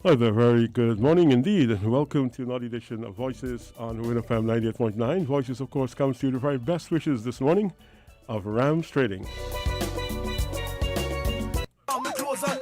Hi there, very good morning indeed, and welcome to another edition of Voices on Win FM 98.9. Voices, of course, comes to you the very best wishes this morning of Rams Trading.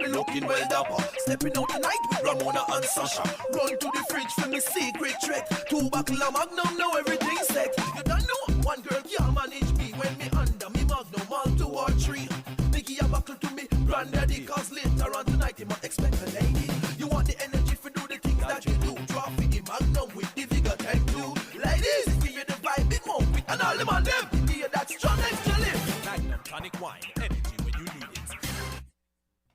Looking well dapper, stepping out tonight with Ramona and Sasha. Run to the fridge for me secret trick. 2 buckle of Magnum, now everything's set. You don't know, one girl can't manage me when me under me Magnum, all 2 or 3. Mickey a buckle to me granddaddy, cause later on tonight he might expect a lady. You want the energy for do the things that you do. Drop it the Magnum with the figure 10 2. Ladies, give you the vibe, it more with and all them on them. Yeah, that's strong extra lift. Magnum tonic wine, energy when you need it.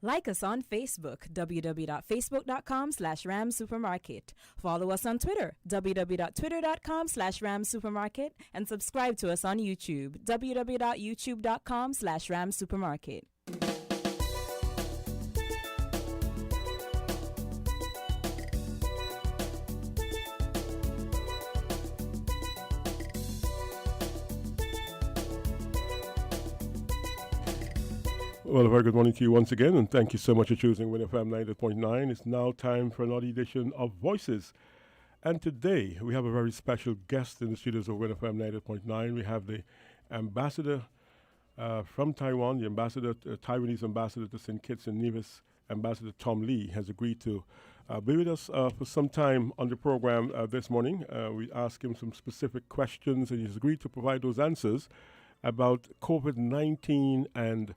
Like us on Facebook, www.facebook.com/ramsupermarket. Follow us on Twitter, www.twitter.com/ramsupermarket. And subscribe to us on YouTube, www.youtube.com/ramsupermarket. Well, a very good morning to you once again, and thank you so much for choosing Win FM 98.9. It's now time for another edition of Voices. And today, we have a very special guest in the studios of Win FM 98.9. We have the ambassador from Taiwan, the Taiwanese ambassador to St. Kitts and Nevis, Ambassador Tom Lee, has agreed to be with us for some time on the program this morning. We asked him some specific questions, and he's agreed to provide those answers about COVID-19 and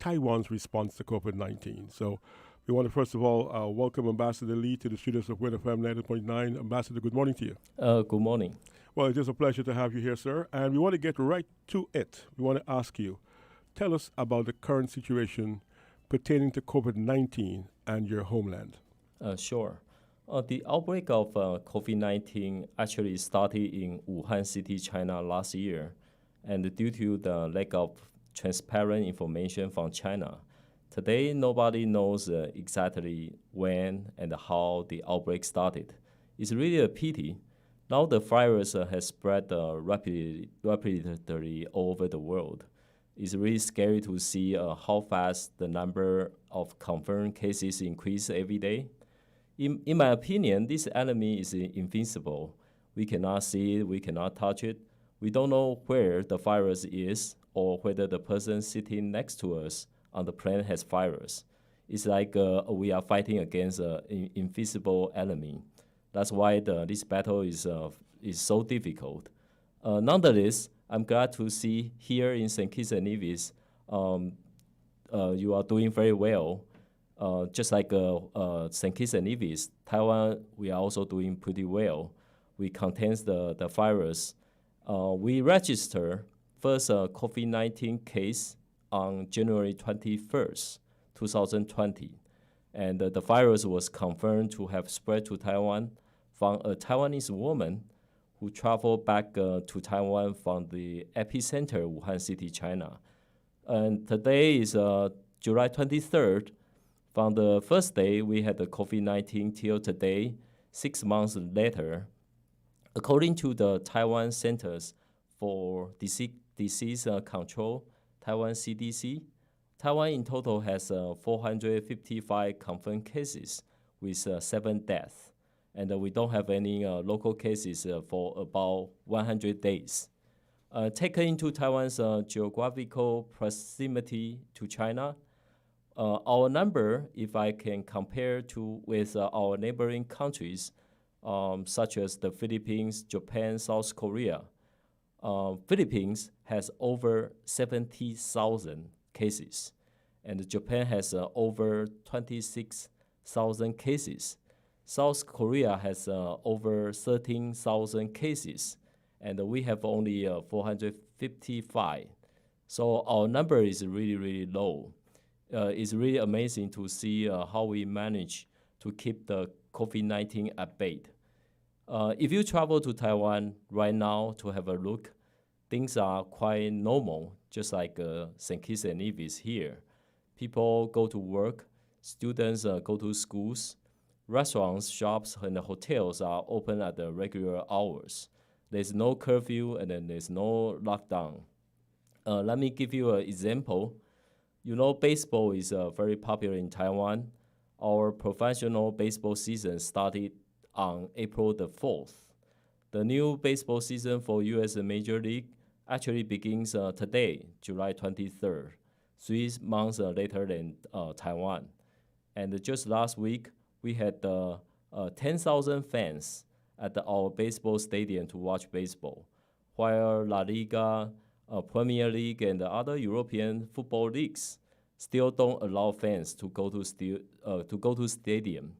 Taiwan's response to COVID-19. So we want to first of all welcome Ambassador Lee to the studios of Win FM 90.9. Ambassador, good morning to you. Good morning. Well, it is a pleasure to have you here, sir. And we want to get right to it. We want to ask you, tell us about the current situation pertaining to COVID-19 and your homeland. Sure. The outbreak of COVID-19 actually started in Wuhan City, China last year. And due to the lack of transparent information from China, today nobody knows exactly when and how the outbreak started. It's really a pity. Now the virus has spread rapidly all over the world. It's really scary to see how fast the number of confirmed cases increase every day. In my opinion, this enemy is invincible. We cannot see it, we cannot touch it. We don't know where the virus is or whether the person sitting next to us on the plane has virus. It's like we are fighting against an invisible enemy. That's why this battle is so difficult. Nonetheless, I'm glad to see here in St. Kitts and Nevis, you are doing very well. Just like St. Kitts and Nevis, Taiwan, we are also doing pretty well. We contain the virus. We register first COVID-19 case on January 21st, 2020. And the virus was confirmed to have spread to Taiwan from a Taiwanese woman who traveled back to Taiwan from the epicenter, Wuhan City, China. And today is July 23rd. From the first day we had the COVID-19 till today, 6 months later, according to the Taiwan Centers for Disease Control, Taiwan CDC, Taiwan in total has 455 confirmed cases with 7 deaths. And we don't have any local cases for about 100 days. Taken into Taiwan's geographical proximity to China, our number, if I can compare with our neighboring countries, such as the Philippines, Japan, South Korea, Philippines has over 70,000 cases, and Japan has over 26,000 cases. South Korea has over 13,000 cases, and we have only 455. So our number is really, really low. It's really amazing to see how we manage to keep the COVID-19 at bay. If you travel to Taiwan right now to have a look, things are quite normal, just like St. Kitts and Nevis here. People go to work, students go to schools, restaurants, shops, and hotels are open at the regular hours. There's no curfew and then there's no lockdown. Let me give you an example. You know, baseball is very popular in Taiwan. our professional baseball season started on April the 4th. The new baseball season for U.S. Major League actually begins today, July 23rd, 3 months later than Taiwan. And just last week, we had 10,000 fans at our baseball stadium to watch baseball, while La Liga, Premier League, and the other European football leagues still don't allow fans to go to stadium.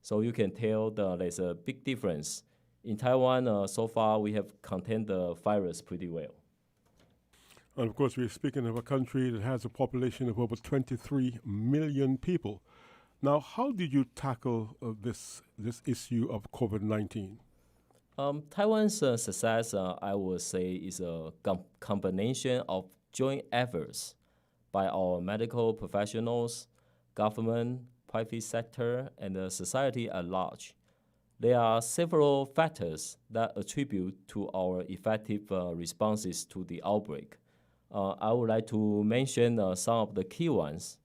So you can tell there's a big difference. In Taiwan, so far we have contained the virus pretty well. And of course, we're speaking of a country that has a population of over 23 million people. Now, how did you tackle this issue of COVID-19? Taiwan's success, I would say, is a combination of joint efforts by our medical professionals, government, private sector, and the society at large. There are several factors that attribute to our effective responses to the outbreak. I would like to mention some of the key ones.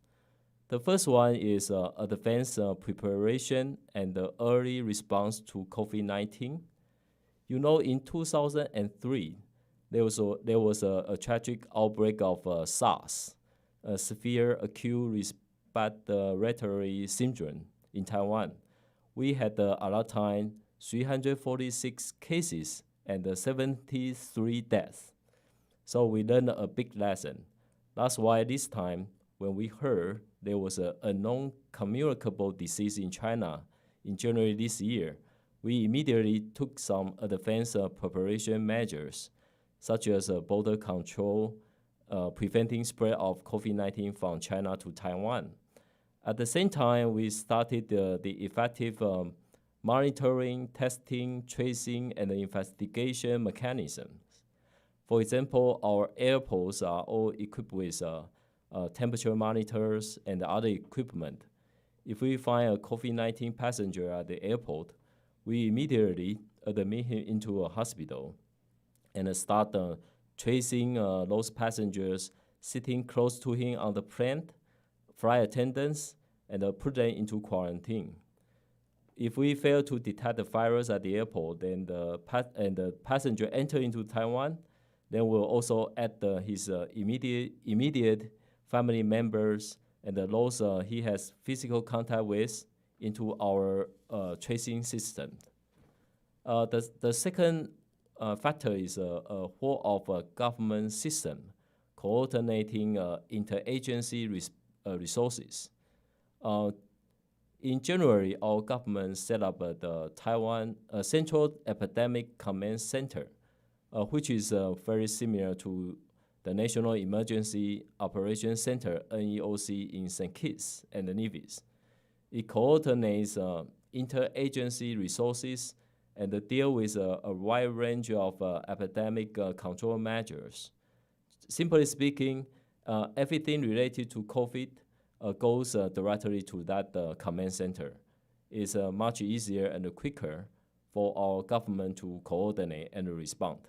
The first one is advanced preparation and the early response to COVID-19. You know, in 2003, there was a tragic outbreak of SARS, a severe acute respiratory syndrome in Taiwan. We had at that time 346 cases and 73 deaths. So we learned a big lesson. That's why this time, when we heard there was a non-communicable disease in China in January this year, we immediately took some advanced preparation measures, such as border control, preventing spread of COVID-19 from China to Taiwan. At the same time, we started the effective monitoring, testing, tracing, and investigation mechanisms. For example, our airports are all equipped with temperature monitors and other equipment. If we find a COVID-19 passenger at the airport, we immediately admit him into a hospital and start tracing those passengers sitting close to him on the plane, flight attendants, and put them into quarantine. If we fail to detect the virus at the airport, then the passenger enter into Taiwan, then we'll also add his immediate family members and those he has physical contact with into our tracing system. The second factor is a whole of a government system coordinating interagency resources. In January, our government set up the Taiwan Central Epidemic Command Center, which is very similar to the National Emergency Operations Center, NEOC, in St. Kitts and Nevis. It coordinates interagency resources and deal with a wide range of epidemic control measures. Simply speaking, everything related to COVID goes directly to that command center. It's much easier and quicker for our government to coordinate and respond.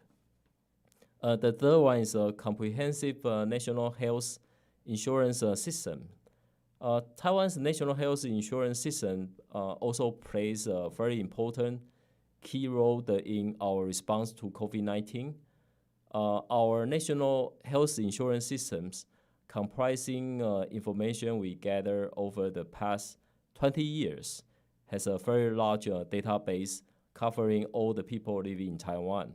The third one is a comprehensive national health insurance system. Taiwan's national health insurance system also plays a very important key role in our response to COVID-19. Our national health insurance systems, comprising information we gather over the past 20 years, has a very large database covering all the people living in Taiwan.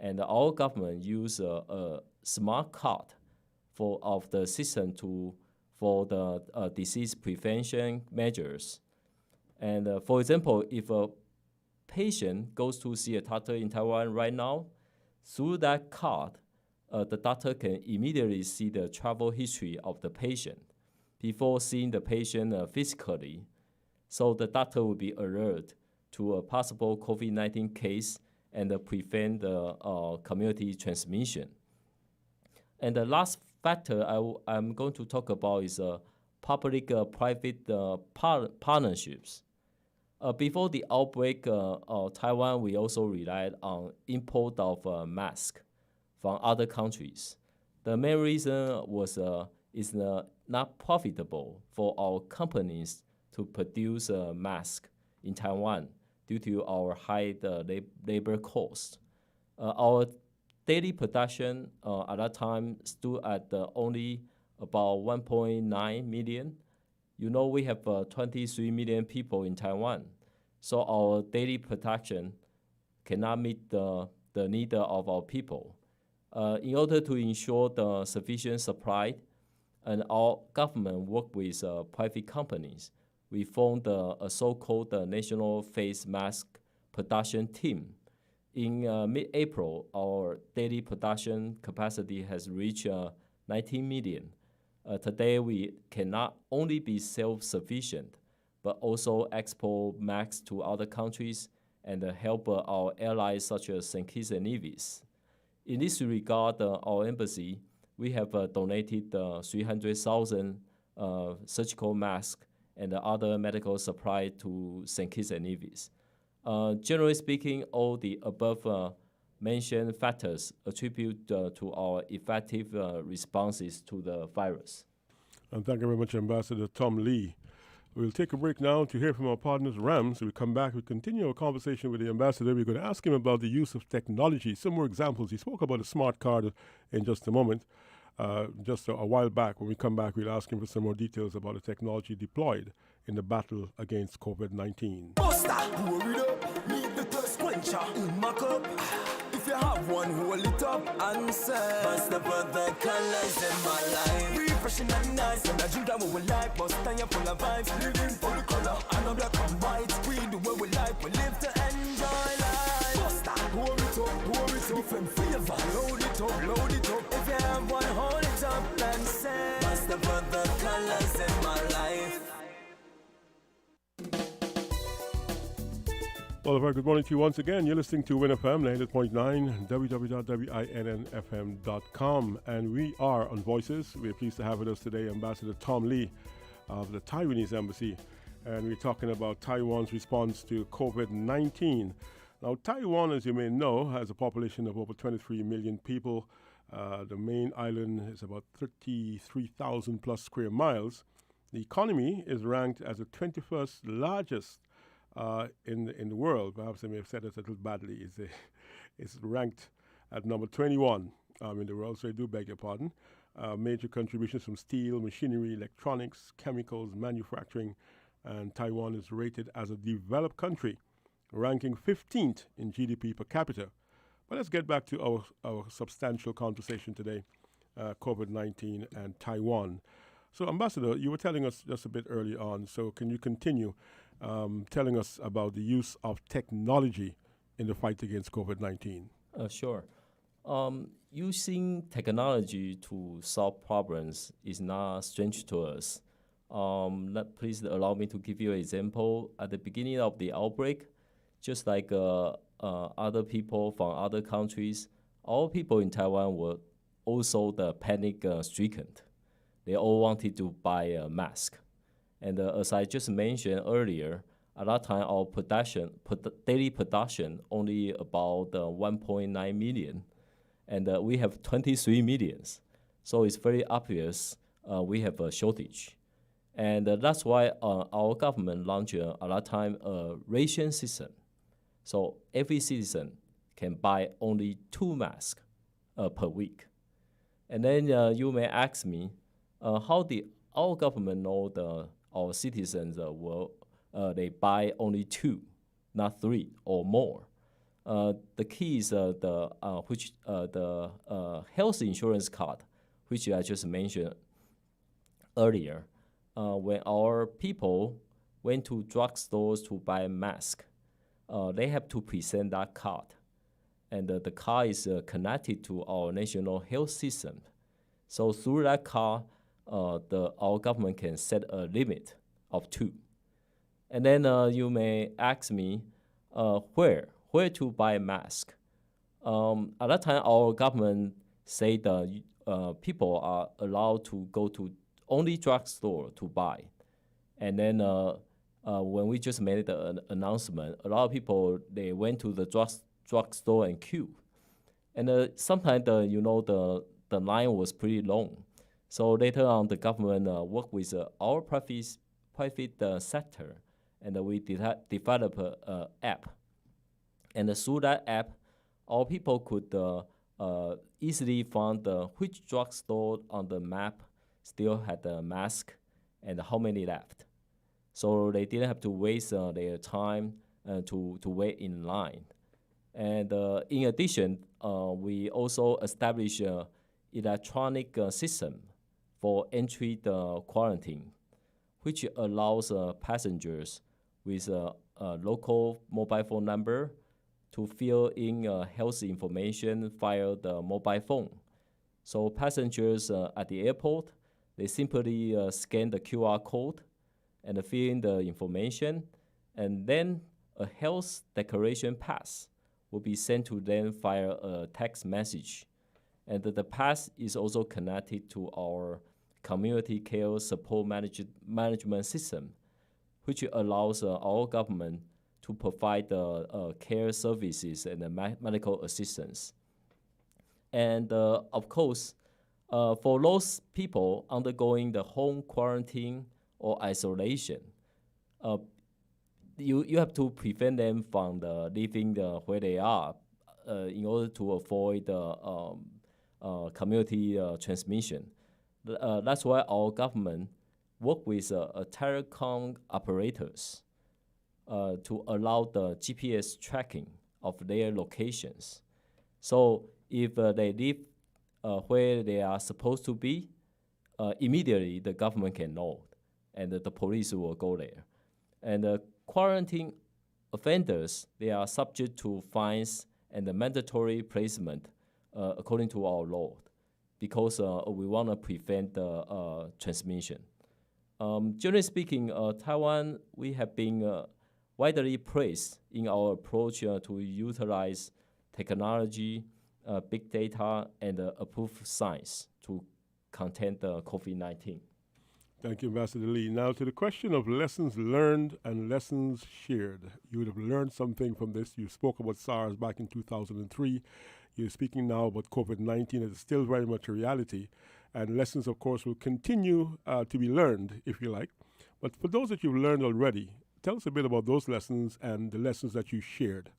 And our government use a smart card of the system for the disease prevention measures. And for example, if a patient goes to see a doctor in Taiwan right now, through that card, the doctor can immediately see the travel history of the patient before seeing the patient physically. So the doctor will be alert to a possible COVID-19 case and prevent the community transmission. And the last factor I'm going to talk about is public-private partnerships. Before the outbreak, Taiwan, we also relied on import of masks from other countries. The main reason was it's not profitable for our companies to produce a mask in Taiwan due to our high labor cost. Our daily production at that time stood at only about 1.9 million. You know, we have 23 million people in Taiwan, so our daily production cannot meet the need of our people. In order to ensure the sufficient supply, and our government worked with private companies, we formed a so-called national face mask production team. In mid-April, our daily production capacity has reached 19 million. Today, we can not only be self-sufficient, but also export masks to other countries and help our allies such as St. Kitts and Nevis. In this regard, our embassy, we have donated 300,000 surgical masks and other medical supply to St. Kitts and Nevis. Generally speaking, all the above mentioned factors attribute to our effective responses to the virus. And thank you very much, Ambassador Tom Lee. We'll take a break now to hear from our partners, RAMS. We come back, we continue our conversation with the ambassador. We're going to ask him about the use of technology, some more examples. He spoke about a smart card in just a moment. Just a while back. When we come back, we'll ask him for some more details about the technology deployed in the battle against COVID-19. If you have one, hold it up and say, must the colors in my life. Refreshing and nice, and I drink that we like, but stand full of vibes. Living for the color, I know black and white. We do what we like, we live to enjoy life. Pour it up, different flavor. Load it up. If you have one, hold it up and say, must the colors in my life. Well, a very good morning to you once again. You're listening to WinFM 98.9, www.winnfm.com, and we are on Voices. We're pleased to have with us today Ambassador Tom Lee of the Taiwanese Embassy, and we're talking about Taiwan's response to COVID-19. Now, Taiwan, as you may know, has a population of over 23 million people. The main island is about 33,000 plus square miles. The economy is ranked as the 21st largest in the world. Perhaps I may have said it a little badly. It's ranked at number 21 in the world, so I do beg your pardon. Major contributions from steel, machinery, electronics, chemicals, manufacturing, and Taiwan is rated as a developed country, ranking 15th in GDP per capita. But let's get back to our substantial conversation today, COVID-19 and Taiwan. So, Ambassador, you were telling us just a bit early on, so can you continue telling us about the use of technology in the fight against COVID-19? Sure. Using technology to solve problems is not strange to us. Please allow me to give you an example. At the beginning of the outbreak, just like other people from other countries, all people in Taiwan were also panic-stricken. They all wanted to buy a mask. And as I just mentioned earlier, at that time, our daily production only about 1.9 million, and we have 23 millions. So it's very obvious we have a shortage. And that's why our government launched at that time a ration system. So every citizen can buy only 2 masks per week. And then you may ask me, how did our government know our citizens they buy only 2, not 3 or more? The key is the health insurance card, which I just mentioned earlier. When our people went to drugstores to buy a mask, they have to present that card. And the card is connected to our national health system. So through that card, our government can set a limit of 2. And then you may ask me, where to buy a mask? At that time, our government said people are allowed to go to only drugstore to buy. And then when we just made the announcement, a lot of people, they went to the drugstore and queue. And sometimes, the line was pretty long. So later on, the government worked with our private private sector, and we develop a app. And through that app, our people could easily find which drugstore on the map still had a mask and how many left. So they didn't have to waste their time to wait in line. And in addition, we also established an electronic system for entry the quarantine, which allows passengers with a local mobile phone number to fill in health information via the mobile phone. So passengers at the airport, they simply scan the QR code and fill in the information, and then a health declaration pass will be sent to them via a text message. And the pass is also connected to our community care support management system, which allows our government to provide care services and medical assistance. And of course, for those people undergoing the home quarantine or isolation, you have to prevent them from leaving where they are in order to avoid community transmission. That's why our government work with telecom operators to allow the GPS tracking of their locations. So if they live where they are supposed to be, immediately the government can know, and the police will go there. And quarantine offenders, they are subject to fines and the mandatory placement according to our law, because we want to prevent the transmission. Generally speaking, Taiwan, we have been widely praised in our approach to utilize technology, big data, and approved science to contain the COVID-19. Thank you, Ambassador Lee. Now to the question of lessons learned and lessons shared. You would have learned something from this. You spoke about SARS back in 2003. You're speaking now about COVID-19. It's still very much a reality. And lessons, of course, will continue to be learned, if you like. But for those that you've learned already, tell us a bit about those lessons and the lessons that you shared.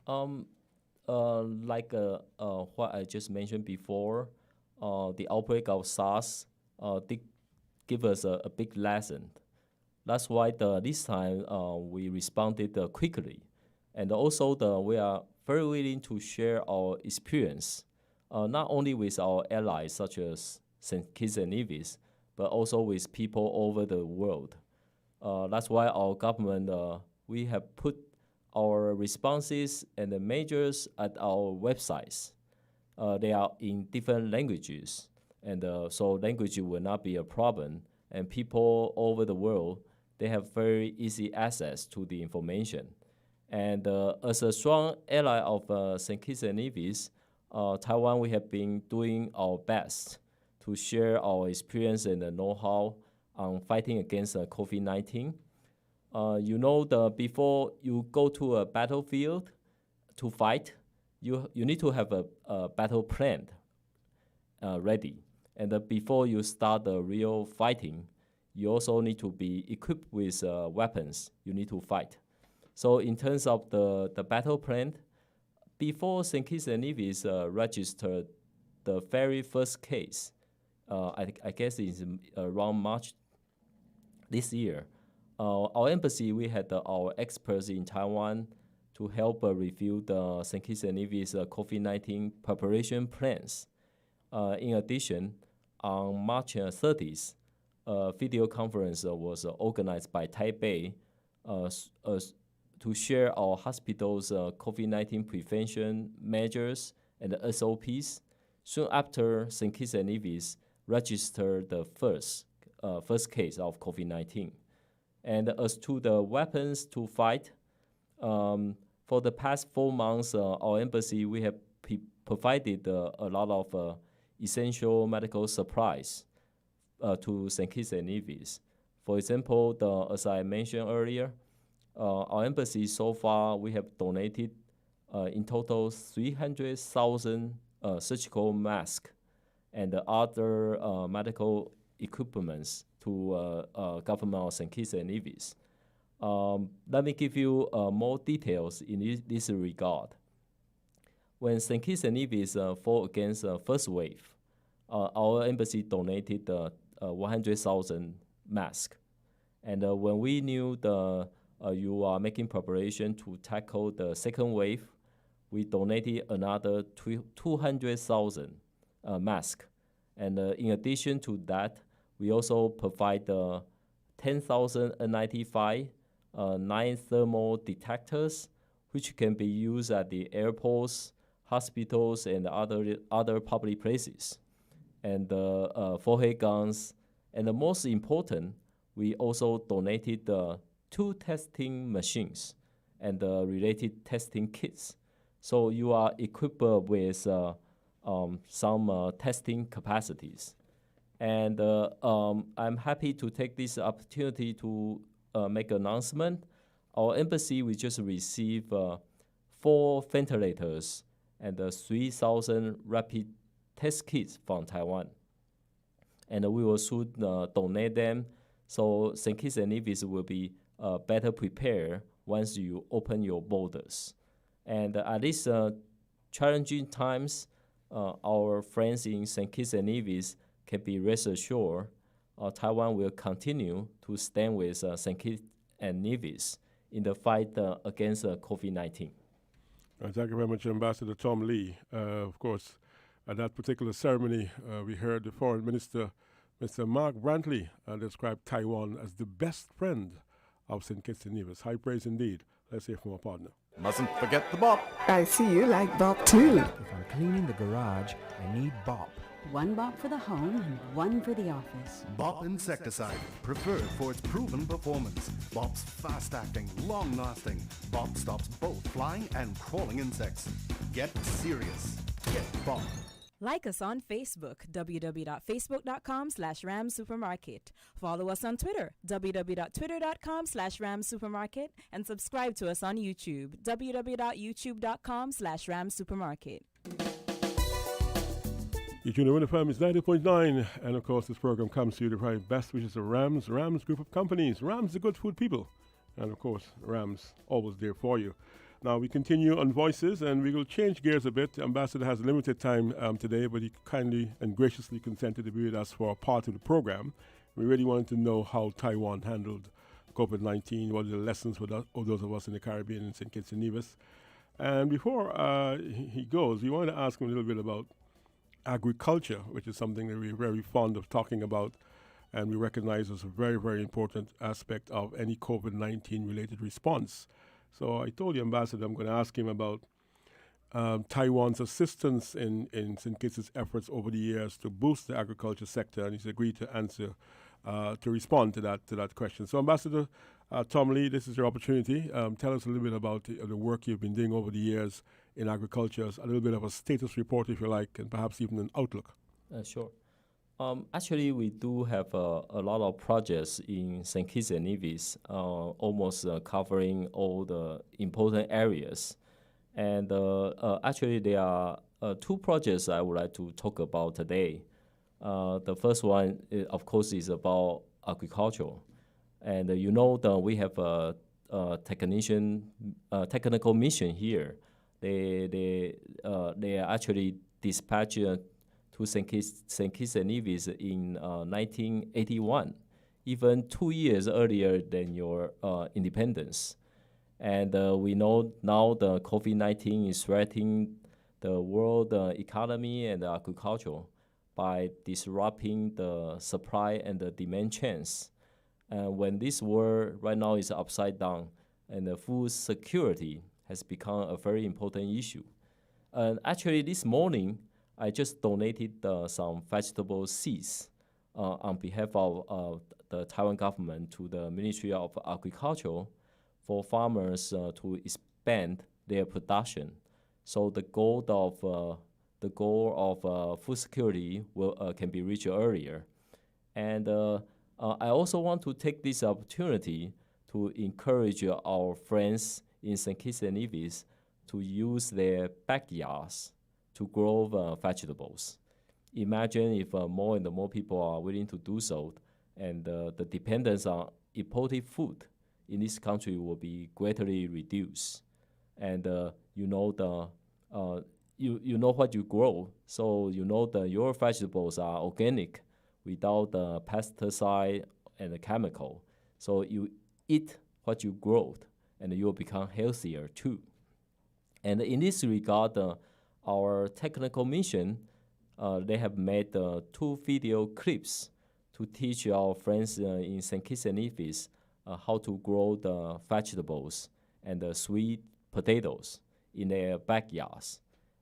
Like what I just mentioned before, the outbreak of SARS did give us a big lesson. That's why this time we responded quickly. And also we are very willing to share our experience, not only with our allies such as St. Kitts and Nevis, but also with people over the world. That's why our government, we have put our responses and the measures at our websites. They are in different languages, and so language will not be a problem. And people over the world, they have very easy access to the information. And as a strong ally of St. Kitts and Nevis, Taiwan, we have been doing our best to share our experience and the know-how on fighting against COVID-19. You know, before you go to a battlefield to fight, you need to have a battle plan ready. And before you start the real fighting, you also need to be equipped with weapons you need to fight. So in terms of the battle plan, before St. Kitts and Nevis registered the very first case, I guess it's around March this year, our embassy, we had our experts in Taiwan to help review the St. Kitts and Nevis COVID-19 preparation plans. In addition, on March 30th, a video conference was organized by Taipei to share our hospital's COVID-19 prevention measures and SOPs. Soon after, St. Kitts and Nevis registered the first case of COVID-19. And as to the weapons to fight, for the past 4 months, our embassy, we have provided a lot of essential medical supplies to St. Kitts and Nevis. For example, as I mentioned earlier, our embassy so far, we have donated in total 300,000 surgical masks and other medical equipments to government of St. Kitts and Nevis. Let me give you more details in this regard. When St. Kitts and Nevis fought against the first wave, our embassy donated 100,000 masks. And when we knew you are making preparation to tackle the second wave, we donated another 200,000 masks. And in addition to that, we also provide 10,000 N95 9 thermal detectors, which can be used at the airports, hospitals, and other public places, and forehead guns. And the most important, we also donated 2 testing machines and related testing kits. So you are equipped with some testing capacities. And I'm happy to take this opportunity to make an announcement. Our embassy, we just received 4 ventilators and 3,000 rapid test kits from Taiwan. And we will soon donate them, so St. Kitts and Nevis will be better prepared once you open your borders. And at these challenging times, our friends in St. Kitts and Nevis can be rest assured Taiwan will continue to stand with St. Kitts and Nevis in the fight against COVID-19. Thank you very much, Ambassador Tom Lee. Of course, at that particular ceremony, we heard the Foreign Minister, Mr. Mark Brantley, describe Taiwan as the best friend of St. Kitts and Nevis. High praise indeed. Let's hear from our partner. Mustn't forget the bop. I see you like bop too. If I'm cleaning the garage, I need bop. One bop for the home and one for the office. Bop insecticide, preferred for its proven performance. Bop's fast-acting, long-lasting. Bop stops both flying and crawling insects. Get serious. Get Bop. Like us on Facebook, www.facebook.com/ramsupermarket. Follow us on Twitter, www.twitter.com/ramsupermarket. And subscribe to us on YouTube, www.youtube.com/ramsupermarket. You tune in, FM is 90.9, and of course this program comes to you to provide best wishes of Rams Group of Companies. Rams, the good food people, and of course Rams always there for you. Now we continue on Voices, and we will change gears a bit. The Ambassador has limited time today, but he kindly and graciously consented to be with us for a part of the program. We really wanted to know how Taiwan handled COVID-19, what are the lessons for those of us in the Caribbean and St. Kitts and Nevis. And before he goes, we want to ask him a little bit about agriculture, which is something that we're very fond of talking about, and we recognize as a very, very important aspect of any COVID-19 related response. So I told the Ambassador I'm going to ask him about Taiwan's assistance in St. Kitts' efforts over the years to boost the agriculture sector, and he's agreed to answer, to respond to that question. So Ambassador Tom Lee, this is your opportunity. Tell us a little bit about the work you've been doing over the years in agriculture, a little bit of a status report, if you like, and perhaps even an outlook. Sure. Actually, we do have a lot of projects in St. Kitts and Nevis, almost covering all the important areas. And actually, there are 2 projects I would like to talk about today. The first one, of course, is about agriculture. And you know that we have a technical mission here. They are actually dispatched to St. Kitts and Nevis in 1981, even 2 years earlier than your independence. And we know now the COVID-19 is threatening the world economy and agriculture by disrupting the supply and the demand chains. And when this world right now is upside down, and the food security has become a very important issue. And actually, this morning, I just donated some vegetable seeds on behalf of the Taiwan government to the Ministry of Agriculture for farmers to expand their production. So the goal of food security can be reached earlier. And I also want to take this opportunity to encourage our friends in St. Kitts and Nevis to use their backyards to grow vegetables. Imagine if more and more people are willing to do so, and the dependence on imported food in this country will be greatly reduced. And you know you know what you grow, so you know your vegetables are organic, without the pesticide and the chemical. So you eat what you grow, and you will become healthier too. And in this regard, our technical mission, they have made 2 video clips to teach our friends in St. Kitts and Nevis how to grow the vegetables and the sweet potatoes in their backyards.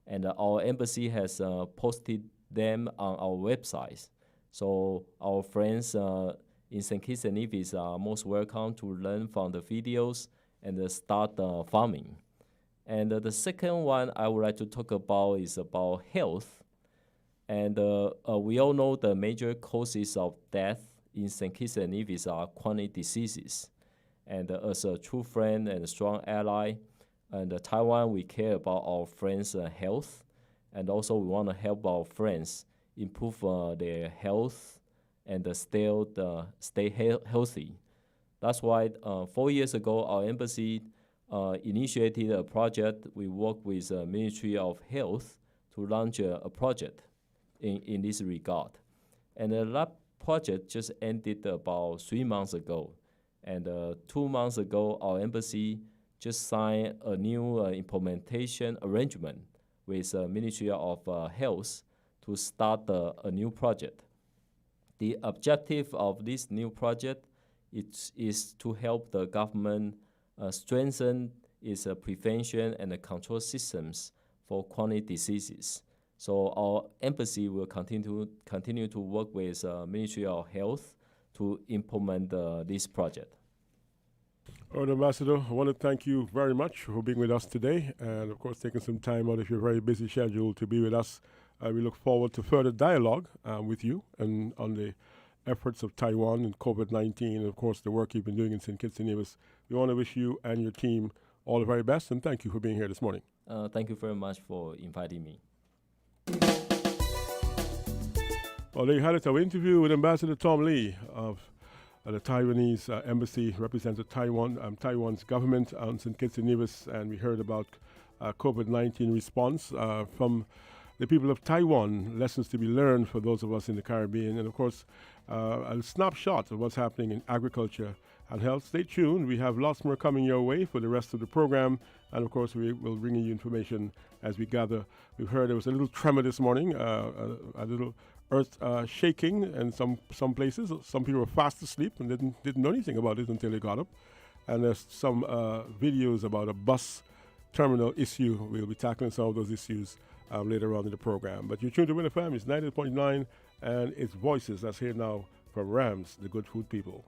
And our embassy has posted them on our website. So our friends in St. Kitts and Nevis are most welcome to learn from the videos and start farming. And the second one I would like to talk about is about health. And we all know the major causes of death in St. Kitts and Nevis are chronic diseases. And as a true friend and a strong ally, and Taiwan, we care about our friends' health, and also we want to help our friends improve their health and stay healthy. That's why 4 years ago, our embassy initiated a project. We worked with the Ministry of Health to launch a project in this regard. And that project just ended about 3 months ago. And 2 months ago, our embassy just signed a new implementation arrangement with the Ministry of Health to start a new project. The objective of this new project is to help the government strengthen its prevention and control systems for chronic diseases. So our embassy will continue to work with Ministry of Health to implement this project. All right, Ambassador, I want to thank you very much for being with us today and, of course, taking some time out of your very busy schedule to be with us. We look forward to further dialogue with you and on the efforts of Taiwan and COVID-19 and, of course, the work you've been doing in St. Kitts and Nevis. We want to wish you and your team all the very best, and thank you for being here this morning. Thank you very much for inviting me. Well, there you had it, our interview with Ambassador Tom Lee of the Taiwanese embassy, represented Taiwan's government on St. Kitts and Nevis, and we heard about COVID-19 response from the people of Taiwan, lessons to be learned for those of us in the Caribbean, and of course, a snapshot of what's happening in agriculture and health. Stay tuned. We have lots more coming your way for the rest of the program, and of course, we will bring you information as we gather. We've heard there was a little tremor this morning, a little earth shaking in some places. Some people were fast asleep and didn't know anything about it until they got up. And there's some videos about a bus terminal issue. We'll be tackling some of those issues later on in the program. But you're tuned to Win FM. It's 90.9, and it's Voices. That's here now from Rams, the Good Food People.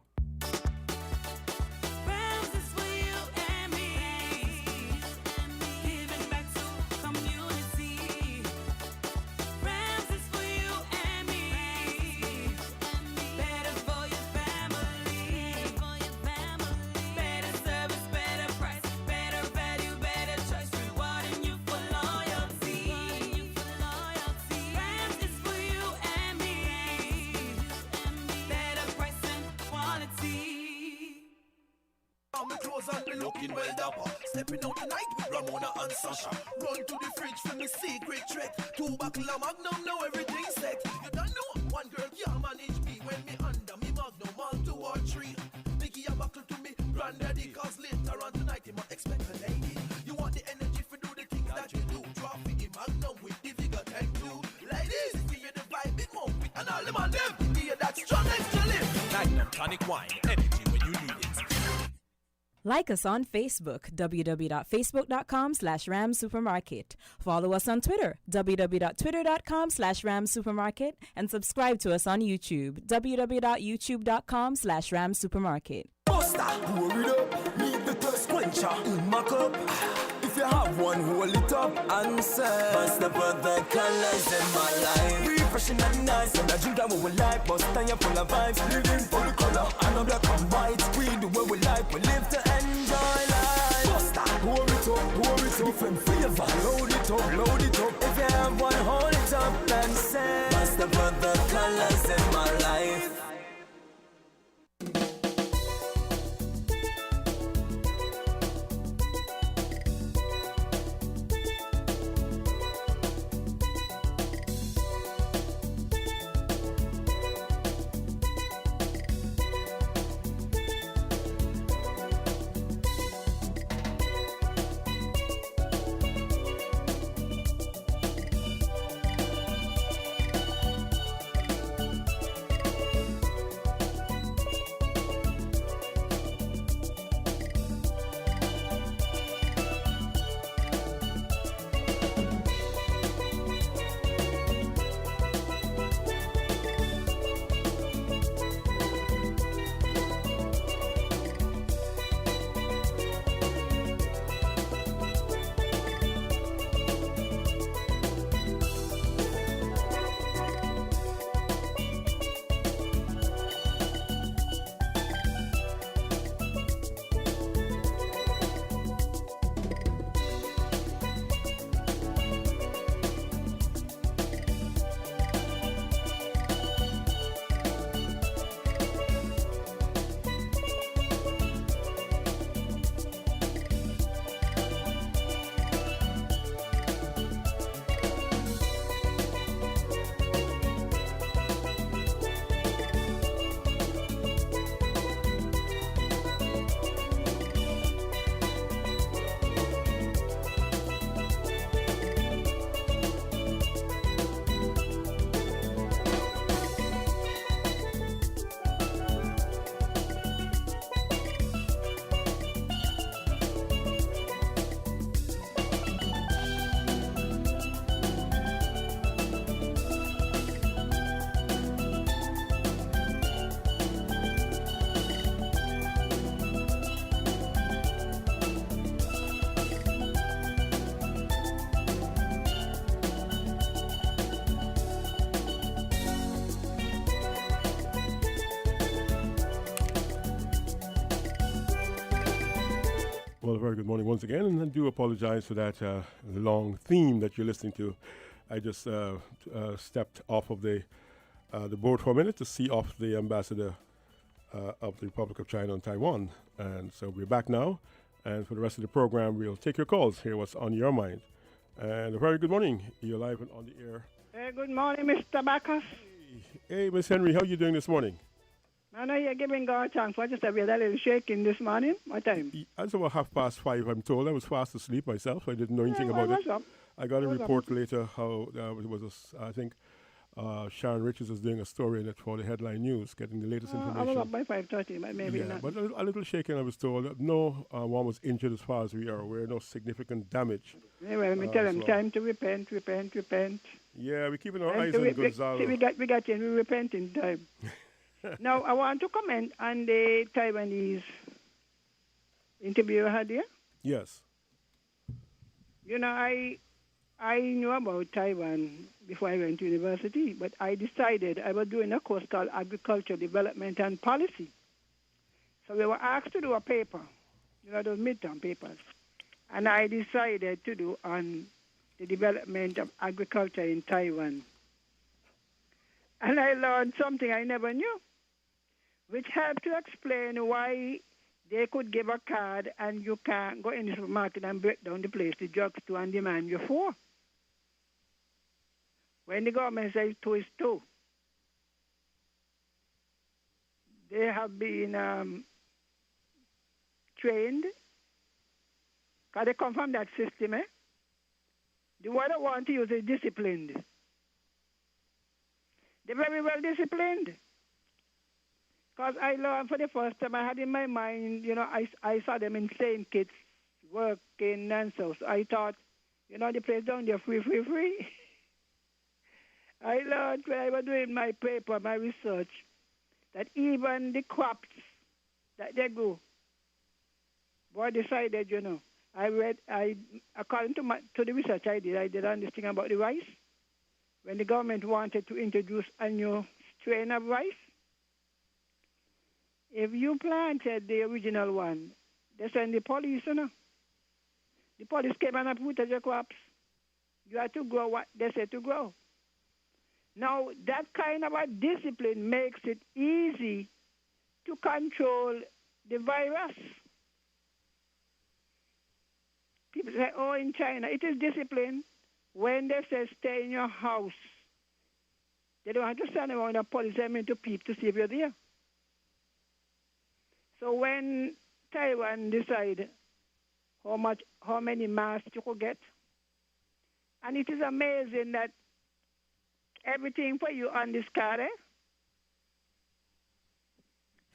Looking well dapper, stepping out the night with Ramona and Sasha. Run to the fridge for me secret trick. 2 buckle of Magnum, now everything's set. You don't know one girl can't manage me when me under me Magnum all 2 or 3. Mickey a buckle to me granddaddy, cause later on tonight you might expect a lady. You want the energy for do the things that you do. Drop with the Magnum with the figure 10 too. Ladies, give you the vibe, big more and all them on them. Yeah, that's strong as to live. Magnum tonic wine, energy when you need it. Like us on Facebook, www.facebook.com/ramsupermarket. Follow us on Twitter, www.twitter.com/ramsupermarket. And subscribe to us on YouTube, www.youtube.com/ramsupermarket. Buster, pour it up, need the thirst quencher in my cup. If you have one, hold it up and say, bust the colors in my life. Refreshing and nice, and I drink that what we like. Bust time full of vibes, living for the color. And I'm black and white, we do what we like. We live to enjoy life. Buster, pour it up, different flavor. Load it up. If you have one, hold it up and say, bust the colors in my life. very good morning once again, and I do apologize for that long theme that you're listening to. I just stepped off of the board for a minute to see off the ambassador of the Republic of China and Taiwan. And so we're back now, and for the rest of the program, we'll take your calls, hear what's on your mind. And a very good morning. You're live and on the air. Hey, good morning, Mr. Bacchus. Hey, Miss Henry, how are you doing this morning? I know you're giving God thanks for just a little shaking this morning. What time? It's about 5:30, I'm told. I was fast asleep myself. I didn't know anything about it. Up? I got a report later how it was, I think, Sharon Richards was doing a story in it for the headline news, getting the latest information. I was up by 5:30, but maybe not. But a little shaken, I was told. No one was injured as far as we are aware. No significant damage. Anyway, let me tell him, time to repent. Yeah, we're keeping our eyes on Gonzalo. We repent in time. Now, I want to comment on the Taiwanese interview I had here. Yes. You know, I knew about Taiwan before I went to university, but I decided I was doing a course called Agriculture Development and Policy. So we were asked to do a paper, those midterm papers. And I decided to do on the development of agriculture in Taiwan. And I learned something I never knew, which helped to explain why they could give a card and you can't go in the supermarket and break down the place, the drugstore, and demand your four. When the government says 2 is 2, they have been trained, because they come from that system. The word I want to use is disciplined. They're very well disciplined. Because I learned for the first time, I had in my mind, I saw them insane kids working and so I thought, the place down there free. I learned when I was doing my paper, my research, that even the crops that they grew were decided, according to the research I did on this thing about the rice. When the government wanted to introduce a new strain of rice, if you planted the original one, they send the police, The police came and uprooted your crops. You had to grow what they said to grow. Now, that kind of a discipline makes it easy to control the virus. People say, oh, in China, it is discipline. When they say stay in your house, they don't have to stand around the police to peep to see if you're there. So when Taiwan decide how many masks you could get, and it is amazing that everything for you on this card,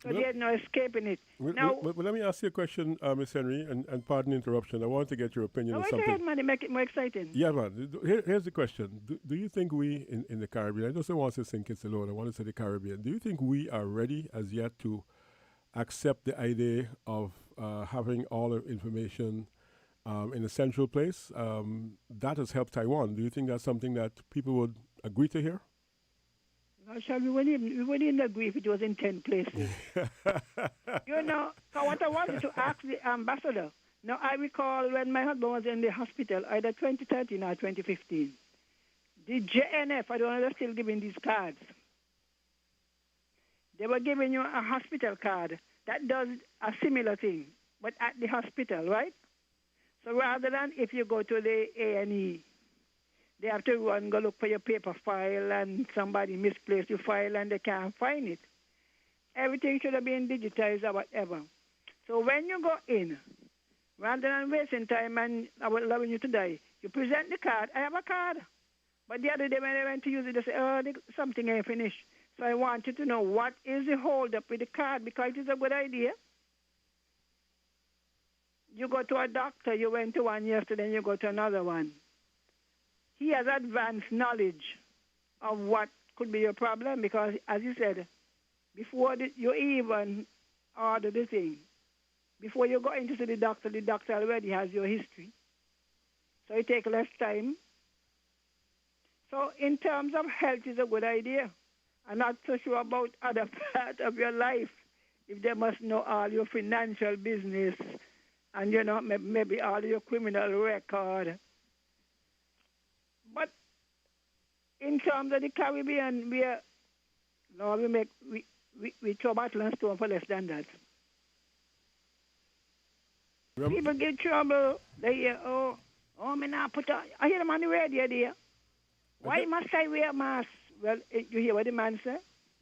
so there's no escaping it. But let me ask you a question, Ms. Henry, and pardon the interruption. I want to get your opinion on something. Go ahead, man. Make it more exciting. Yeah, man. Here's the question. Do you think we in the Caribbean, I just don't want to think it's alone, I want to say the Caribbean, do you think we are ready as yet to accept the idea of having all the information in a central place? That has helped Taiwan. Do you think that's something that people would agree to hear? We wouldn't agree if it was in 10 places. So what I wanted to ask the ambassador, now I recall when my husband was in the hospital, either 2013 or 2015, the JNF, I don't know, they're still giving these cards. They were giving you a hospital card that does a similar thing, but at the hospital, right? So rather than if you go to the A&E, they have to go and go look for your paper file and somebody misplaced your file and they can't find it. Everything should have been digitized or whatever. So when you go in, rather than wasting time and allowing you to die, you present the card. I have a card. But the other day when I went to use it, they said, something ain't finished. So I wanted to know what is the hold up with the card, because it is a good idea. You go to a doctor, you went to one yesterday, and you go to another one. He has advanced knowledge of what could be your problem, because, as you said, before you even order the thing, before you go in to see the doctor already has your history. So it takes less time. So in terms of health, it's a good idea. I'm not so sure about other part of your life, if they must know all your financial business and maybe all your criminal record. But in terms of the Caribbean, we throw battle and stone for less than that. People get trouble. They hear, me not put on. I hear them on the radio there. Why must I wear a mask? Well, you hear what the man say?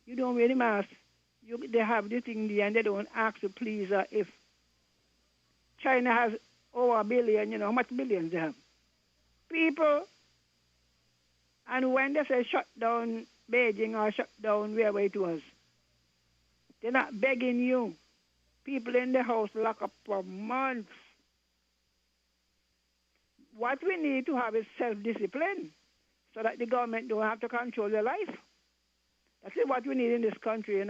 You don't wear the mask. They have the thing there and they don't ask you, please, if China has over 1 billion, how much billions they have? People, and when they say shut down Beijing or shut down wherever it was, they're not begging you. People in the house lock up for months. What we need to have is self-discipline so that the government don't have to control your life. That's what we need in this country,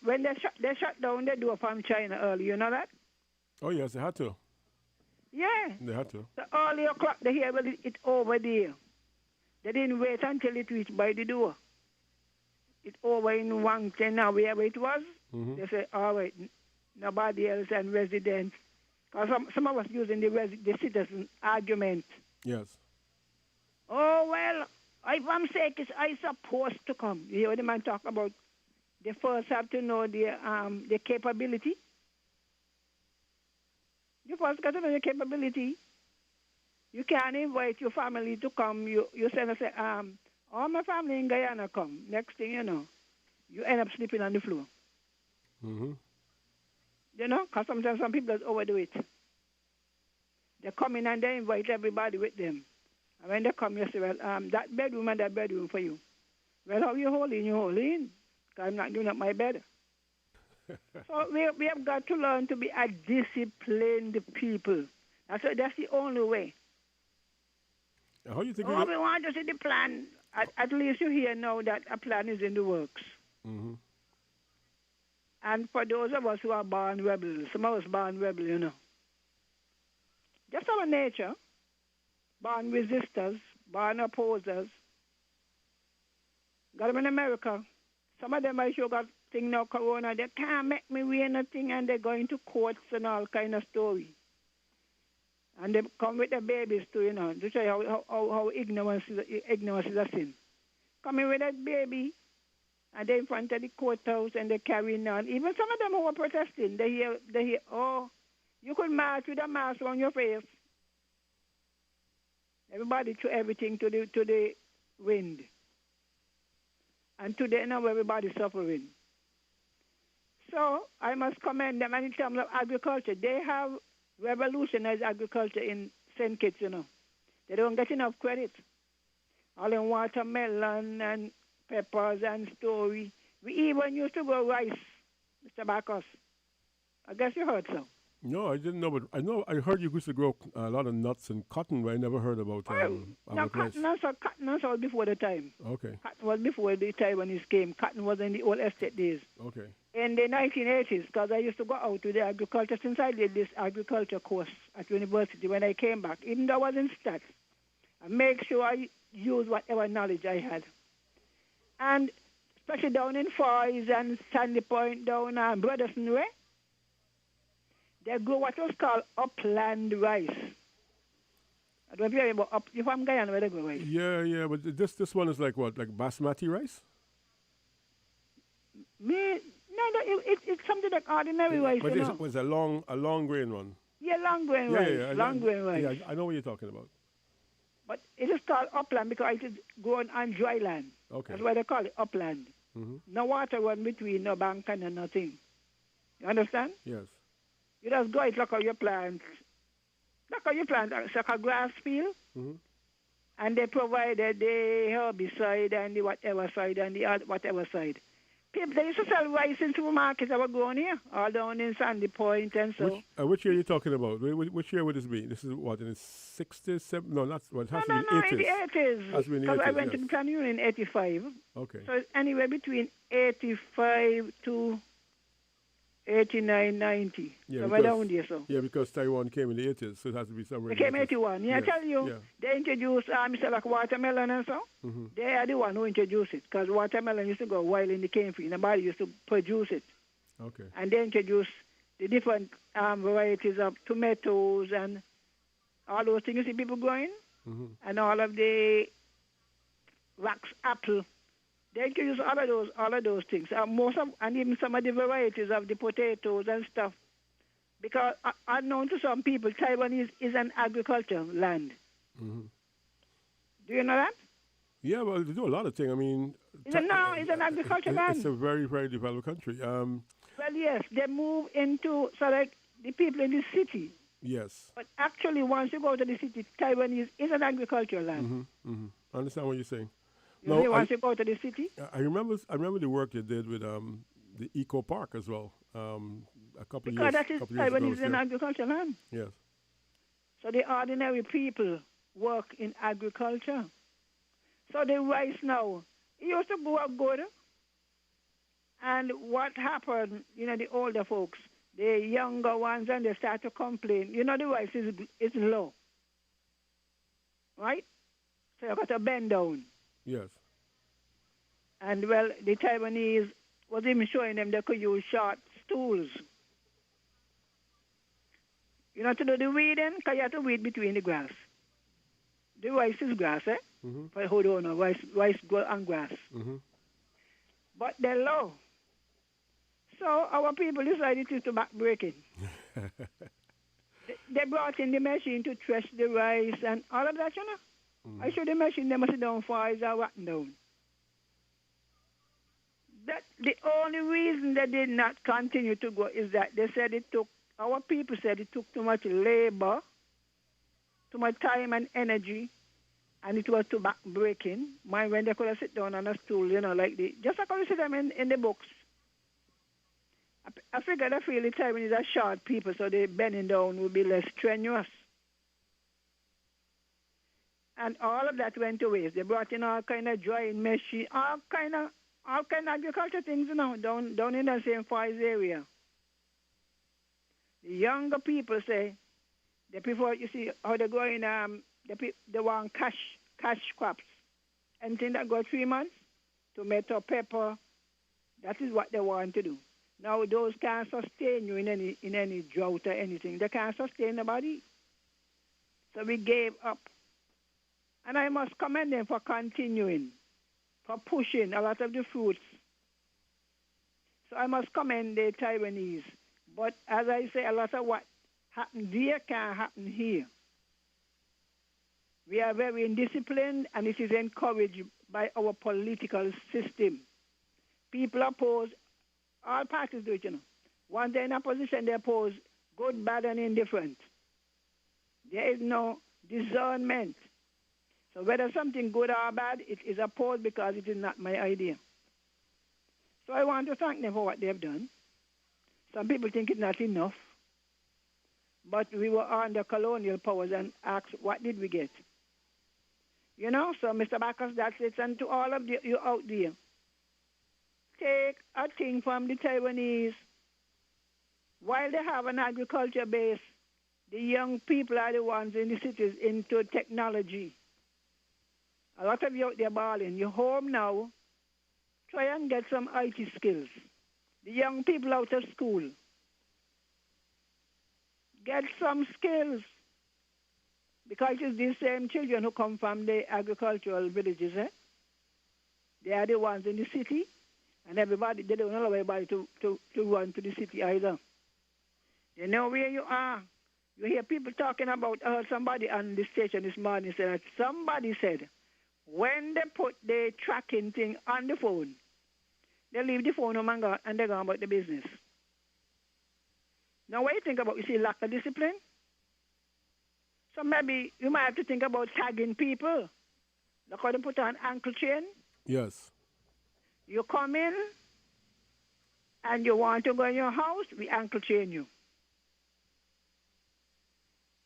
When they shut down the door from China early, you know that? Oh, yes, they had to. Yeah. They had to. So early o'clock, they hear it over there. They didn't wait until it reached by the door. It over in Wangcheng now, wherever it was. Mm-hmm. They say, all right, nobody else and residents. Because some of us using the citizen argument. Yes. Oh, well, if I'm sick, I supposed to come. You hear what the man talk about? They first have to know the capability. You first got to know your capability. You can't invite your family to come. You send us, all my family in Guyana come. Next thing you know, you end up sleeping on the floor. Mm-hmm. Because sometimes some people just overdo it. They come in and they invite everybody with them. And when they come, you say, well, that bedroom and that bedroom for you. Well, how you hold in? You hold in. Because I'm not giving up my bed. So we have got to learn to be a disciplined people. That's the only way. How you think? We want to see the plan. At least you hear now that a plan is in the works. Mm-hmm. And for those of us who are born rebels, some of us born rebel, just our nature, born resistors, born opposers. Got them in America. Some of them I sure got thing now, corona. They can't make me wear nothing, and they're going to courts and all kind of story. And they come with their babies too, to show you how ignorance is a sin. Coming with that baby, and they in front of the courthouse, and they're carrying on. Even some of them who are protesting, they hear, you could march with a mask on your face. Everybody threw everything to the wind. And today now everybody's suffering. So I must commend them. And in terms of agriculture, they have revolutionized agriculture in St. Kitts, They don't get enough credit. All in watermelon and peppers and story. We even used to grow rice, Mr. Bacchus. I guess you heard so. No, I didn't know, but I heard you used to grow a lot of nuts and cotton, but I never heard about no, cotton was before the time. Okay. Cotton was before the Taiwanese came. Cotton was in the old estate days. Okay. In the 1980s, because I used to go out to the agriculture, since I did this agriculture course at university, when I came back, even though I was in stats, I make sure I use whatever knowledge I had. And especially down in Foy's and Sandy Point, down Broderson Way, they grow what was called upland rice. I don't know if you're about you're from Guyana, where they grow rice. Yeah, but this one is like what, like basmati rice? It's something like ordinary rice. But it was a long grain one. Yeah, long grain rice. Yeah, long grain rice. Yeah, I know what you're talking about. But it is called upland because it is grown on dry land. Okay. That's why they call it upland. Mm-hmm. No water run between, no bank and nothing. You understand? Yes. You just go, it's like how you plant. Like how you plant, it's like a grass field. Mm-hmm. And they provided the herbicide and the whatever side and the other whatever side. People, they used to sell rice in supermarkets that were grown here, all down in Sandy Point and so. Which year are you talking about? Which year would this be? This is what, in the 60s? No, not what, it has to be in the 80s. In the 80s. Because I went to the Plan Union in 85. Okay. So it's anywhere between 85 to 89, 90. Yeah, somewhere down there, so. Yeah, because Taiwan came in the 80s, so it has to be somewhere. It came 81. Yeah, yes. I tell you, they introduced, like watermelon and so. Mm-hmm. They are the one who introduced it, because watermelon used to go wild in the cane field. Nobody used to produce it. Okay. And they introduced the different varieties of tomatoes and all those things you see people growing, and all of the wax apple. They introduce all of those things. And even some of the varieties of the potatoes and stuff. Because unknown to some people, Taiwan is an agricultural land. Do you know that? Yeah, well, they do a lot of things. I mean, it's an agricultural land. It's a very, very developed country. Well, yes, they move into the people in the city. Yes. But actually, once you go to the city, Taiwan is an agricultural land. I understand what you're saying. Once you go to the city. I remember the work they did with the Eco Park as well. A couple of years ago. Taiwan is an agricultural land. Yes. So the ordinary people work in agriculture. So the rice now, it used to go up good. And what happened, the older folks, the younger ones, and they start to complain. The rice is low. Right? So you got to bend down. Yes. And, well, the Taiwanese was even showing them they could use short stools. To do the weeding, because you have to weed between the grass. The rice is grass, eh? For hold on, rice grow on grass. But they're low. So our people decided to back breaking. They brought in the machine to thresh the rice and all of that, I show the machine they must sit down for eyes are rotten down. That the only reason they did not continue to go is that they said our people said it took too much labor, too much time and energy, and it was too back breaking. Mind when they could have sit down on a stool, just like how you see them in the books. I figure they feel the Taiwanese are short people, so the bending down would be less strenuous. And all of that went to waste. They brought in all kind of drying machine, all kind of agriculture things, down in the same Far East area. The younger people say they prefer, you see, how they go in, they want cash crops. Anything that go 3 months, tomato, pepper, that is what they want to do. Now, those can't sustain you in any drought or anything. They can't sustain the body. So we gave up. And I must commend them for continuing, for pushing a lot of the fruits. So I must commend the Taiwanese. But as I say, a lot of what happened there can't happen here. We are very indisciplined, and it is encouraged by our political system. People oppose, all parties do it, Once they're in opposition, they oppose good, bad, and indifferent. There is no discernment. So whether something good or bad, it is opposed because it is not my idea. So I want to thank them for what they've done. Some people think it's not enough. But we were under colonial powers and asked, what did we get? So Mr. Bacchus, that's it. And to all of you out there, take a thing from the Taiwanese. While they have an agriculture base, the young people are the ones in the cities into technology. A lot of you out there balling. You're home now. Try and get some IT skills. The young people out of school. Get some skills. Because it's these same children who come from the agricultural villages. They are the ones in the city. And everybody, they don't allow everybody to run to the city either. They know where you are. You hear people talking about, somebody on the station this morning said that somebody said, when they put the tracking thing on the phone, they leave the phone home and they go about the business. Now, what you think about, you see, lack of discipline? So maybe you might have to think about tagging people. Look how they put on ankle chain. Yes. You come in and you want to go in your house, we ankle chain you.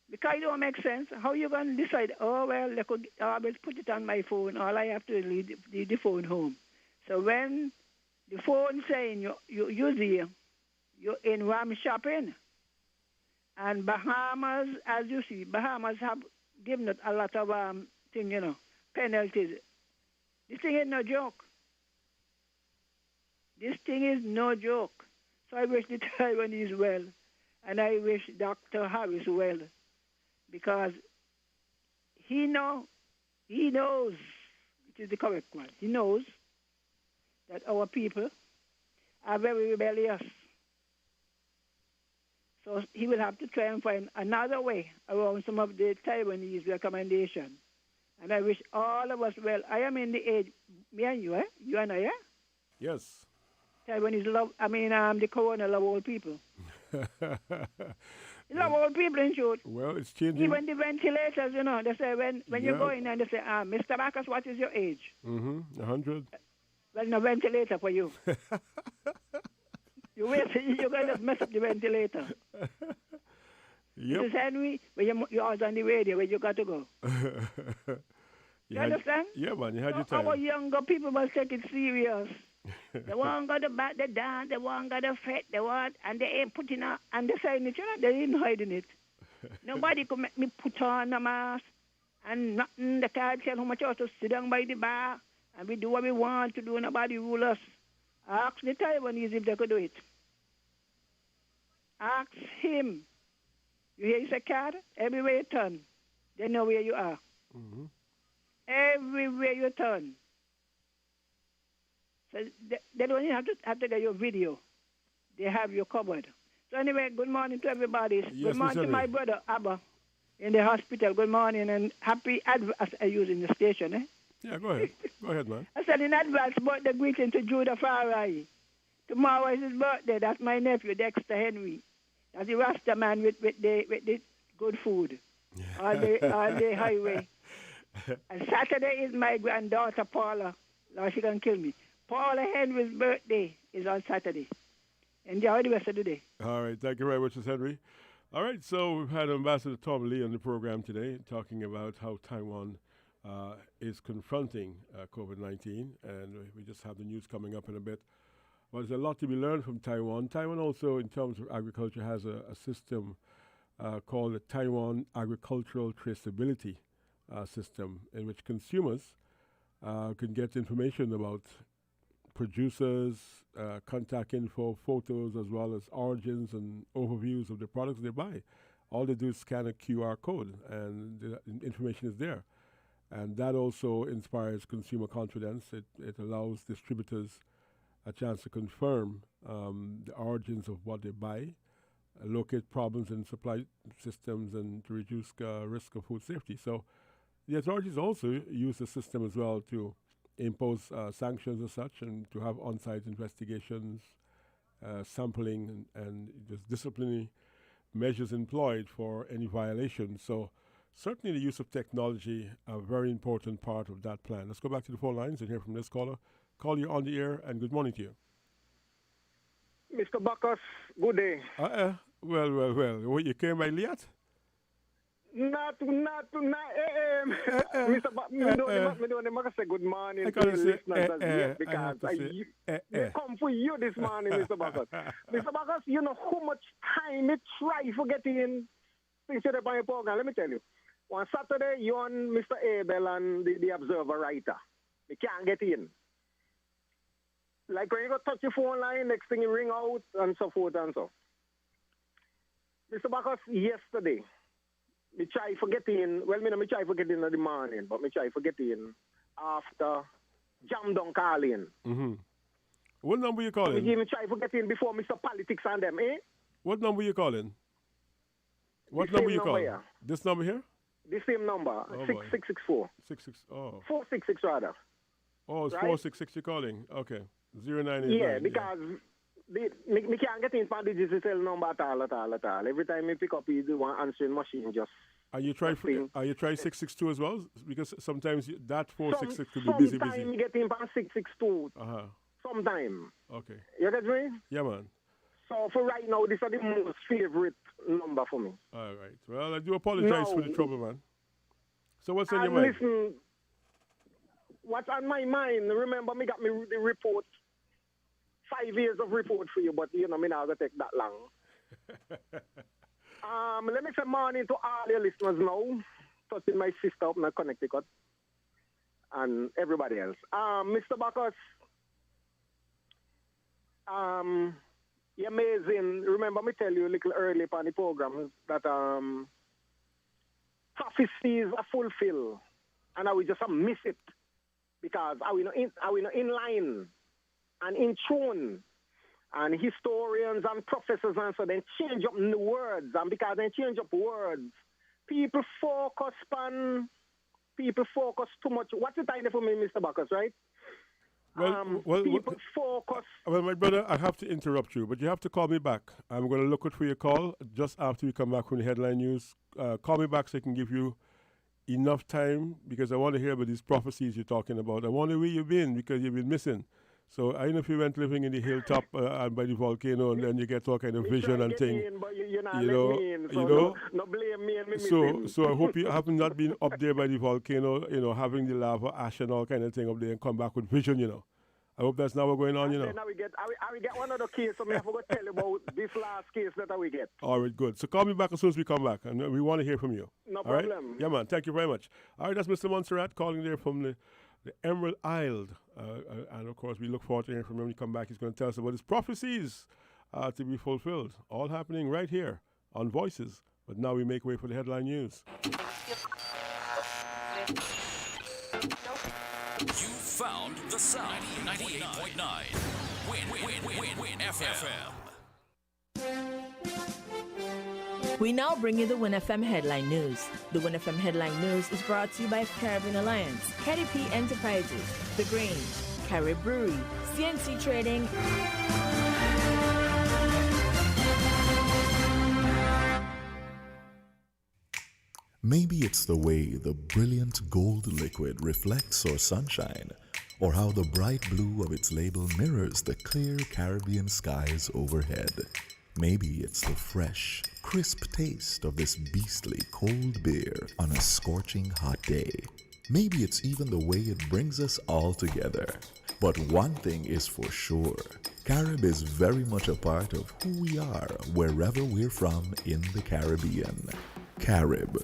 Because it don't make sense. How you going to decide, they could always put it on my phone. All I have to do is leave the phone home. So when the phone saying you're there, you're in Ram shopping, and Bahamas, as you see, Bahamas have given it a lot of penalties. This thing is no joke. This thing is no joke. So I wish the Taiwanese well. And I wish Dr. Harris well because he knows, which is the correct one, he knows that our people are very rebellious. So he will have to try and find another way around some of the Taiwanese recommendations. And I wish all of us well. I am in the age, me and you, You and I, Yes. Taiwanese love, the corona love old people. Love old people in short. Well, it's changing. Even the ventilators, they say when you go in and they say, Mr. Marcus, what is your age? 100. Well, no ventilator for you. You wait, you're going to mess up the ventilator. Yep. Mrs. Henry, when you're out on the radio, where you got to go. You understand? Yeah, man, you had your time. Our younger people must take it serious. They won't go to back the dance, they won't go to fete, and they ain't putting on, and they're saying it, they ain't hiding it. Nobody could make me put on a mask, and nothing, they can't tell how much I have to sit down by the bar, and we do what we want to do, nobody rule us. Ask the Taiwanese if they could do it. Ask him. You hear, he say, cat, everywhere you turn, they know where you are. Everywhere you turn. So they don't even have to get your video. They have you covered. So anyway, good morning to everybody. Yes, good morning to my brother, Abba, in the hospital. Good morning and happy advance I use in the station, Yeah, go ahead. Go ahead, man. I said in advance, birthday greeting to Judah Farai. Tomorrow is his birthday. That's my nephew, Dexter Henry. That's the Rasta man with the good food on the highway. And Saturday is my granddaughter, Paula. Now she can kill me. Paula Henry's birthday is on Saturday. Enjoy the rest of the day. All right. Thank you very much, Mrs. Henry. All right. So we've had Ambassador Tom Lee on the program today talking about how Taiwan is confronting COVID-19. And we just have the news coming up in a bit. Well, there's a lot to be learned from Taiwan. Taiwan also, in terms of agriculture, has a system called the Taiwan Agricultural Traceability System, in which consumers can get information about producers, contact info, photos, as well as origins and overviews of the products they buy. All they do is scan a QR code, and the information is there. And that also inspires consumer confidence. It allows distributors a chance to confirm the origins of what they buy, locate problems in supply systems, and to reduce risk of food safety. So the authorities also use the system as well to impose sanctions as such, and to have on-site investigations, sampling, and just disciplinary measures employed for any violations. So certainly the use of technology, a very important part of that plan. Let's go back to the phone lines and hear from this caller. Call you on the air, and good morning to you. Mr. Bacchus, good day. Well. You came by late? Not, Mr. Me don't say good morning to your listeners as yet because they come for you this morning, Mr. Bacchus. Mr. Bacchus, you know how much time it try for getting things to the program. Let me tell you. On Saturday, you and Mr. Abel and the Observer writer. They can't get in. Like when you go touch your phone line, next thing you ring out and so forth and so. Mr. Bacchus, yesterday, me try for getting, me try for getting in the morning, but me try for getting after jam down calling. What number you calling? Me try for getting before Mr. Politics and them, eh? What number you calling? What the number you calling? Here. This number here? The same number, 6664. 466 rather. Oh, it's right? 466 you're calling. Okay. 098. Yeah, because me can't get in for the digital number at all. Every time me pick up the one answering machine just. Are you try 662 as well? Because sometimes that 466 could be busy. Sometimes you get in for 662. Sometime. Okay. You get me? Yeah, man. So for right now, this is the most favorite number for me. All right. Well, I do apologize for the trouble, man. So what's on your mind? Listen, what's on my mind? Remember, me got me the report. 5 years of report for you, but me not gonna take that long. Let me say morning to all your listeners now, touching my sister up in Connecticut and everybody else. Mr. Bacchus, amazing. Remember me tell you a little early on the program that prophecies are fulfilled, and I will just miss it because are we not in line and in tune, and historians and professors and so then change up the words, and because they change up words, people focus too much. What's the title for me, Mr. Bacchus, right? People focus. Well, my brother, I have to interrupt you, but you have to call me back. I'm going to look out for your call just after we come back from the headline news. Call me back so I can give you enough time because I want to hear about these prophecies you're talking about. I wonder where you've been because you've been missing. So I don't know if you went living in the hilltop and by the volcano, and then you get all kind of vision and thing. No blame me and me. So I hope you have not been up there by the volcano, having the lava, ash and all kind of thing up there and come back with vision, I hope that's not what's going on, Now we get one other case, so I forgot to tell you about this last case that we get. All right, good. So call me back as soon as we come back, and we want to hear from you. No all problem. Right? Yeah, man. Thank you very much. All right, that's Mr. Montserrat calling there from the Emerald Isle. And, of course, we look forward to hearing from him when he come back. He's going to tell us about his prophecies to be fulfilled. All happening right here on Voices. But now we make way for the headline news. You found the sound. 98.9. Win FM. We now bring you the Win FM Headline News. The Win FM Headline News is brought to you by Caribbean Alliance, KDP Enterprises, The Grange, Carib Brewery, CNC Trading. Maybe it's the way the brilliant gold liquid reflects our sunshine, or how the bright blue of its label mirrors the clear Caribbean skies overhead. Maybe it's the fresh, crisp taste of this beastly cold beer on a scorching hot day. Maybe it's even the way it brings us all together. But one thing is for sure, Carib is very much a part of who we are wherever we're from in the Caribbean. Carib.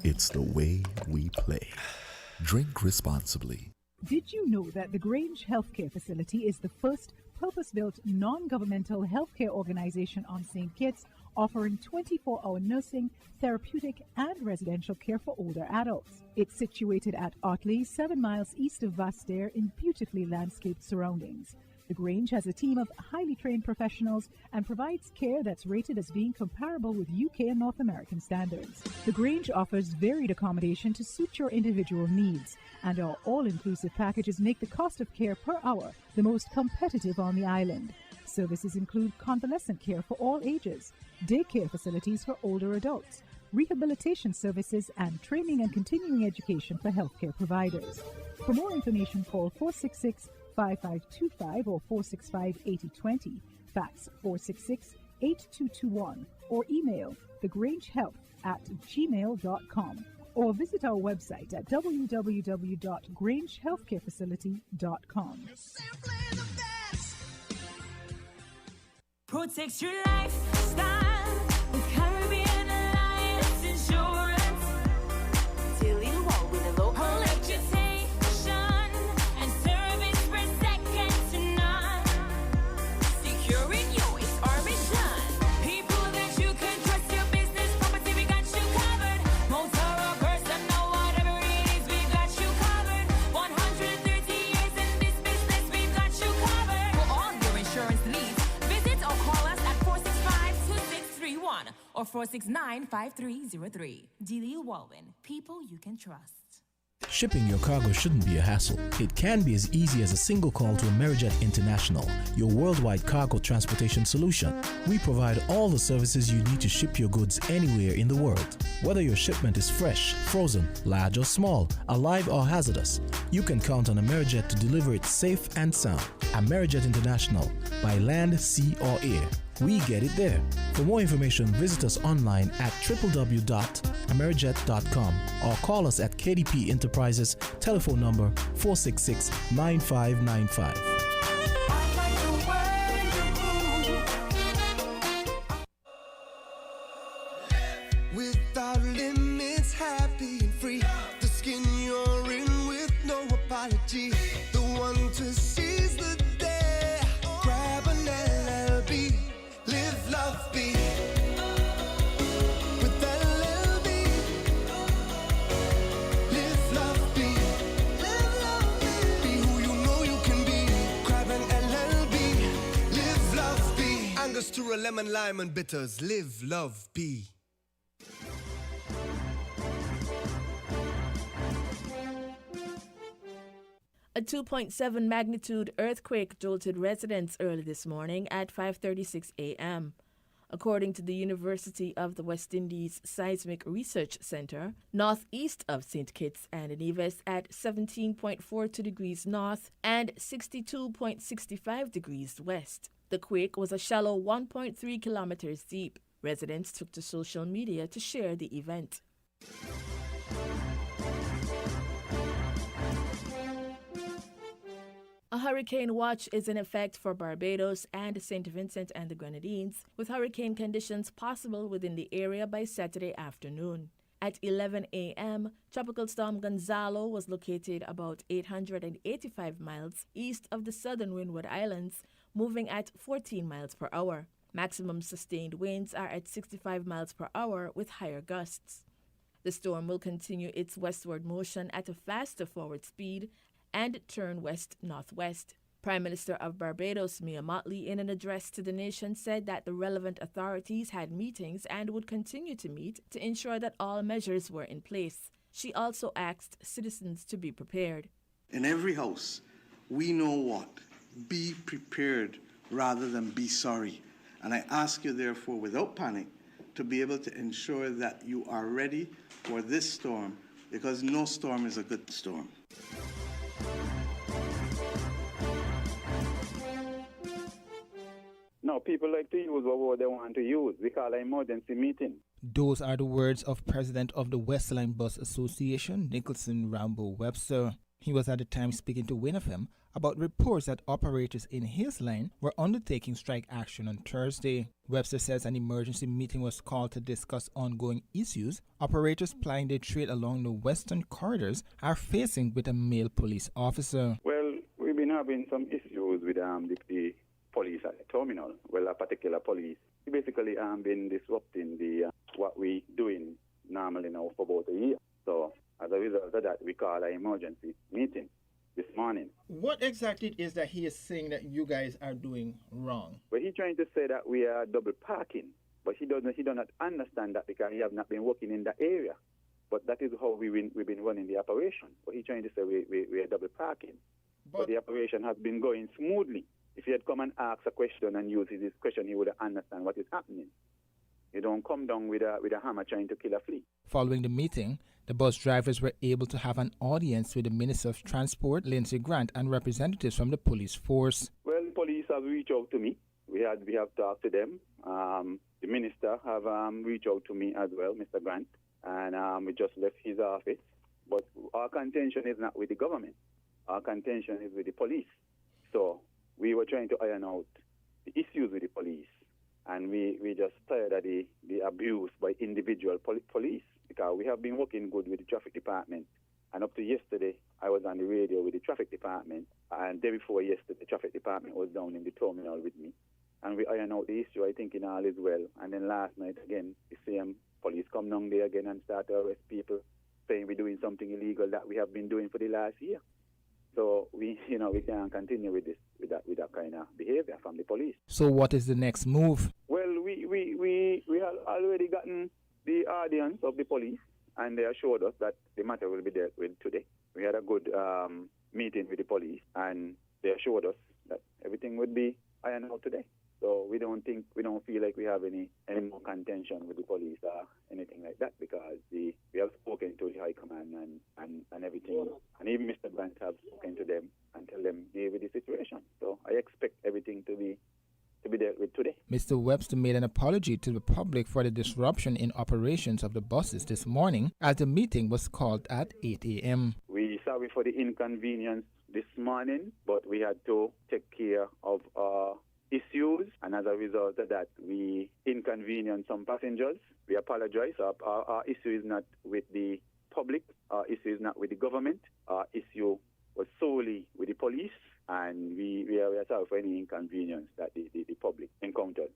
It's the way we play. Drink responsibly. Did you know that the Grange Healthcare Facility is the first purpose-built non-governmental healthcare organization on St. Kitts, offering 24-hour nursing, therapeutic, and residential care for older adults? It's situated at Otley, 7 miles east of Vastair in beautifully landscaped surroundings. The Grange has a team of highly trained professionals and provides care that's rated as being comparable with UK and North American standards. The Grange offers varied accommodation to suit your individual needs, and our all-inclusive packages make the cost of care per hour the most competitive on the island. Services include convalescent care for all ages, daycare facilities for older adults, rehabilitation services, and training and continuing education for healthcare providers. For more information, call 466-5525 or 465-8020, fax 466-8221, or email thegrangehealth@gmail.com, or visit our website at www.grangehealthcarefacility.com. Protect your lifestyle with Caribbean Alliance Insurance. Tilly Wall with a local reputation and service for second to none. Securing you is our mission. People that you can trust, your business, property, we got you covered. Motor or personal, whatever it is, we got you covered. 130 years in this business, we've got you covered. For all your insurance needs, visit or call us at 465-2631 or 469-5303. Dealey Walwyn, people you can trust. Shipping your cargo shouldn't be a hassle. It can be as easy as a single call to Amerijet International, your worldwide cargo transportation solution. We provide all the services you need to ship your goods anywhere in the world. Whether your shipment is fresh, frozen, large or small, alive or hazardous, you can count on Amerijet to deliver it safe and sound. Amerijet International, by land, sea or air. We get it there. For more information, visit us online at www.amerijet.com or call us at KDP Enterprises, telephone number 466-9595. Without limits, happy and free. The skin you're in with no apology. The one to seize the day. Grab an LLB. lemon, lime, and bitters. Live, love, be. A 2.7 magnitude earthquake jolted residents early this morning at 5:36 a.m. According to the University of the West Indies Seismic Research Center, northeast of St. Kitts and Nevis at 17.42 degrees north and 62.65 degrees west. The quake was a shallow 1.3 kilometers deep. Residents took to social media to share the event. A hurricane watch is in effect for Barbados and St. Vincent and the Grenadines, with hurricane conditions possible within the area by Saturday afternoon. At 11 a.m., Tropical Storm Gonzalo was located about 885 miles east of the southern Windward Islands, moving at 14 miles per hour. Maximum sustained winds are at 65 miles per hour with higher gusts. The storm will continue its westward motion at a faster forward speed and turn west-northwest. Prime Minister of Barbados, Mia Mottley, in an address to the nation, said that the relevant authorities had meetings and would continue to meet to ensure that all measures were in place. She also asked citizens to be prepared. In every house, we know what? Be prepared rather than be sorry. And I ask you, therefore, without panic, to be able to ensure that you are ready for this storm, because no storm is a good storm. No, people like to use what they want to use. We call an emergency meeting. Those are the words of President of the Westline Bus Association, Nicholson Rambo Webster. He was at the time speaking to Win FM about reports that operators in his line were undertaking strike action on Thursday. Webster says an emergency meeting was called to discuss ongoing issues operators plying their trade along the western corridors are facing with a male police officer. Well, we've been having some issues with the police at the terminal. Well, a particular police. He basically been disrupting the what we doing normally now for about a year. So as a result of that, we call an emergency meeting this morning. What exactly is that he is saying that you guys are doing wrong? Well, he's trying to say that we are double parking, but he does not understand that because he have not been working in that area. But that is how we've been running the operation. But he's trying to say we are double parking. But the operation has been going smoothly. If he had come and asked a question and used his question, he would understand what is happening. You don't come down with a hammer trying to kill a flea. Following the meeting, the bus drivers were able to have an audience with the Minister of Transport, Lindsey Grant, and representatives from the police force. Well, the police have reached out to me. We have talked to them. The minister have reached out to me as well, Mr. Grant, and we just left his office. But our contention is not with the government. Our contention is with the police. So we were trying to iron out the issues with the police, and we just tired of the abuse by individual police, because we have been working good with the traffic department. And up to yesterday, I was on the radio with the traffic department, and day before yesterday, the traffic department was down in the terminal with me. And we iron out the issue, I think, in all is well. And then last night, again, the same police come down there again and start to arrest people, saying we're doing something illegal that we have been doing for the last year. So we can't continue with that kind of behavior from the police. So what is the next move? Well, we have already gotten the audience of the police, and they assured us that the matter will be dealt with today. We had a good meeting with the police, and they assured us that everything would be ironed out today. So we don't feel like we have any more contention with the police or anything like that, because we have spoken to the High Command and everything. And even Mr. Grant have spoken to them and tell them deal with the situation. So I expect everything to be dealt with today. Mr. Webster made an apology to the public for the disruption in operations of the buses this morning, as the meeting was called at 8 a.m. We're sorry for the inconvenience this morning, but we had to take care of issues, and as a result of that, we inconvenienced some passengers. We apologize. Our issue is not with the public. Our issue is not with the government. Our issue was solely with the police, and we are sorry for any inconvenience that the public encountered.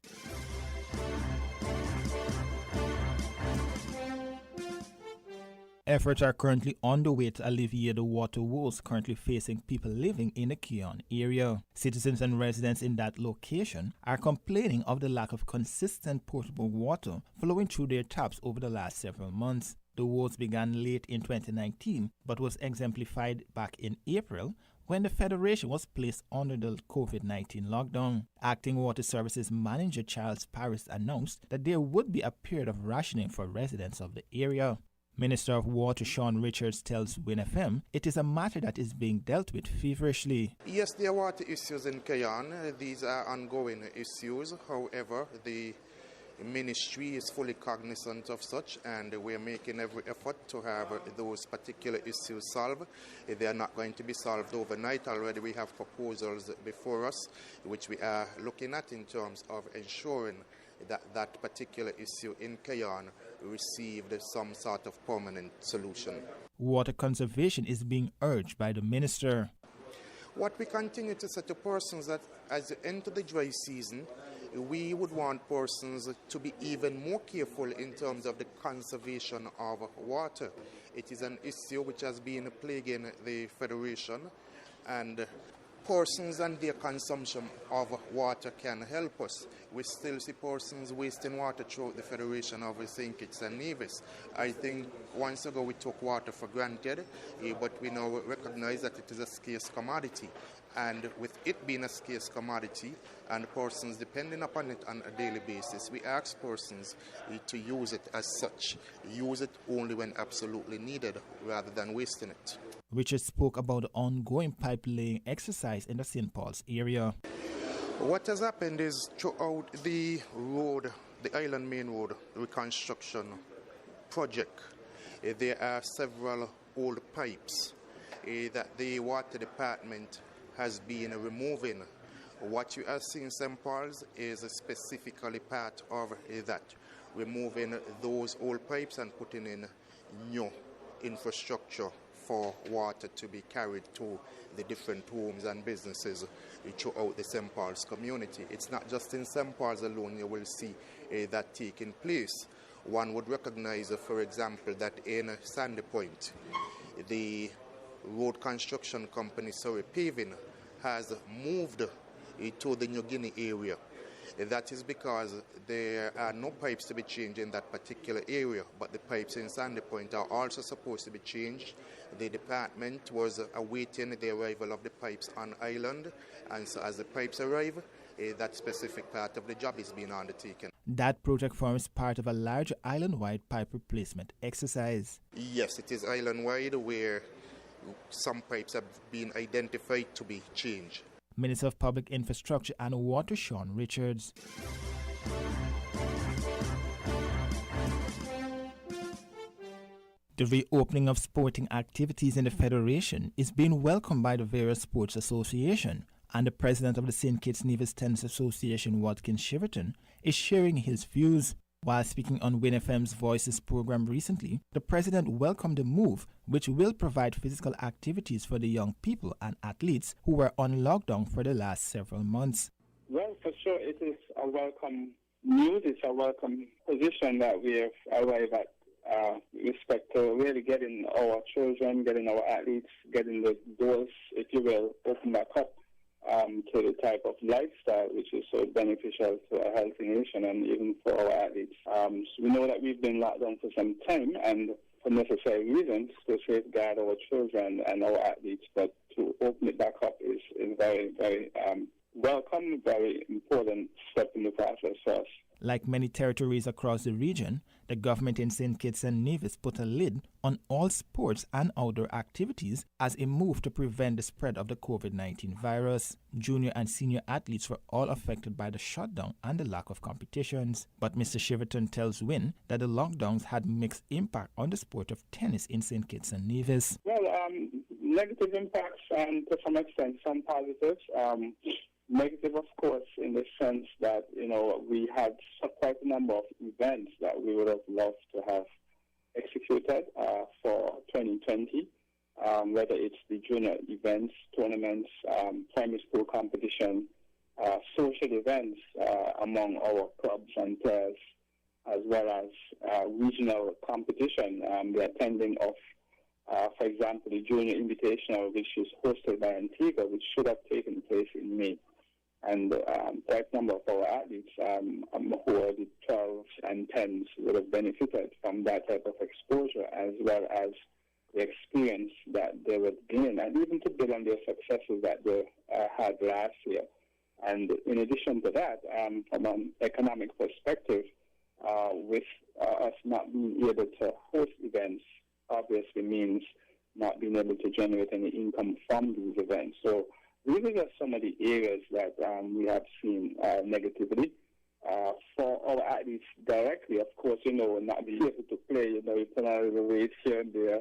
Efforts are currently underway to alleviate the water woes currently facing people living in the Keon area. Citizens and residents in that location are complaining of the lack of consistent potable water flowing through their taps over the last several months. The woes began late in 2019 but was exemplified back in April when the Federation was placed under the COVID-19 lockdown. Acting Water Services Manager Charles Paris announced that there would be a period of rationing for residents of the area. Minister of Water Sean Richards tells WinFM it is a matter that is being dealt with feverishly. Yes, there are water issues in Kayan. These are ongoing issues. However, the ministry is fully cognizant of such, and we are making every effort to have those particular issues solved. They are not going to be solved overnight. Already we have proposals before us which we are looking at in terms of ensuring that that particular issue in Kayan received some sort of permanent solution. Water conservation is being urged by the minister. What we continue to say to persons that as you enter the dry season, we would want persons to be even more careful in terms of the conservation of water. It is an issue which has been plaguing the Federation, and persons and their consumption of water can help us. We still see persons wasting water throughout the Federation of St. Kitts and Nevis. I think once ago we took water for granted, but we now recognize that it is a scarce commodity. And with it being a scarce commodity and persons depending upon it on a daily basis, we ask persons to use it as such. Use it only when absolutely needed rather than wasting it. Richard spoke about the ongoing pipe laying exercise in the St. Paul's area. What has happened is throughout the road, the Island Main Road reconstruction project, there are several old pipes that the water department has been removing. What you are seeing in St. Paul's is specifically part of that, removing those old pipes and putting in new infrastructure for water to be carried to the different homes and businesses throughout the St. Paul's community. It's not just in St. Paul's alone you will see that taking place. One would recognize, for example, that in Sandy Point, the road construction company Surrey Paving has moved to the New Guinea area. That is because there are no pipes to be changed in that particular area, but the pipes in Sandy Point are also supposed to be changed. The department was awaiting the arrival of the pipes on island, and so as the pipes arrive, that specific part of the job is being undertaken. That project forms part of a larger island-wide pipe replacement exercise. Yes, it is island-wide where some pipes have been identified to be changed. Minister of Public Infrastructure and Water Sean Richards. The reopening of sporting activities in the Federation is being welcomed by the various sports associations, and the president of the St. Kitts Nevis Tennis Association, Watkins Shiverton, is sharing his views. While speaking on WinFM's Voices program recently, the president welcomed the move, which will provide physical activities for the young people and athletes who were on lockdown for the last several months. Well, for sure, it is a welcome news. It's a welcome position that we have arrived at with respect to really getting our children, getting our athletes, getting the doors, if you will, open back up to the type of lifestyle which is so beneficial to a healthy nation and even for our athletes. So we know that we've been locked down for some time and for necessary reasons to safeguard our children and our athletes, but to open it back up is very, very welcome, very important step in the process for us. Like many territories across the region, the government in St. Kitts and Nevis put a lid on all sports and outdoor activities as a move to prevent the spread of the COVID-19 virus. Junior and senior athletes were all affected by the shutdown and the lack of competitions. But Mr. Shiverton tells Win that the lockdowns had mixed impact on the sport of tennis in St. Kitts and Nevis. Well, negative impacts and to some extent some positives. Negative, of course, in the sense that, we had quite a number of events that we would have loved to have executed for 2020, whether it's the junior events, tournaments, primary school competition, social events among our clubs and players, as well as regional competition, the attending of, for example, the Junior Invitational, which is hosted by Antigua, which should have taken place in May. And quite a number of our athletes who are the 12s and 10s would have benefited from that type of exposure, as well as the experience that they would gain, and even to build on their successes that they had last year. And in addition to that, from an economic perspective, with us not being able to host events, obviously means not being able to generate any income from these events. So these are just some of the areas that we have seen negatively. For our athletes directly, of course, not being able to play, you put on the weights here and there,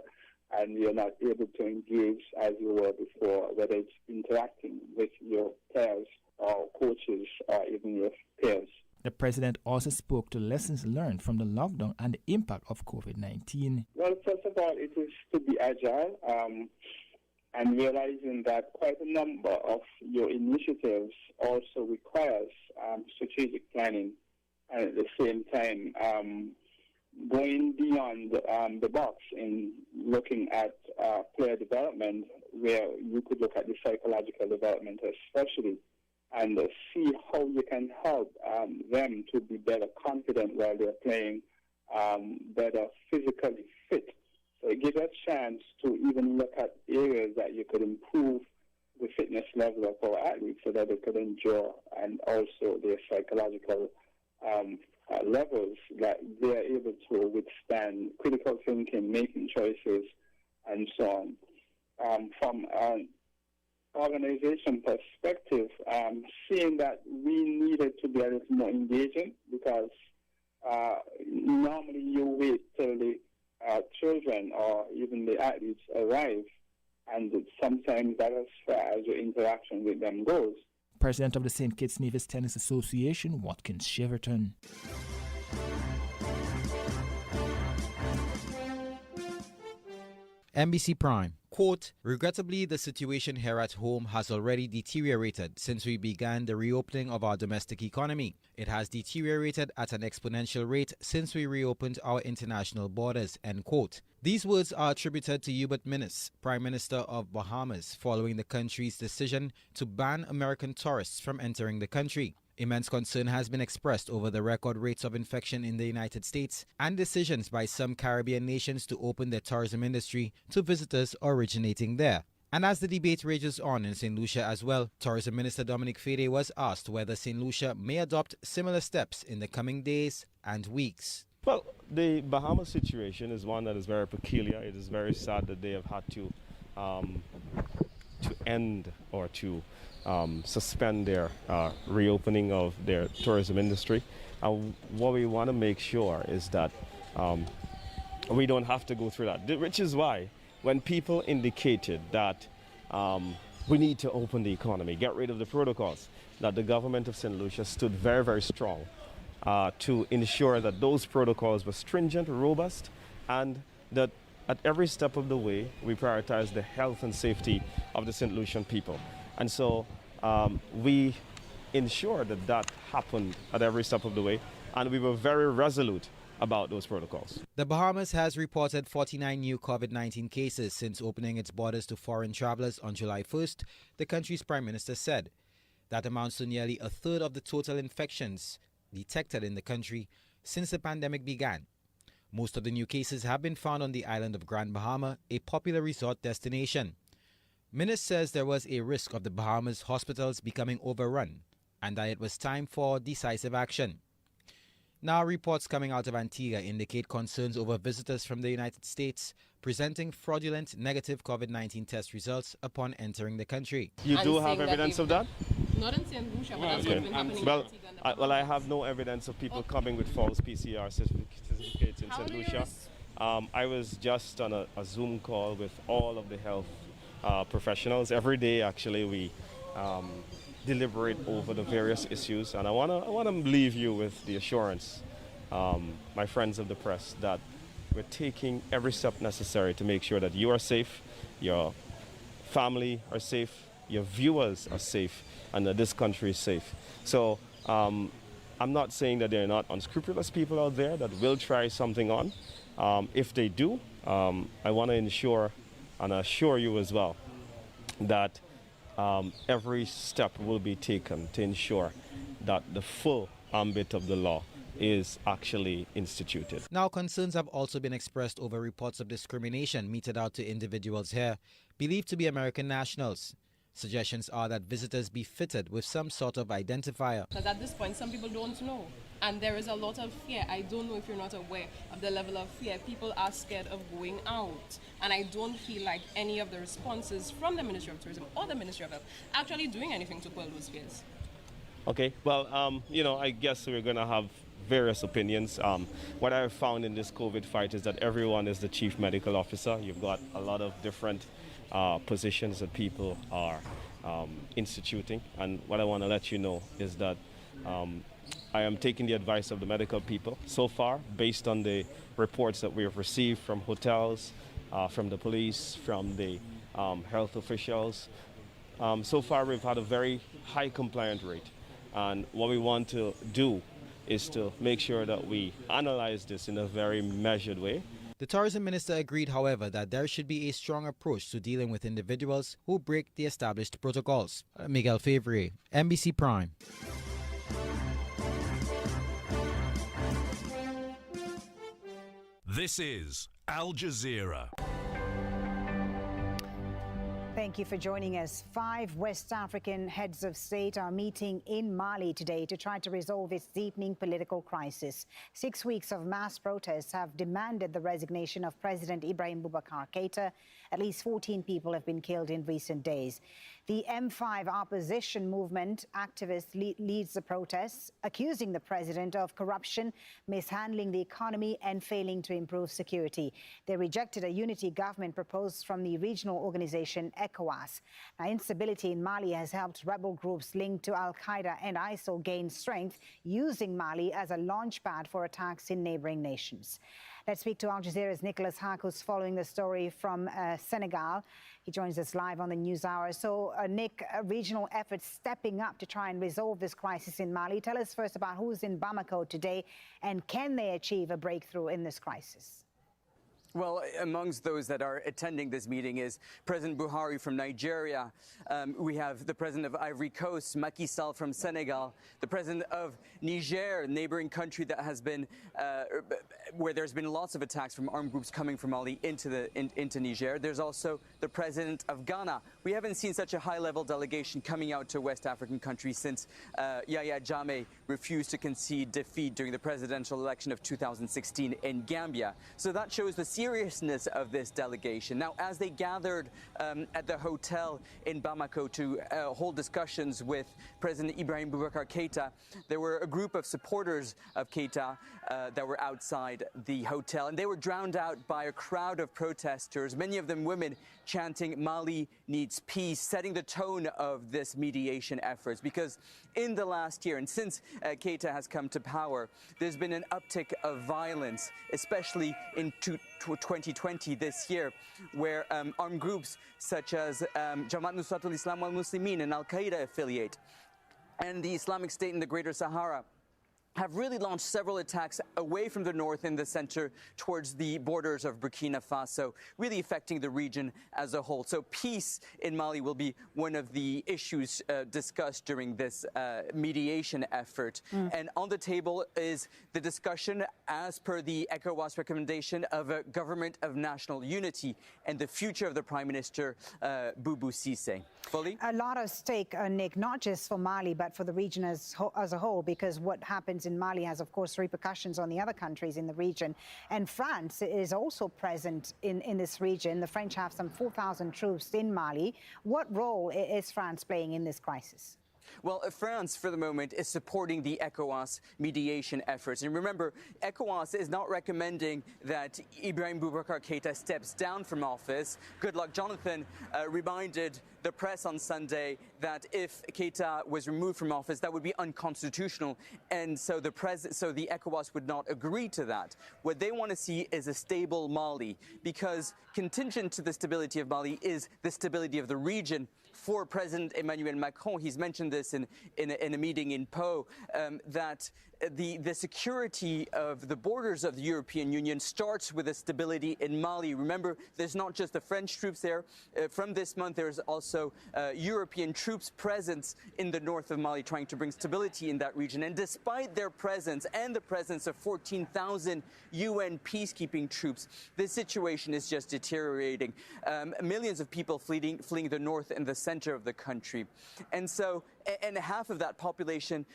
and you're not able to engage as you were before, whether it's interacting with your players or coaches or even your peers. The president also spoke to lessons learned from the lockdown and the impact of COVID-19. Well, first of all, it is to be agile and realizing that quite a number of your initiatives also requires strategic planning, and at the same time going beyond the box in looking at player development, where you could look at the psychological development especially, and see how you can help them to be better confident while they're playing, better physically fit. So it gives us a chance to even look at areas that you could improve the fitness level of our athletes so that they could endure, and also their psychological levels, that they're able to withstand critical thinking, making choices, and so on. From an organization perspective, seeing that we needed to be a little more engaging, because normally you wait till the children or even the athletes arrive, and sometimes that as far as your interaction with them goes. President of the St. Kitts Nevis Tennis Association, Watkins Cheverton. NBC Prime. Quote, regrettably, the situation here at home has already deteriorated since we began the reopening of our domestic economy. It has deteriorated at an exponential rate since we reopened our international borders, end quote. These words are attributed to Hubert Minnis, Prime Minister of Bahamas, following the country's decision to ban American tourists from entering the country. Immense concern has been expressed over the record rates of infection in the United States and decisions by some Caribbean nations to open their tourism industry to visitors originating there. And as the debate rages on in St. Lucia as well, Tourism Minister Dominic Fede was asked whether St. Lucia may adopt similar steps in the coming days and weeks. Well, the Bahamas situation is one that is very peculiar. It is very sad that they have had to end or to suspend their reopening of their tourism industry. And what we want to make sure is that we don't have to go through that, which is why when people indicated that we need to open the economy, get rid of the protocols, that the government of St. Lucia stood very, very strong to ensure that those protocols were stringent, robust, and that at every step of the way we prioritize the health and safety of the St. Lucian people. And so we ensured that that happened at every step of the way, and we were very resolute about those protocols. The Bahamas has reported 49 new COVID-19 cases since opening its borders to foreign travelers on July 1st, the country's Prime Minister said. That amounts to nearly a third of the total infections detected in the country since the pandemic began. Most of the new cases have been found on the island of Grand Bahama, a popular resort destination. Minnis says there was a risk of the Bahamas hospitals becoming overrun and that it was time for decisive action. Now, reports coming out of Antigua indicate concerns over visitors from the United States presenting fraudulent negative COVID-19 test results upon entering the country. You do have evidence of that? Not in St. Lucia, but that's what's been happening well, in Antigua. well, I have no evidence of people coming with false PCR certificates in St. Lucia. I was just on a Zoom call with all of the health professionals. Every day, actually, we deliberate over the various issues, and I want to leave you with the assurance, my friends of the press, that we're taking every step necessary to make sure that you are safe, your family are safe, your viewers are safe, and that this country is safe. So I'm not saying that there are not unscrupulous people out there that will try something on. If they do, I want to ensure and assure you as well that every step will be taken to ensure that the full ambit of the law is actually instituted. Now, concerns have also been expressed over reports of discrimination meted out to individuals here, believed to be American nationals. Suggestions are that visitors be fitted with some sort of identifier. Because at this point, some people don't know. And there is a lot of fear. I don't know if you're not aware of the level of fear. People are scared of going out. And I don't feel like any of the responses from the Ministry of Tourism or the Ministry of Health actually doing anything to quell those fears. Okay, well, I guess we're going to have various opinions. What I've found in this COVID fight is that everyone is the chief medical officer. You've got a lot of different positions that people are instituting. And what I want to let you know is that I am taking the advice of the medical people. So far, based on the reports that we have received from hotels, from the police, from the health officials, so far we've had a very high compliant rate. And what we want to do is to make sure that we analyze this in a very measured way. The tourism minister agreed, however, that there should be a strong approach to dealing with individuals who break the established protocols. Miguel Favre, NBC Prime. This is Al Jazeera. Thank you for joining us. 5 West African heads of state are meeting in Mali today to try to resolve its deepening political crisis. 6 weeks of mass protests have demanded the resignation of President Ibrahim Boubacar Keïta. At least 14 people have been killed in recent days. The M5 opposition movement activist leads the protests, accusing the president of corruption, mishandling the economy and failing to improve security. They rejected a unity government proposed from the regional organization ECOWAS. Now, instability in Mali has helped rebel groups linked to Al-Qaeda and ISIL gain strength, using Mali as a launchpad for attacks in neighboring nations. Let's speak to Al Jazeera's Nicholas Hack, who's following the story from Senegal. He joins us live on the News Hour. So, Nick, regional efforts stepping up to try and resolve this crisis in Mali. Tell us first about who's in Bamako today, and can they achieve a breakthrough in this crisis? Well, amongst those that are attending this meeting is President Buhari from Nigeria. We have the President of Ivory Coast, Macky Sall from Senegal, the President of Niger, a neighboring country that has been, where there's been lots of attacks from armed groups coming from Mali into Niger. There's also the President of Ghana. We haven't seen such a high-level delegation coming out to West African countries since Yahya Jammeh refused to concede defeat during the presidential election of 2016 in Gambia. So that shows the seriousness of this delegation. Now, as they gathered at the hotel in Bamako to hold discussions with President Ibrahim Boubacar Keïta, there were a group of supporters of Keïta that were outside the hotel, and they were drowned out by a crowd of protesters, many of them women, chanting "Mali needs peace," setting the tone of this mediation efforts. Because in the last year, and since Keïta has come to power, there's been an uptick of violence, especially in 2020 this year, where armed groups such as Jamaat Nusratul Islam wal Muslimin, an Al-Qaeda affiliate, and the Islamic State in the Greater Sahara have really launched several attacks away from the north and the center towards the borders of Burkina Faso, really affecting the region as a whole. So peace in Mali will be one of the issues discussed during this mediation effort. And on the table is the discussion, as per the ECOWAS recommendation, of a government of national unity and the future of the Prime Minister, Boubou Cissé. Fully? A lot at stake, Nick, not just for Mali, but for the region as a whole, because what happens in Mali has, of course, repercussions on the other countries in the region. And France is also present in this region. The French have some 4,000 troops in Mali. What role is France playing in this crisis? Well, France, for the moment, is supporting the ECOWAS mediation efforts. And remember, ECOWAS is not recommending that Ibrahim Boubacar Keïta steps down from office. Goodluck Jonathan reminded the press on Sunday that if Keïta was removed from office, that would be unconstitutional. And so the ECOWAS would not agree to that. What they want to see is a stable Mali, because contingent to the stability of Mali is the stability of the region. For President Emmanuel Macron, he's mentioned this in a meeting in Pau, that the security of the borders of the European Union starts with the stability in Mali. Remember, there's not just the French troops there. From this month, there's also European troops presence in the north of Mali trying to bring stability in that region. And despite their presence and the presence of 14,000 UN peacekeeping troops, this situation is just deteriorating. Millions of people fleeing the north and the center of the country. And so, and half of that population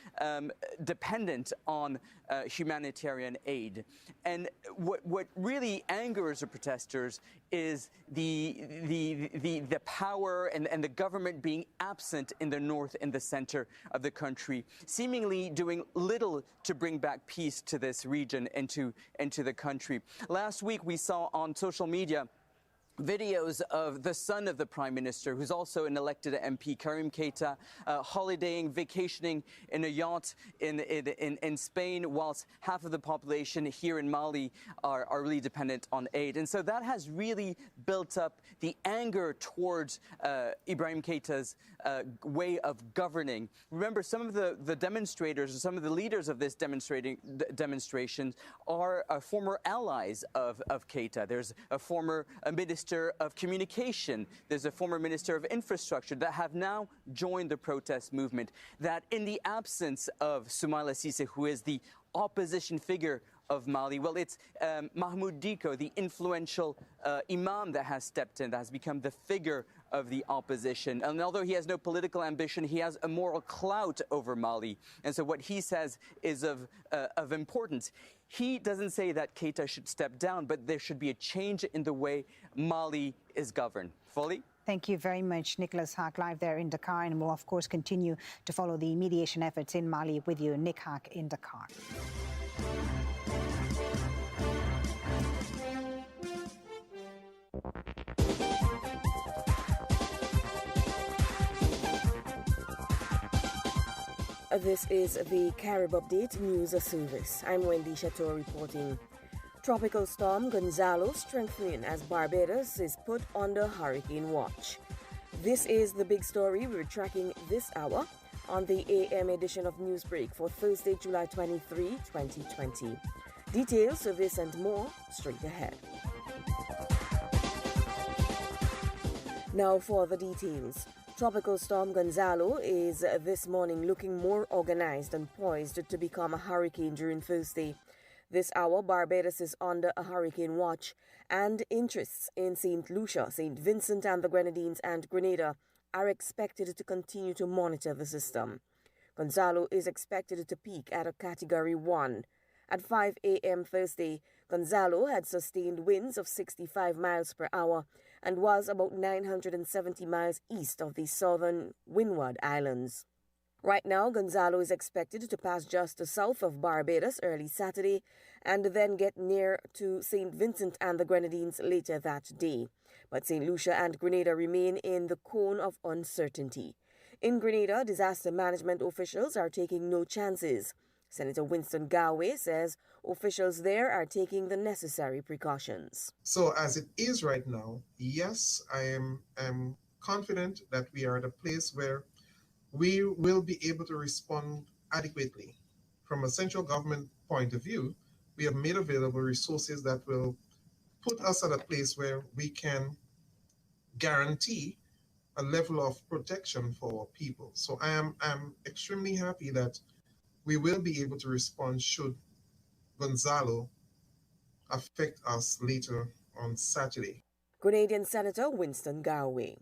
dependent on humanitarian aid. And what really angers the protesters is the power and the government being absent in the north and the center of the country, seemingly doing little to bring back peace to this region and to the country. Last week we saw on social media videos of the son of the Prime Minister, who's also an elected MP, Karim Keita, holidaying, vacationing in a yacht in Spain, whilst half of the population here in Mali are really dependent on aid. And so that has really built up the anger towards Ibrahim Keita's way of governing. Remember, some of the demonstrators, or some of the leaders of this demonstration are former allies of Keita. There's a former Minister of Communication, there's a former Minister of Infrastructure that have now joined the protest movement. That in the absence of Soumaïla Cissé, who is the opposition figure of Mali, well, it's Mahmoud Dicko, the influential imam that has stepped in, that has become the figure of the opposition. And although he has no political ambition, he has a moral clout over Mali. And so what he says is of importance. He doesn't say that Keita should step down, but there should be a change in the way Mali is governed. Folly? Thank you very much, Nicholas Hack, live there in Dakar. And we'll, of course, continue to follow the mediation efforts in Mali with you, Nick Hack in Dakar. This is the Carib Update News Service. I'm Wendy Chateau reporting. Tropical storm Gonzalo strengthening as Barbados is put under hurricane watch. This is the big story we're tracking this hour on the AM edition of Newsbreak for Thursday, July 23, 2020. Details of this and more straight ahead. Now for the details. Tropical storm Gonzalo is this morning looking more organized and poised to become a hurricane during Thursday. This hour, Barbados is under a hurricane watch, and interests in St. Lucia, St. Vincent and the Grenadines, and Grenada are expected to continue to monitor the system. Gonzalo is expected to peak at a Category 1. At 5 a.m. Thursday, Gonzalo had sustained winds of 65 miles per hour and was about 970 miles east of the southern Windward Islands. Right now, Gonzalo is expected to pass just south of Barbados early Saturday and then get near to St. Vincent and the Grenadines later that day. But St. Lucia and Grenada remain in the cone of uncertainty. In Grenada, disaster management officials are taking no chances. Senator Winston Galway says officials there are taking the necessary precautions. So as it is right now, yes, I am confident that we are at a place where we will be able to respond adequately. From a central government point of view, we have made available resources that will put us at a place where we can guarantee a level of protection for people. So I'm extremely happy that we will be able to respond should Gonzalo affect us later on Saturday. Grenadian Senator Winston Galway.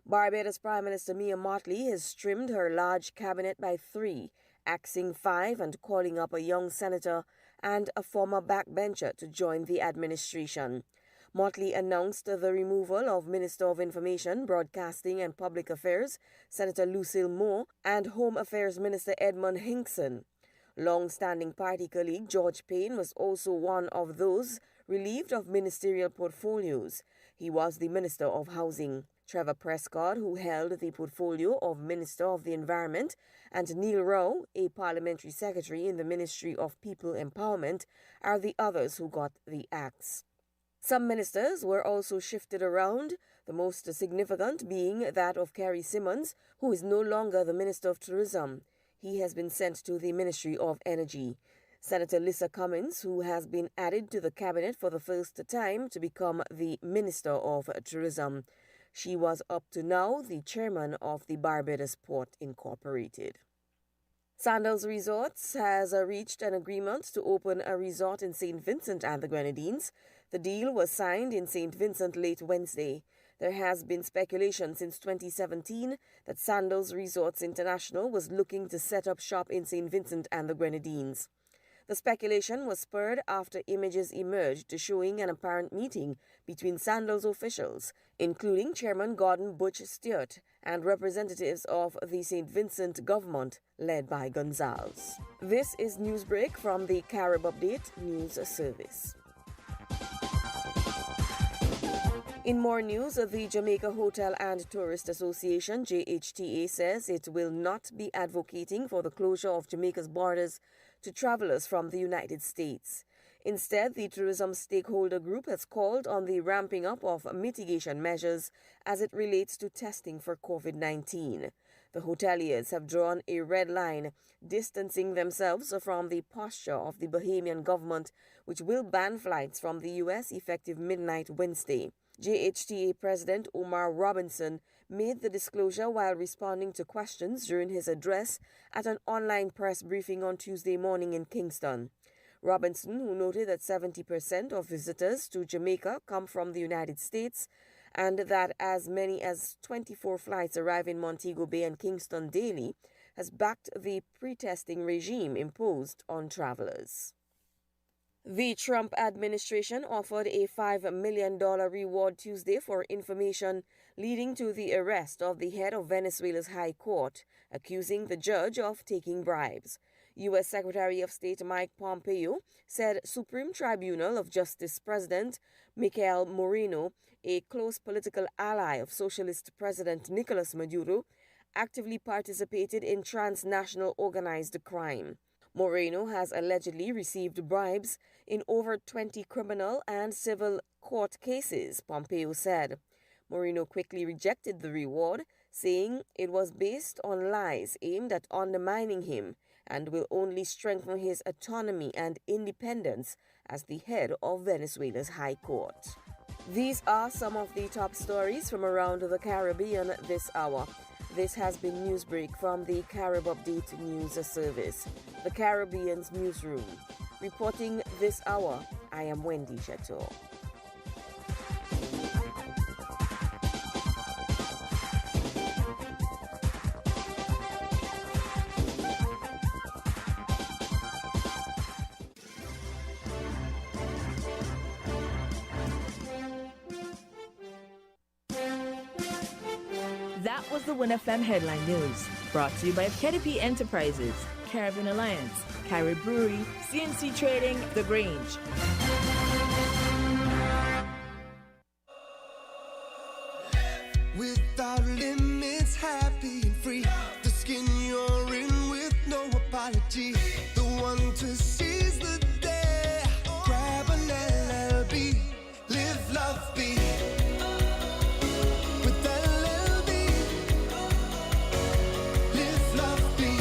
Barbados Prime Minister Mia Mottley has trimmed her large cabinet by 3, axing 5 and calling up a young senator and a former backbencher to join the administration. Mottley announced the removal of Minister of Information, Broadcasting and Public Affairs, Senator Lucille Moore, and Home Affairs Minister Edmund Hinkson. Long-standing party colleague George Payne was also one of those relieved of ministerial portfolios. He was the Minister of Housing. Trevor Prescott, who held the portfolio of Minister of the Environment, and Neil Rowe, a parliamentary secretary in the Ministry of People Empowerment, are the others who got the axe. Some ministers were also shifted around, the most significant being that of Kerry Simmons, who is no longer the Minister of Tourism. he has been sent to the Ministry of Energy. Senator Lisa Cummins, who has been added to the cabinet for the first time to become the Minister of Tourism. She was up to now the chairman of the Barbados Port Incorporated. Sandals Resorts has reached an agreement to open a resort in St. Vincent and the Grenadines. The deal was signed in St. Vincent late Wednesday. There has been speculation since 2017 that Sandals Resorts International was looking to set up shop in St. Vincent and the Grenadines. The speculation was spurred after images emerged showing an apparent meeting between Sandals officials, including Chairman Gordon Butch Stewart and representatives of the St. Vincent government led by Gonzales. This is Newsbreak from the Carib Update News Service. In more news, the Jamaica Hotel and Tourist Association, JHTA, says it will not be advocating for the closure of Jamaica's borders to travelers from the United States. Instead, the tourism stakeholder group has called on the ramping up of mitigation measures as it relates to testing for COVID-19. The hoteliers have drawn a red line, distancing themselves from the posture of the Bahamian government, which will ban flights from the U.S. effective midnight Wednesday. JHTA President Omar Robinson made the disclosure while responding to questions during his address at an online press briefing on Tuesday morning in Kingston. Robinson, who noted that 70% of visitors to Jamaica come from the United States and that as many as 24 flights arrive in Montego Bay and Kingston daily, has backed the pre-testing regime imposed on travelers. The Trump administration offered a $5 million reward Tuesday for information leading to the arrest of the head of Venezuela's high court, accusing the judge of taking bribes. U.S. Secretary of State Mike Pompeo said Supreme Tribunal of Justice President Miguel Moreno, a close political ally of Socialist President Nicolas Maduro, actively participated in transnational organized crime. Moreno has allegedly received bribes in over 20 criminal and civil court cases, Pompeo said. Moreno quickly rejected the reward, saying it was based on lies aimed at undermining him and will only strengthen his autonomy and independence as the head of Venezuela's High Court. These are some of the top stories from around the Caribbean this hour. This has been Newsbreak from the Carib Update News Service, the Caribbean's newsroom. Reporting this hour, I am Wendy Chateau. That was the WinFM Headline News, brought to you by KDP Enterprises, Caribbean Alliance, Carib Brewery, CNC Trading, The Grange. Without limits, happy and free. The skin you're in with no apology. The one to seize the day. Grab an LLB. Live, love, be. With LLB. Live, love, be.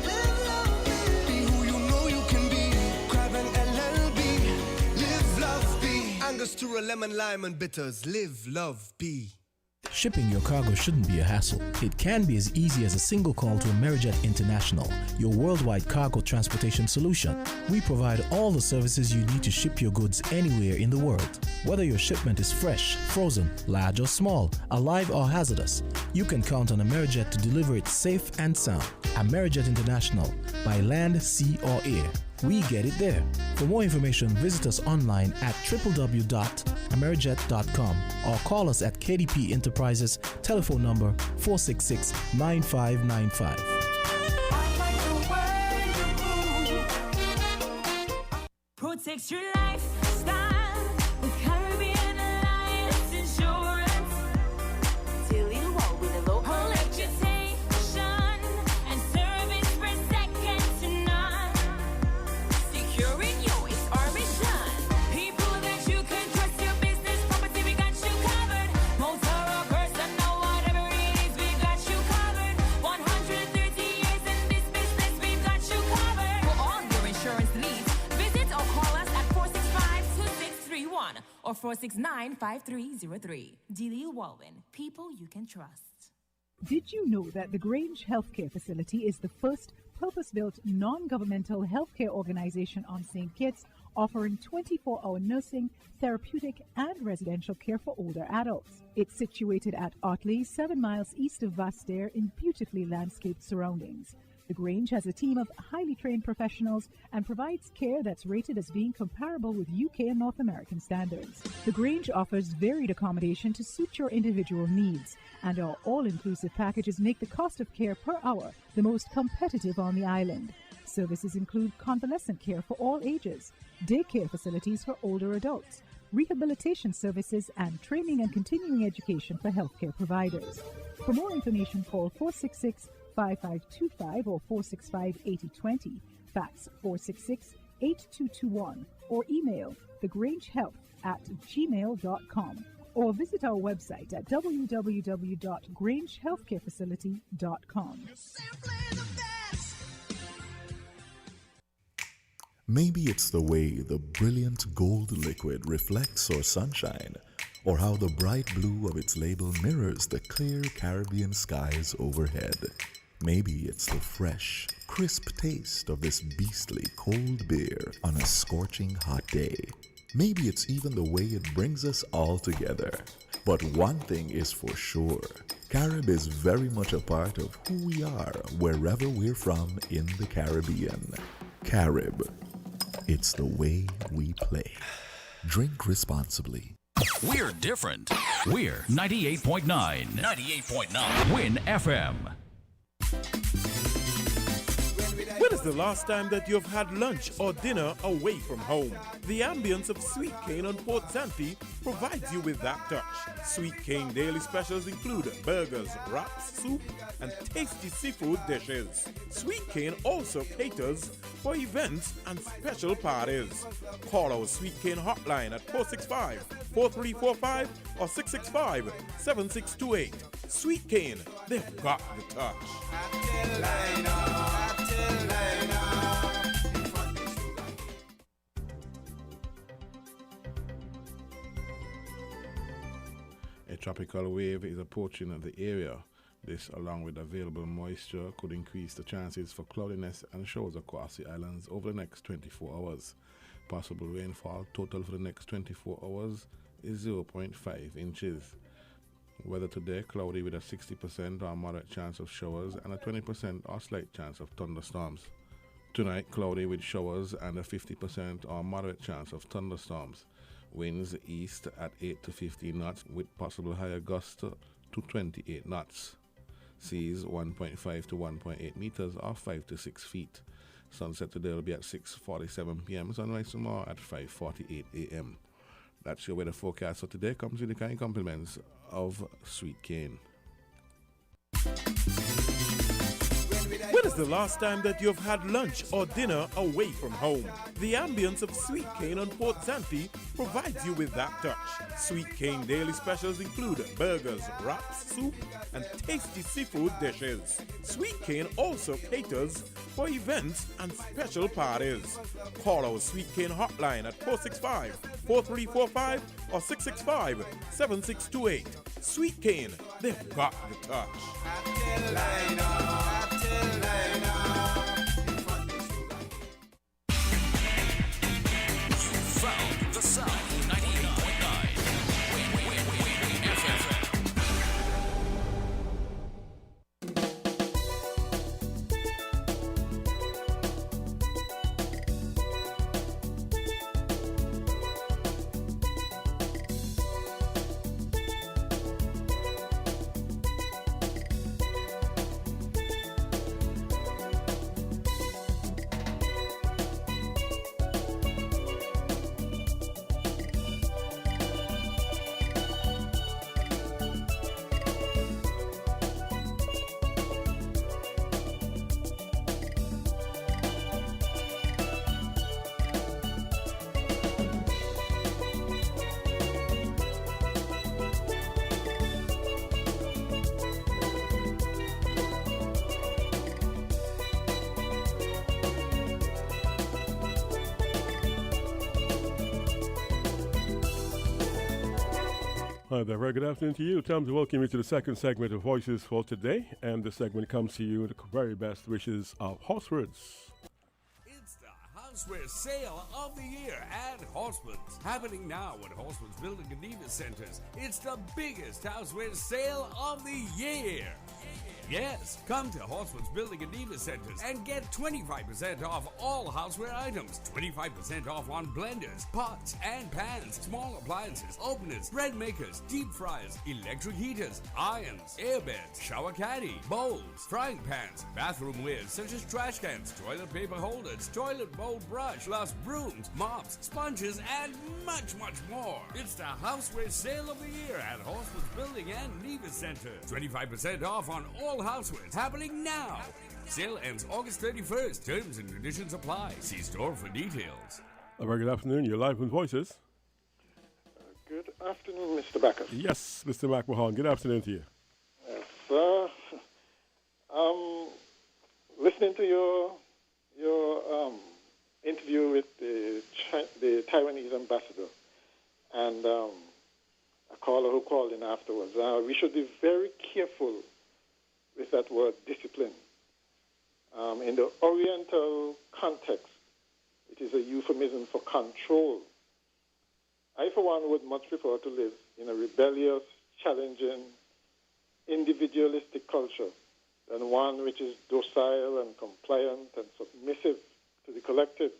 Live, love, be. Be who you know you can be. Grab an LLB. Live, love, be. Angostura, lemon, lime, and bitters. Live, love, be. Shipping your cargo shouldn't be a hassle. It can be as easy as a single call to Amerijet International, your worldwide cargo transportation solution. We provide all the services you need to ship your goods anywhere in the world. Whether your shipment is fresh, frozen, large or small, alive or hazardous, you can count on Amerijet to deliver it safe and sound. Amerijet International, by land, sea or air. We get it there. For more information, visit us online at www.amerijet.com or call us at KDP Enterprises, telephone number 466-9595. Protect your lifestyle with Caribbean Alliance Insurance. Till you walk with a local reputation and service for second to none. Securing you is our mission. People that you can trust, your business, property, we got you covered. Motor or personal, whatever it is, we got you covered. 130 years in this business. or 469-5303. Dealey Walwyn, people you can trust. Did you know that the Grange Healthcare Facility is the first purpose-built non-governmental healthcare organization on St. Kitts, offering 24-hour nursing, therapeutic, and residential care for older adults? It's situated at Otley, 7 miles east of Vastair in beautifully landscaped surroundings. The Grange has a team of highly trained professionals and provides care that's rated as being comparable with UK and North American standards. The Grange offers varied accommodation to suit your individual needs, and our all-inclusive packages make the cost of care per hour the most competitive on the island. Services include convalescent care for all ages, daycare facilities for older adults, rehabilitation services, and training and continuing education for healthcare providers. For more information, call 466-5525 or 465-8020, fax 466-8221, or email thegrangehealth@gmail.com, or visit our website at www.grangehealthcarefacility.com. Maybe it's the way the brilliant gold liquid reflects our sunshine, or how the bright blue of its label mirrors the clear Caribbean skies overhead. Maybe it's the fresh, crisp taste of this beastly cold beer on a scorching hot day. Maybe it's even the way it brings us all together. But one thing is for sure, Carib is very much a part of who we are wherever we're from in the Caribbean. Carib. It's the way we play. Drink responsibly. We're different. We're 98.9. 98.9. Win FM. When is the last time that you've had lunch or dinner away from home? The ambience of Sweet Cane on Port Zante provides you with that touch. Sweet Cane daily specials include burgers, wraps, soup, and tasty seafood dishes. Sweet Cane also caters for events and special parties. Call our Sweet Cane hotline at 465-4345 or 665-7628. Sweet Cane, they've got the touch. A tropical wave is approaching the area. This, along with available moisture, could increase the chances for cloudiness and showers across the islands over the next 24 hours. Possible rainfall total for the next 24 hours is 0.5 inches. Weather today, cloudy with a 60% or moderate chance of showers and a 20% or slight chance of thunderstorms. Tonight, cloudy with showers and a 50% or moderate chance of thunderstorms. Winds east at 8 to 15 knots with possible higher gusts to 28 knots. Seas 1.5 to 1.8 meters or 5 to 6 feet. Sunset today will be at 6:47 p.m. Sunrise tomorrow at 5:48 a.m. That's your weather forecast for today. Comes with the kind compliments of Sweet Cane. When is the last time that you've had lunch or dinner away from home? The ambience of Sweet Cane on Port Zante provides you with that touch. Sweet Cane daily specials include burgers, wraps, soup, and tasty seafood dishes. Sweet Cane also caters for events and special parties. Call our Sweet Cane hotline at 465-4345 or 665-7628. Sweet Cane, they've got the touch. Found the sound. 98.9. Win FM. Hi there, very good afternoon to you. Time to welcome you to the second segment of Voices for today. And the segment comes to you with the very best wishes of Horsewords. It's the Houseware Sale of the Year at Horseman's. Happening now at Horseman's Building and Diva Centers. It's the biggest houseware sale of the year. Yes, come to Horseman's Building and Diva Centers and get 25% off all houseware items, 25% off on blenders, pots and pans, small appliances, openers, bread makers, deep fryers, electric heaters, irons, airbeds, shower caddy, bowls, frying pans, bathroom wares such as trash cans, toilet paper holders, toilet bowl brush, plus brooms, mops, sponges, and much, much more. It's the Houseware Sale of the Year at Horseman's Building and Diva Center. 25% off on all housewares happening now. Sale ends August 31st. Terms and conditions apply. See store for details. A very good afternoon. You're live with Voices. Good afternoon, Mr. Backus. Yes, Mr. McMahon. Good afternoon to you. Yes, sir. Listening to your interview with the Taiwanese ambassador and a caller who called in afterwards, we should be very careful with that word discipline. In the Oriental context, it is a euphemism for control. I, for one, would much prefer to live in a rebellious, challenging, individualistic culture than one which is docile and compliant and submissive to the collective.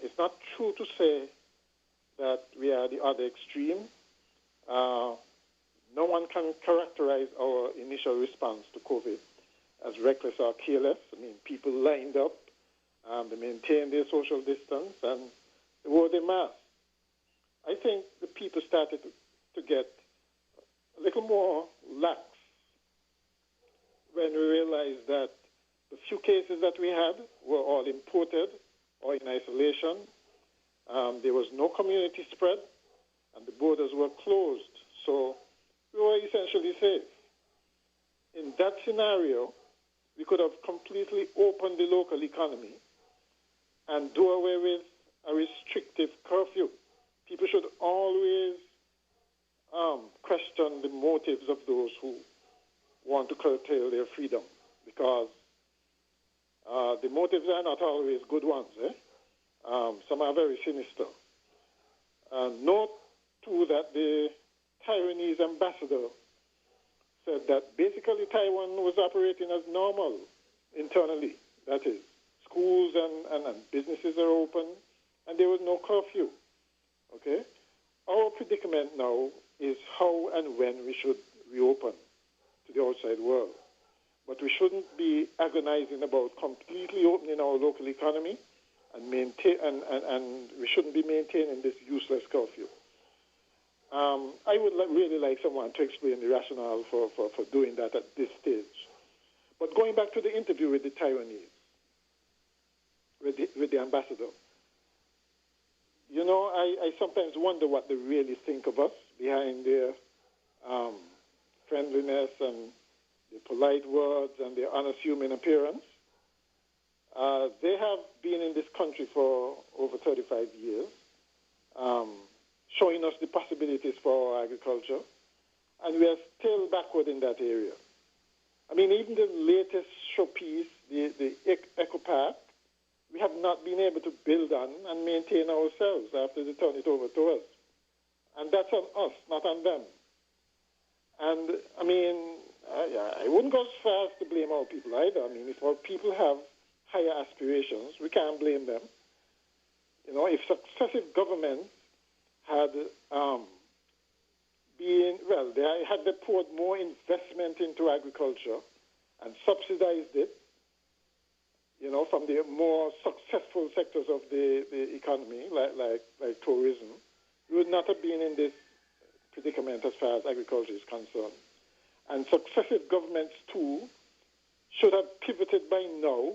It's not true to say that we are the other extreme. No one can characterize our initial response to COVID as reckless or careless. I mean, people lined up, they maintained their social distance, and they wore their masks. I think the people started to get a little more lax when we realized that the few cases that we had were all imported or in isolation. There was no community spread, and the borders were closed. So we were essentially safe. In that scenario, we could have completely opened the local economy and do away with a restrictive curfew. People should always question the motives of those who want to curtail their freedom, because the motives are not always good ones. Some are very sinister. Note, too, that the Taiwanese ambassador said that basically Taiwan was operating as normal internally. That is, schools and businesses are open, and there was no curfew. Okay? Our predicament now is how and when we should reopen to the outside world. But we shouldn't be agonizing about completely opening our local economy and we shouldn't be maintaining this useless curfew. I would really like someone to explain the rationale for doing that at this stage. But going back to the interview with the Taiwanese, with the ambassador, you know, I sometimes wonder what they really think of us behind their friendliness and their polite words and their unassuming appearance. They have been in this country for over 35 years, showing us the possibilities for our agriculture, and we are still backward in that area. I mean, even the latest showpiece, the Eco Park, we have not been able to build on and maintain ourselves after they turn it over to us. And that's on us, not on them. And, I mean, I wouldn't go as far as to blame our people either. I mean, if our people have higher aspirations, we can't blame them. You know, if successive governments had they poured more investment into agriculture and subsidized it, you know, from the more successful sectors of the economy, like tourism, we would not have been in this predicament as far as agriculture is concerned. And successive governments, too, should have pivoted by now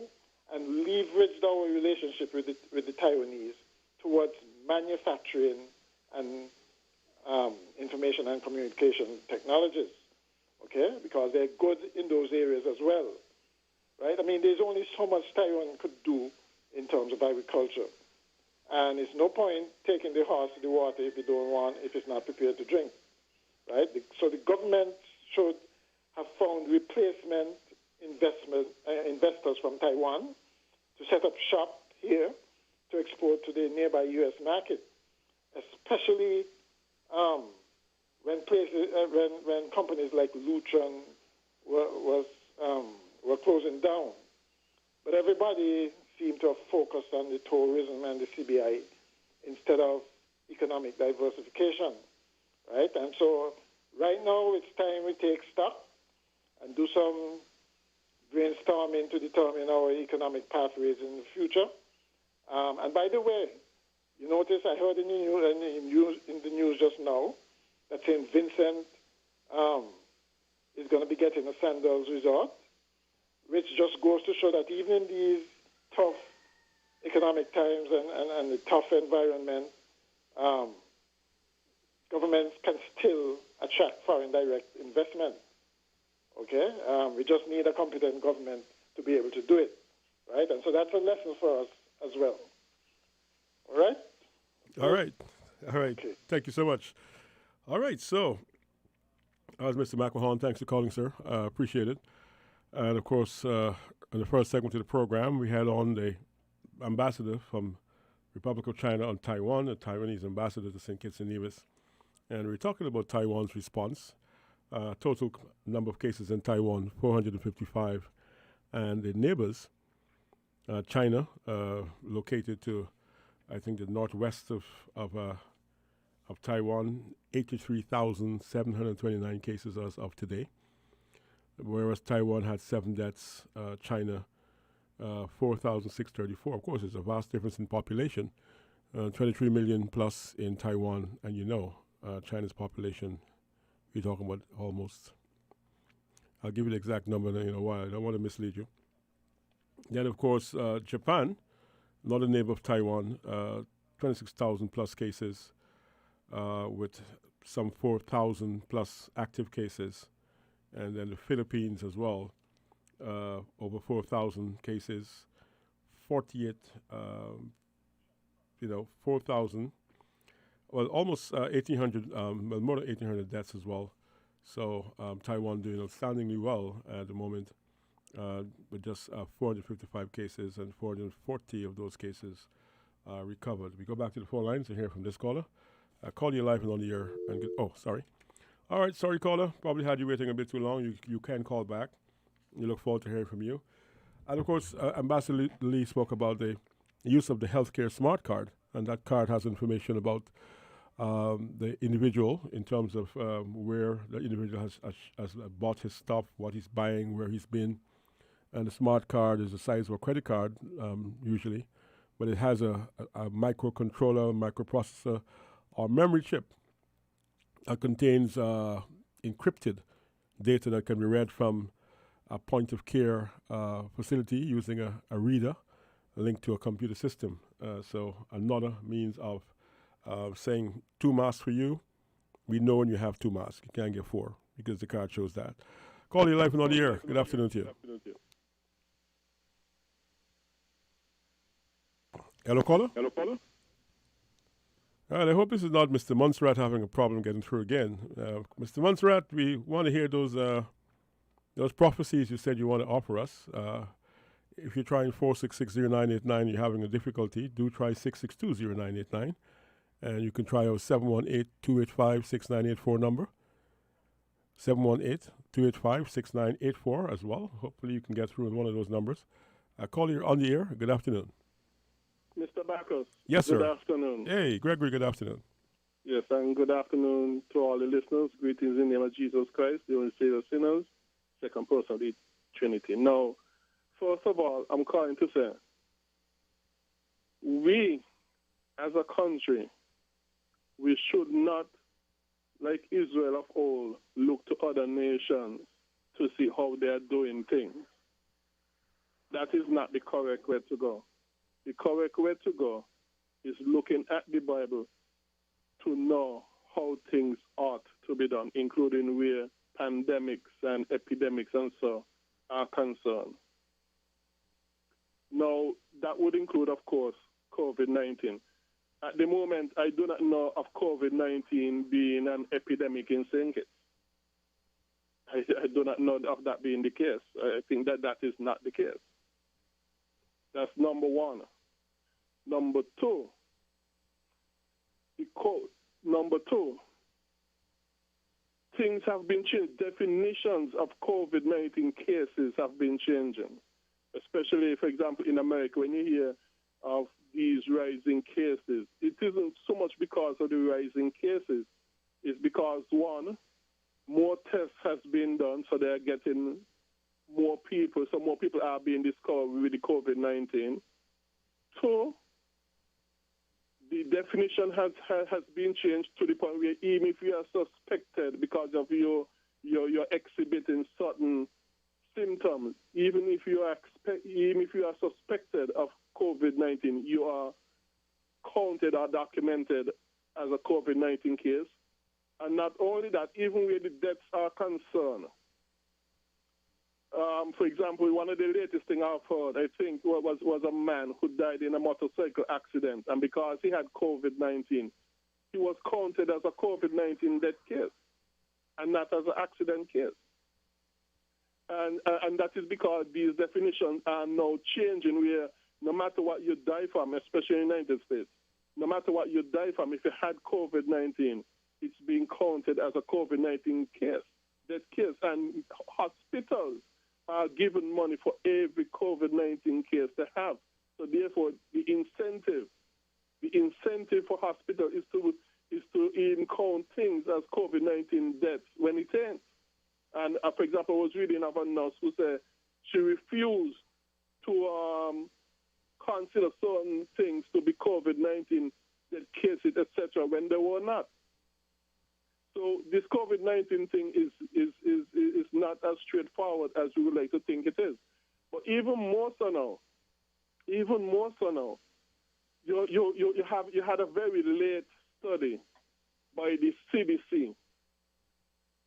and leveraged our relationship with the Taiwanese towards manufacturing and information and communication technologies, okay? Because they're good in those areas as well, right? I mean, there's only so much Taiwan could do in terms of agriculture. And it's no point taking the horse to the water if it's not prepared to drink, right? So the government should have found replacement investors from Taiwan to set up shop here to export to the nearby U.S. market, especially when companies like Lutron were closing down. But everybody seemed to have focused on the tourism and the CBI instead of economic diversification, right? And so right now it's time we take stock and do some brainstorming to determine our economic pathways in the future. And by the way, you notice I heard in the news just now that St. Vincent is going to be getting a Sandals resort, which just goes to show that even in these tough economic times and the tough environment, governments can still attract foreign direct investment. Okay? We just need a competent government to be able to do it, right? And so that's a lesson for us as well. All right? All right. Okay. Thank you so much. All right. So, as Mr. McMahon, thanks for calling, sir. Appreciate it. And, of course, in the first segment of the program, we had on the ambassador from Republic of China on Taiwan, the Taiwanese ambassador to St. Kitts and Nevis. And we're talking about Taiwan's response. Total number of cases in Taiwan, 455. And the neighbors, China, located to, I think, the northwest of Taiwan, 83,729 cases as of today. Whereas Taiwan had 7 deaths, China 4,634. Of course, there's a vast difference in population. 23 million plus in Taiwan, and China's population, we're talking about almost. I'll give you the exact number in a while. I don't want to mislead you. Then, of course, Japan, another neighbor of Taiwan, 26,000 plus cases with some 4,000 plus active cases. And then the Philippines as well, over 4,000 cases, 4,000, well, almost 1,800, more than 1,800 deaths as well. So Taiwan doing outstandingly well at the moment with just 455 cases, and 440 of those cases recovered. We go back to the phone lines and hear from this caller. Call you live and on the air. And sorry. All right, sorry, caller. Probably had you waiting a bit too long. You can call back. We look forward to hearing from you. And, of course, Ambassador Lee spoke about the use of the healthcare smart card, and that card has information about the individual in terms of where the individual has bought his stuff, what he's buying, where he's been. And the smart card is the size of a credit card, usually, but it has a microcontroller, microprocessor, or memory chip that contains encrypted data that can be read from a point-of-care facility using a reader linked to a computer system. So another means of saying 2 masks for you. We know when you have 2 masks. You can't get 4 because the card shows that. Call you live and on the air. Good afternoon to you. Hello, caller? Hello, caller? All right, I hope this is not Mr. Montserrat having a problem getting through again. Mr. Montserrat, we want to hear those prophecies you said you want to offer us. If you're trying 4660989, you're having a difficulty, do try 6620989. And you can try our 718-285-6984 number. 718-285-6984 as well. Hopefully you can get through with one of those numbers. Call you on the air. Good afternoon. Mr. Bacchus. Yes, sir. Good afternoon. Hey, Gregory, good afternoon. Yes, and good afternoon to all the listeners. Greetings in the name of Jesus Christ, the only Savior of sinners, second person of the Trinity. Now, first of all, I'm calling to say, we, as a country, we should not, like Israel of old, look to other nations to see how they are doing things. That is not the correct way to go. The correct way to go is looking at the Bible to know how things ought to be done, including where pandemics and epidemics and so are concerned. Now, that would include, of course, COVID-19. At the moment, I do not know of COVID-19 being an epidemic in St. Kitts. I do not know of that being the case. I think that is not the case. That's number one. Number two, things have been changed. Definitions of COVID-19 cases have been changing, especially, for example, in America, when you hear of these rising cases, it isn't so much because of the rising cases. It's because, one, more tests has been done, so they're getting more people, so more people are being discovered with the COVID-19. Two, the definition has been changed to the point where even if you are suspected because of your exhibiting certain symptoms, even if you are suspected of COVID-19, you are counted or documented as a COVID-19 case. And not only that, even where the deaths are concerned. For example, one of the latest things I've heard, I think, was a man who died in a motorcycle accident. And because he had COVID-19, he was counted as a COVID-19 death case and not as an accident case. And that is because these definitions are now changing, where no matter what you die from, especially in the United States, no matter what you die from, if you had COVID-19, it's being counted as a COVID-19 case, death case. And hospitals are given money for every COVID-19 case they have. So therefore, the incentive for hospital is to even count things as COVID-19 deaths when it ain't. And for example, I was reading of a nurse who said she refused to consider certain things to be COVID-19 death cases, etc., when they were not. So this COVID-19 thing is not as straightforward as we would like to think it is. But even more so now, you had a very late study by the CDC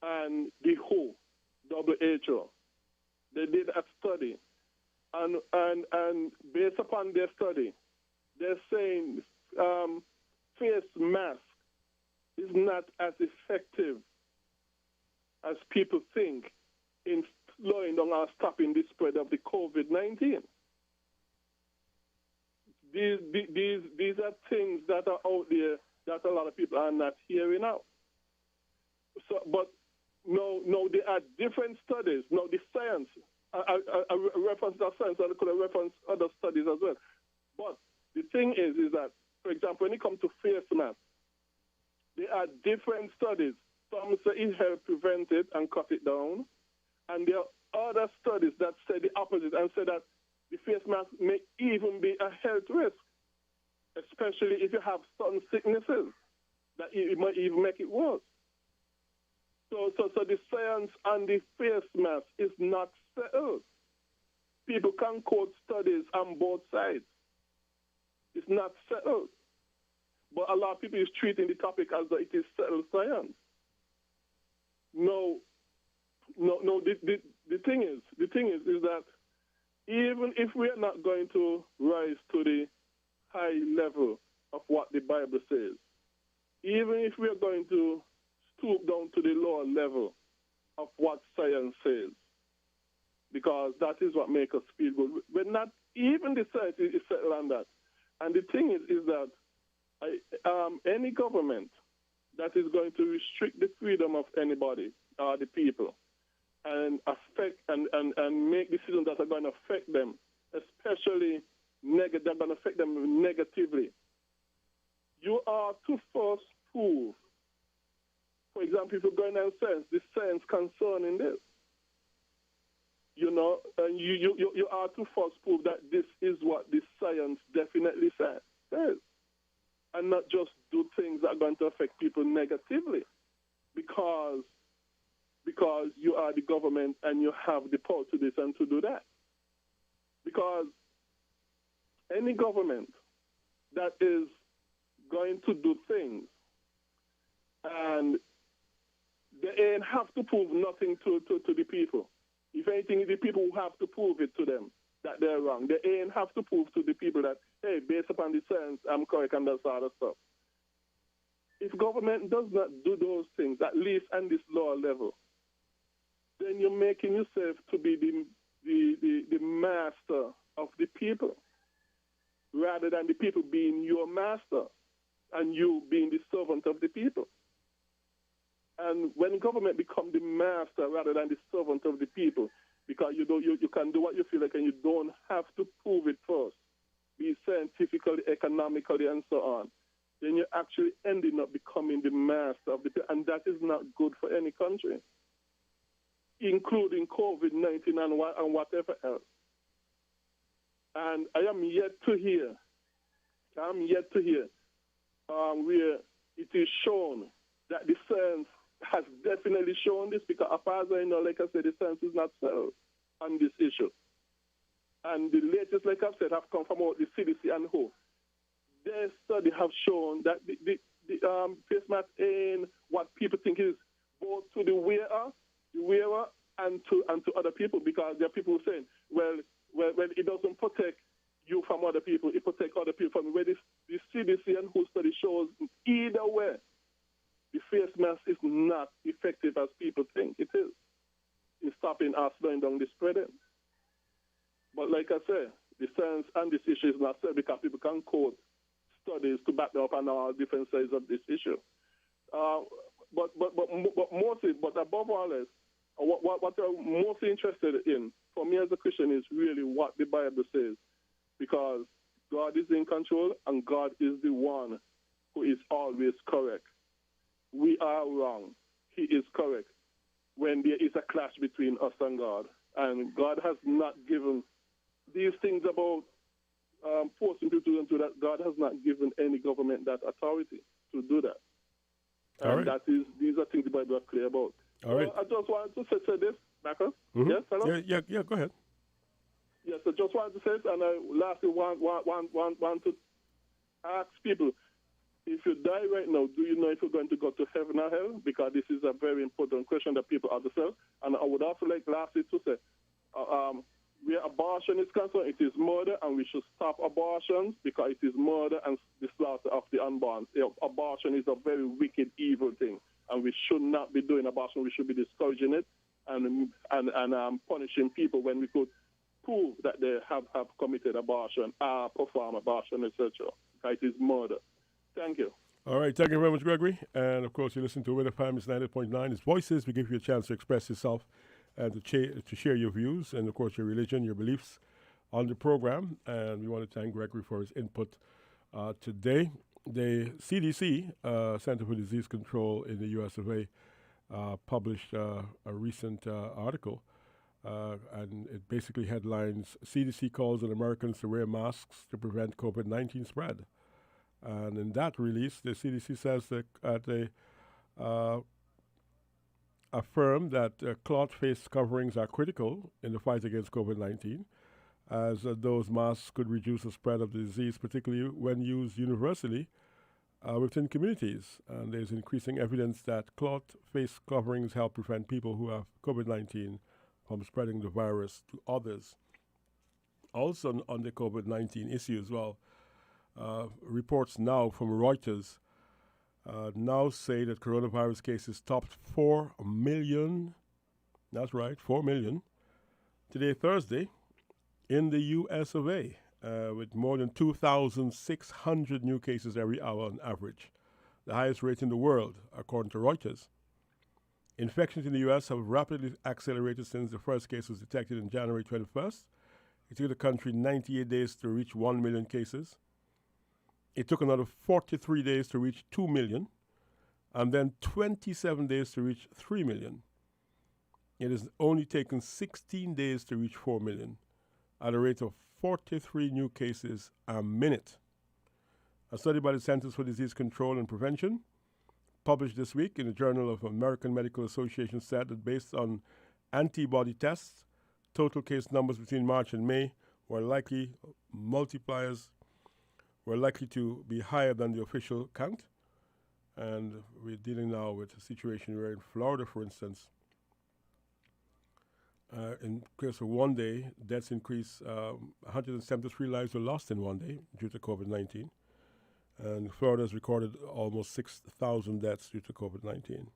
and the WHO. They did a study, and based upon their study, they're saying face mask is not as effective as people think in slowing down or stopping the spread of the COVID-19. These are things that are out there that a lot of people are not hearing out. So, but no, there are different studies. No, the science, I reference that science, and I could have referenced other studies as well. But the thing is that, for example, when it comes to face masks, there are different studies. Some say it helps prevent it and cut it down. And there are other studies that say the opposite and say that the face mask may even be a health risk, especially if you have certain sicknesses, that it might even make it worse. So the science on the face mask is not settled. People can quote studies on both sides. It's not settled. But a lot of people is treating the topic as though it is settled science. No. The thing is that even if we are not going to rise to the high level of what the Bible says, even if we are going to stoop down to the lower level of what science says, because that is what makes us feel good. We're not, even the science is settled on that. And the thing is that any government that is going to restrict the freedom of anybody or the people and affect and make decisions that are going to affect them, especially they're going to affect them negatively, you are to first prove. For example, if you're going on science, the science concerning this, and you are to first prove that this is what the science definitely says. And not just do things that are going to affect people negatively because you are the government and you have the power to this and to do that. Because any government that is going to do things and they ain't have to prove nothing to the people. If anything, the people will have to prove it to them that they're wrong. They ain't have to prove to the people that hey, based upon the science, I'm correct and that sort of stuff. If government does not do those things, at least on this lower level, then you're making yourself to be the master of the people, rather than the people being your master and you being the servant of the people. And when government become the master rather than the servant of the people, because you can do what you feel like and you don't have to prove it first, be it scientifically, economically, and so on, then you're actually ending up becoming the master of the people. And that is not good for any country, including COVID-19 and whatever else. And I am yet to hear where it is shown that the science has definitely shown this, because as far as I know, like I said, the science is not settled on this issue. And the latest, like I've said, have come from out the CDC and WHO. Their study have shown that the face mask ain't what people think is both to the wearer and to other people, because there are people saying, well, it doesn't protect you from other people, it protects other people from. Where the CDC and WHO study shows either way, the face mask is not effective as people think it is in stopping or slowing down the spreading. But like I said, the science on this issue is not said, because people can quote studies to back up on all different sides of this issue. But above all else, what I'm mostly interested in, for me as a Christian, is really what the Bible says, because God is in control and God is the one who is always correct. We are wrong. He is correct when there is a clash between us and God. And God has not given these things about forcing people to do that. God has not given any government that authority to do that. All and right. These are things the Bible is clear about. All right. I just wanted to say this, Marcus. Mhm. Yes, hello? Yeah, go ahead. Yes, I just wanted to say this, and I lastly want to ask people, if you die right now, do you know if you're going to go to heaven or hell? Because this is a very important question that people ask themselves. And I would also like lastly to say, where abortion is concerned, it is murder, and we should stop abortions, because it is murder and the slaughter of the unborn. Abortion is a very wicked, evil thing, and we should not be doing abortion. We should be discouraging it and punishing people when we could prove that they have committed abortion, perform abortion, etc. It is murder. Thank you. All right, thank you very much, Gregory. And of course, you listen to Win FM, it's 90.9. It's Voices. We give you a chance to express yourself and to share your views and, of course, your religion, your beliefs on the program. And we want to thank Gregory for his input today. The CDC, Center for Disease Control in the US of A, published a recent article, and it basically headlines, CDC calls on Americans to wear masks to prevent COVID-19 spread. And in that release, the CDC says that they affirm that cloth face coverings are critical in the fight against COVID-19, as those masks could reduce the spread of the disease, particularly when used universally within communities. And there's increasing evidence that cloth face coverings help prevent people who have COVID-19 from spreading the virus to others. Also on the COVID-19 issue as well, reports now from Reuters now say that coronavirus cases topped 4 million. That's right, 4 million. Today, Thursday, in the US of A, with more than 2,600 new cases every hour on average, the highest rate in the world, according to Reuters. Infections in the U.S. have rapidly accelerated since the first case was detected on January 21st. It took the country 98 days to reach 1 million cases. It took another 43 days to reach 2 million, and then 27 days to reach 3 million. It has only taken 16 days to reach 4 million, at a rate of 43 new cases a minute. A study by the Centers for Disease Control and Prevention, published this week in the Journal of American Medical Association, said that based on antibody tests, total case numbers between March and May were likely to be higher than the official count. And we're dealing now with a situation where in Florida, for instance, In case of one day, deaths increased. 173 lives were lost in one day due to COVID-19. And Florida has recorded almost 6,000 deaths due to COVID-19.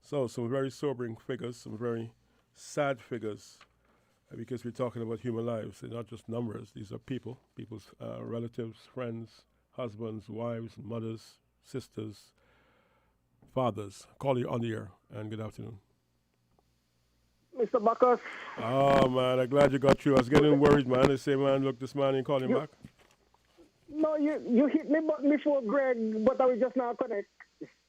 So some very sobering figures, some very sad figures, because we're talking about human lives. They're not just numbers. These are people, people's relatives, friends, husbands, wives, mothers, sisters, fathers. Call you on the air, and good afternoon. Mr. Bacchus. Oh, man, I'm glad you got through. I was getting worried, man. They say, man, look, this man ain't calling back. No, you hit me button before, Greg, but I was just now connect.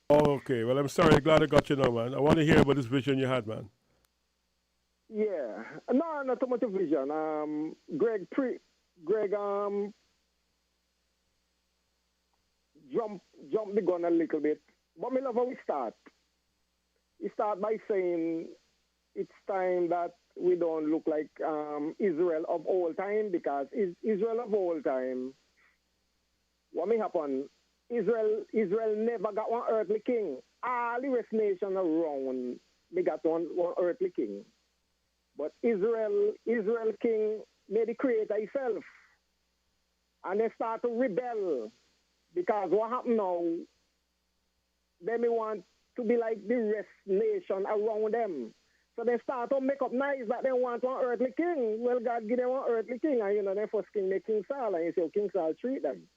Oh, okay. Well, I'm sorry. Glad I got you now, man. I want to hear about this vision you had, man. Yeah. No, not too much of vision. Greg jump the gun a little bit. But me love how we start. We start by saying it's time that we don't look like Israel of all time, because Israel of all time, what may happen, Israel never got one earthly king. All the rest nation around, they got one earthly king. But Israel king made the creator himself. And they start to rebel. Because what happened now, they may want to be like the rest nation around them. So they start to make up nice that they want one earthly king. Well, God give them one earthly king. And, you know, their first king make King Saul. And you say, oh, King Saul treat them.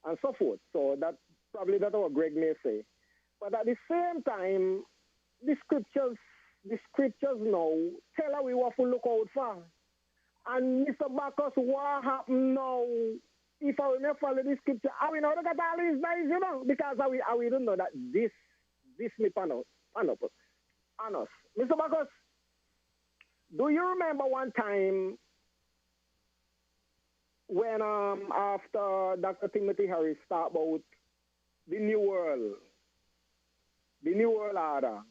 And so forth. So that's what Greg may say. But at the same time, the scriptures now tell us we what to look out for. And Mr. Bacchus, what happened now? If I will not follow the scripture, I will not look at all these guys, you know, because I will don't know that this may pan up on us. Mr. Bacchus, do you remember one time when after Dr. Timothy Harris talked about the New World Order,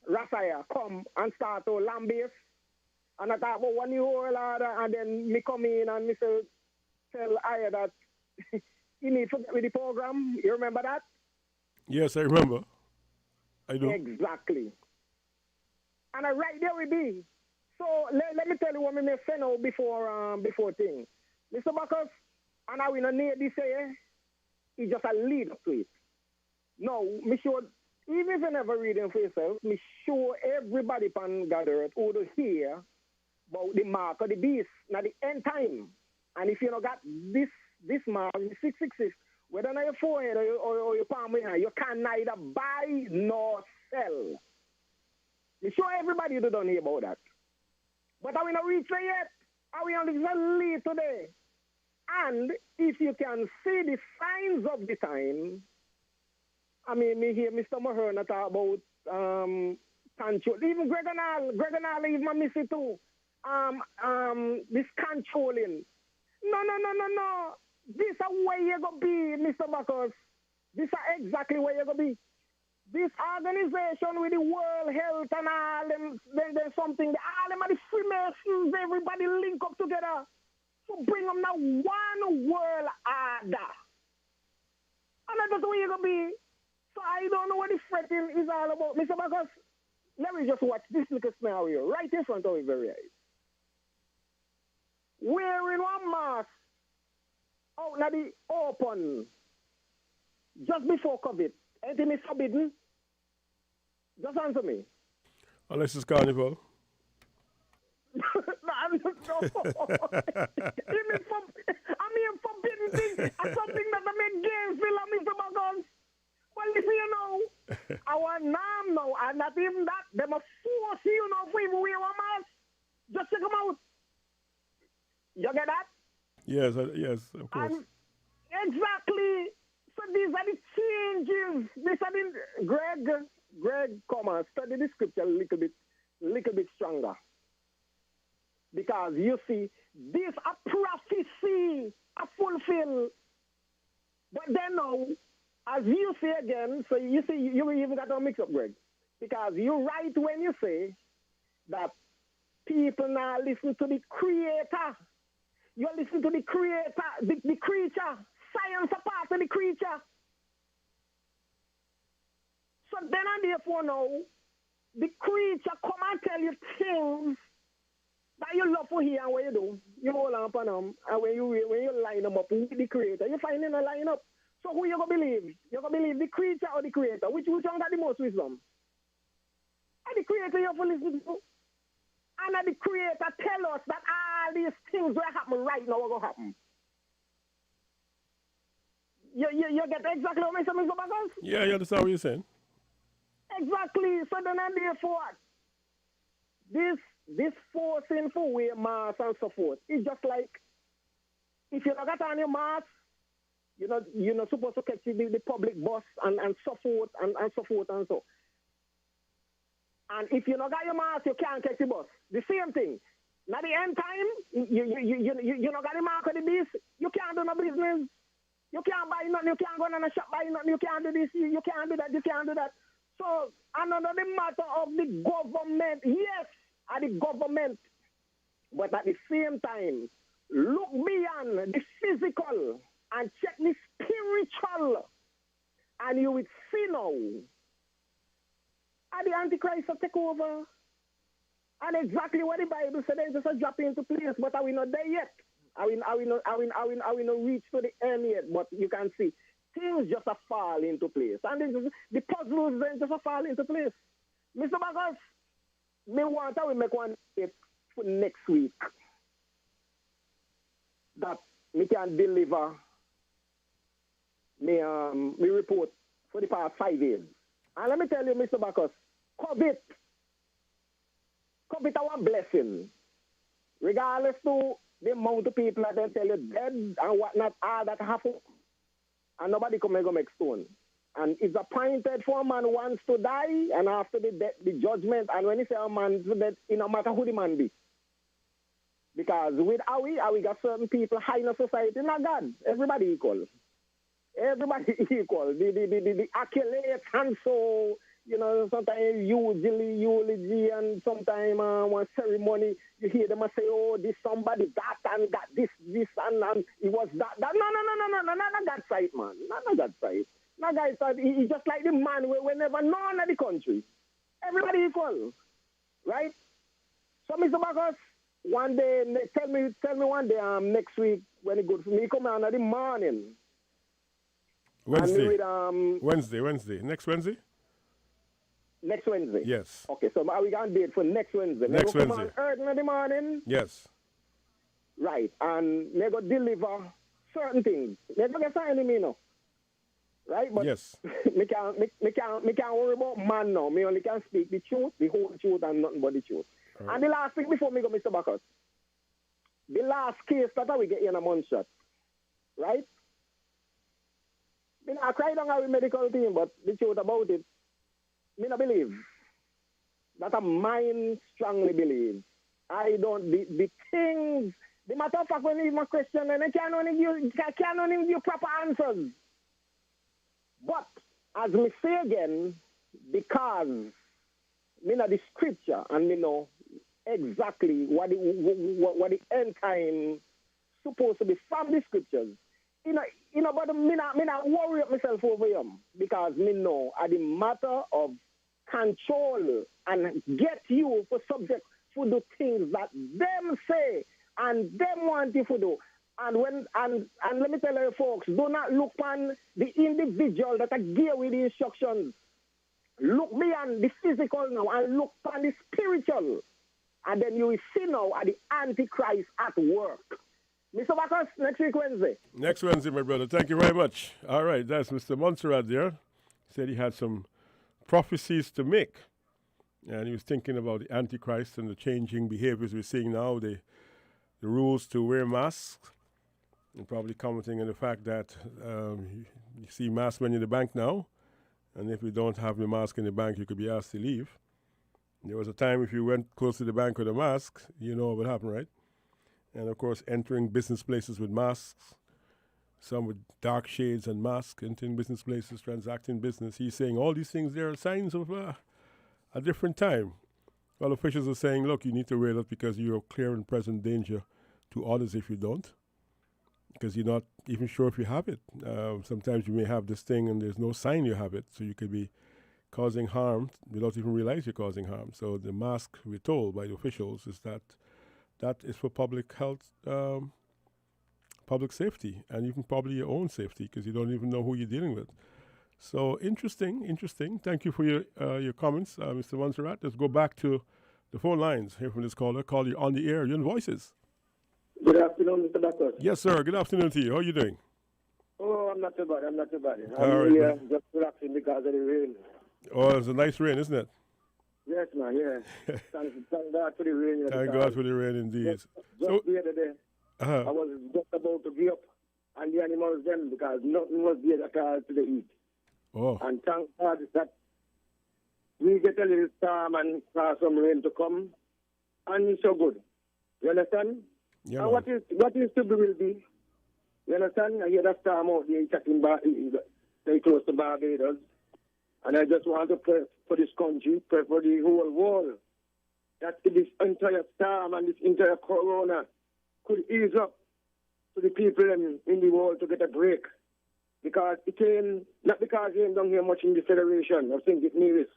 Rasaya come and start to land base, and I talk about one New World Order, and then me come in and me tell Aya that he need to get with the program. You remember that? Yes, I remember. I do. Exactly. And right there we be. So let me tell you what me may say now before thing. Mr. Bacchus, and I will not need this say, it's just a lead up to it. No, me sure, even if you never read them for yourself, me sure everybody can gather it who to hear about the mark of the beast, now the end time. And if you not got this mark, the 666, whether on your forehead or your palm, you can neither buy nor sell. Me sure everybody don't hear about that. But I will not reach there yet. I will only lead today. And if you can see the signs of the time, I mean, me hear Mr. Mahern talk about control. Even Greg and Al even miss it too. This controlling. No. This is where you're going to be, Mr. Bacchus. This is exactly where you're going to be. This organization with the World Health and all them, there's something, all them are the Freemasons, everybody link up together to bring them now one world order. And that's where you're going to be. So I don't know what the fretting is all about. Mr. Bacchus, let me just watch this little scenario right in front of your very eyes. Wearing one mask out now the open just before COVID. Anything is forbidden? Just answer me. Unless it's carnival. No. I mean, forbidden thing. Something that I make games feel like Mr. Bacchus. Well, listen, you know, our NAM now, and not even that, they must force you now for even wear one mask. Just check them out. You get that? Yes, of course. And exactly. So these are the changes. These are the Greg, come on, study the scripture a little bit stronger. Because you see, this a prophecy, a fulfill. But then now, as you say again, so you see, you even got to mix up, Greg. Because you're right when you say that people now listen to the creator. You listen to the creator, the creature. Science a part of the creature. So then and therefore now, the creature come and tell you things that you love for hear and what you do. You hold on upon them, and when you line them up with the creator, you find in a line up. So who you gonna believe? You gonna believe the creature or the creator? Which one got the most wisdom? And the creator you have to listen to. And the creator tell us that all these things will happen right now, what gonna happen. You get exactly what I'm saying, Mr. Backers? Yeah, you understand what you're saying? Exactly. So then and therefore, this forcing for wear mask and so forth, it's just like if you don't got on your mask, you're not supposed to catch the public bus and so forth and so forth and so. And if you don't got your mask, you can't catch the bus. The same thing. Now the end time, you don't got the mark of the beast, you can't do no business. You can't buy nothing, you can't go in a shop buy nothing, you can't do this, you can't do that, you can't do that. So, another matter of the government, yes, at the government, but at the same time, look beyond the physical and check the spiritual, and you will see now, and the Antichrist will take over, and exactly what the Bible said, they just drop into place, but are we not there yet? I will not reach to the end yet, but you can see things just fall into place. And the puzzles then just fall into place. Mr. Baggers, me want to make one date for next week that me can deliver me report for the past 5 years. And let me tell you, Mr. Baggers, COVID our blessing. Regardless to the amount of people that they tell you dead and whatnot, all that happen, and nobody come and go make stone. And it's appointed for a man wants to die, and after the judgment, and when he say a man is dead, it no matter who the man be. Because with how we got certain people high in the society, not God, everybody equal. Everybody equal. The accolades and so, sometimes eulogy and sometimes one ceremony, you hear them say, oh, this somebody that and that, this and it was that. No, not that side, man. Not that side. Not that side. It's just like the man we never known in the country. Everybody equal. Right? So, Mr. Baggers, one day, tell me one day next week when it good for me, come on in the morning. Wednesday. With, Next Wednesday? Next Wednesday? Yes. Okay, so are we going to date for next Wednesday? Next Wednesday. Come on early in the morning? Yes. Right, and they go deliver certain things. They don't get something to me now. Right? But yes. me can't worry about man now. Me only can speak the truth, the whole truth, and nothing but the truth. Right. And the last thing before me go, Mr. Backers, the last case that we get in a month shot, right? I cry down our medical team, but the truth about it, me not believe. That a mind strongly believes. I don't, the things, the matter of fact, when you my question, and I can't only give you proper answers. But, as me say again, because me know the scripture, and me know exactly what the end time supposed to be from the scriptures, but me not worry myself over him because me know at the matter of control and get you for subject for the things that them say and them want you to do. And let me tell you folks, do not look on the individual that are geared with the instructions. Look beyond the physical now and look on the spiritual. And then you will see now at the Antichrist at work. Mr. Backers, next week Wednesday. Next Wednesday, my brother. Thank you very much. All right, that's Mr. Montserrat there. He said he had some prophecies to make. And he was thinking about the Antichrist and the changing behaviors we're seeing now, the rules to wear masks, and probably commenting on the fact that you see mask men in the bank now, and if you don't have the mask in the bank, you could be asked to leave. There was a time if you went close to the bank with a mask, you know what would happen, right? And, of course, entering business places with masks, some with dark shades and masks, entering business places, transacting business. He's saying all these things, there are signs of a different time. Well, officials are saying, look, you need to wear that because you're clear and present danger to others if you don't, because you're not even sure if you have it. Sometimes you may have this thing and there's no sign you have it, so you could be causing harm without even realizing you're causing harm. So the mask, we're told by the officials, is that is for public health, public safety, and even probably your own safety, because you don't even know who you're dealing with. So interesting. Thank you for your comments, Mr. Montserrat. Let's go back to the phone lines. Hear from this caller. Call you on the air. You're in Voices. Good afternoon, Mr. Backus. Yes, sir. Good afternoon to you. How are you doing? Oh, I'm not too bad. I'm All right, here man. just relaxing because of the rain. Oh, it's a nice rain, isn't it? Yes, man, yeah. Thank God for the rain. Thank God for the rain, indeed. Just the other day, I was just about to give up on the animals then because nothing was there at all to the eat. Oh. And thank God that we get a little storm and some rain to come, and it's so good. You understand? Yeah, and what is to be will be. You understand? I hear that storm out there attacking very close to Barbados. And I just want to pray for this country, pray for the whole world, that this entire storm and this entire corona could ease up to the people in the world to get a break. Because it ain't, not because it ain't down here much in the Federation, I think it needs.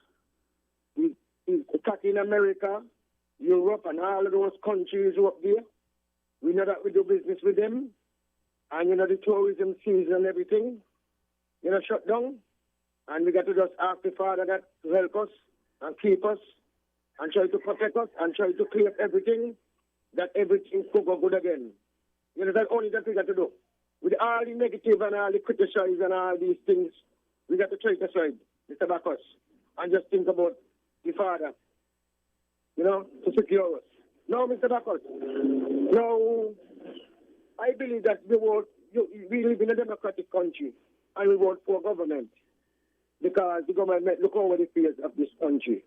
It's attacking America, Europe, and all of those countries who up there. We know that we do business with them. And you know, the tourism season and everything, you know, shut down. And we got to just ask the Father that to help us and keep us and try to protect us and try to clear up everything, that everything could go good again. You know, that's only that we got to do. With all the negative and all the criticize and all these things, we got to try to aside, Mr. Backus, and just think about the Father, you know, to secure us. No, Mr. Backus, no, I believe that we live in a democratic country and we vote for government. Because the government look over the fears of this country.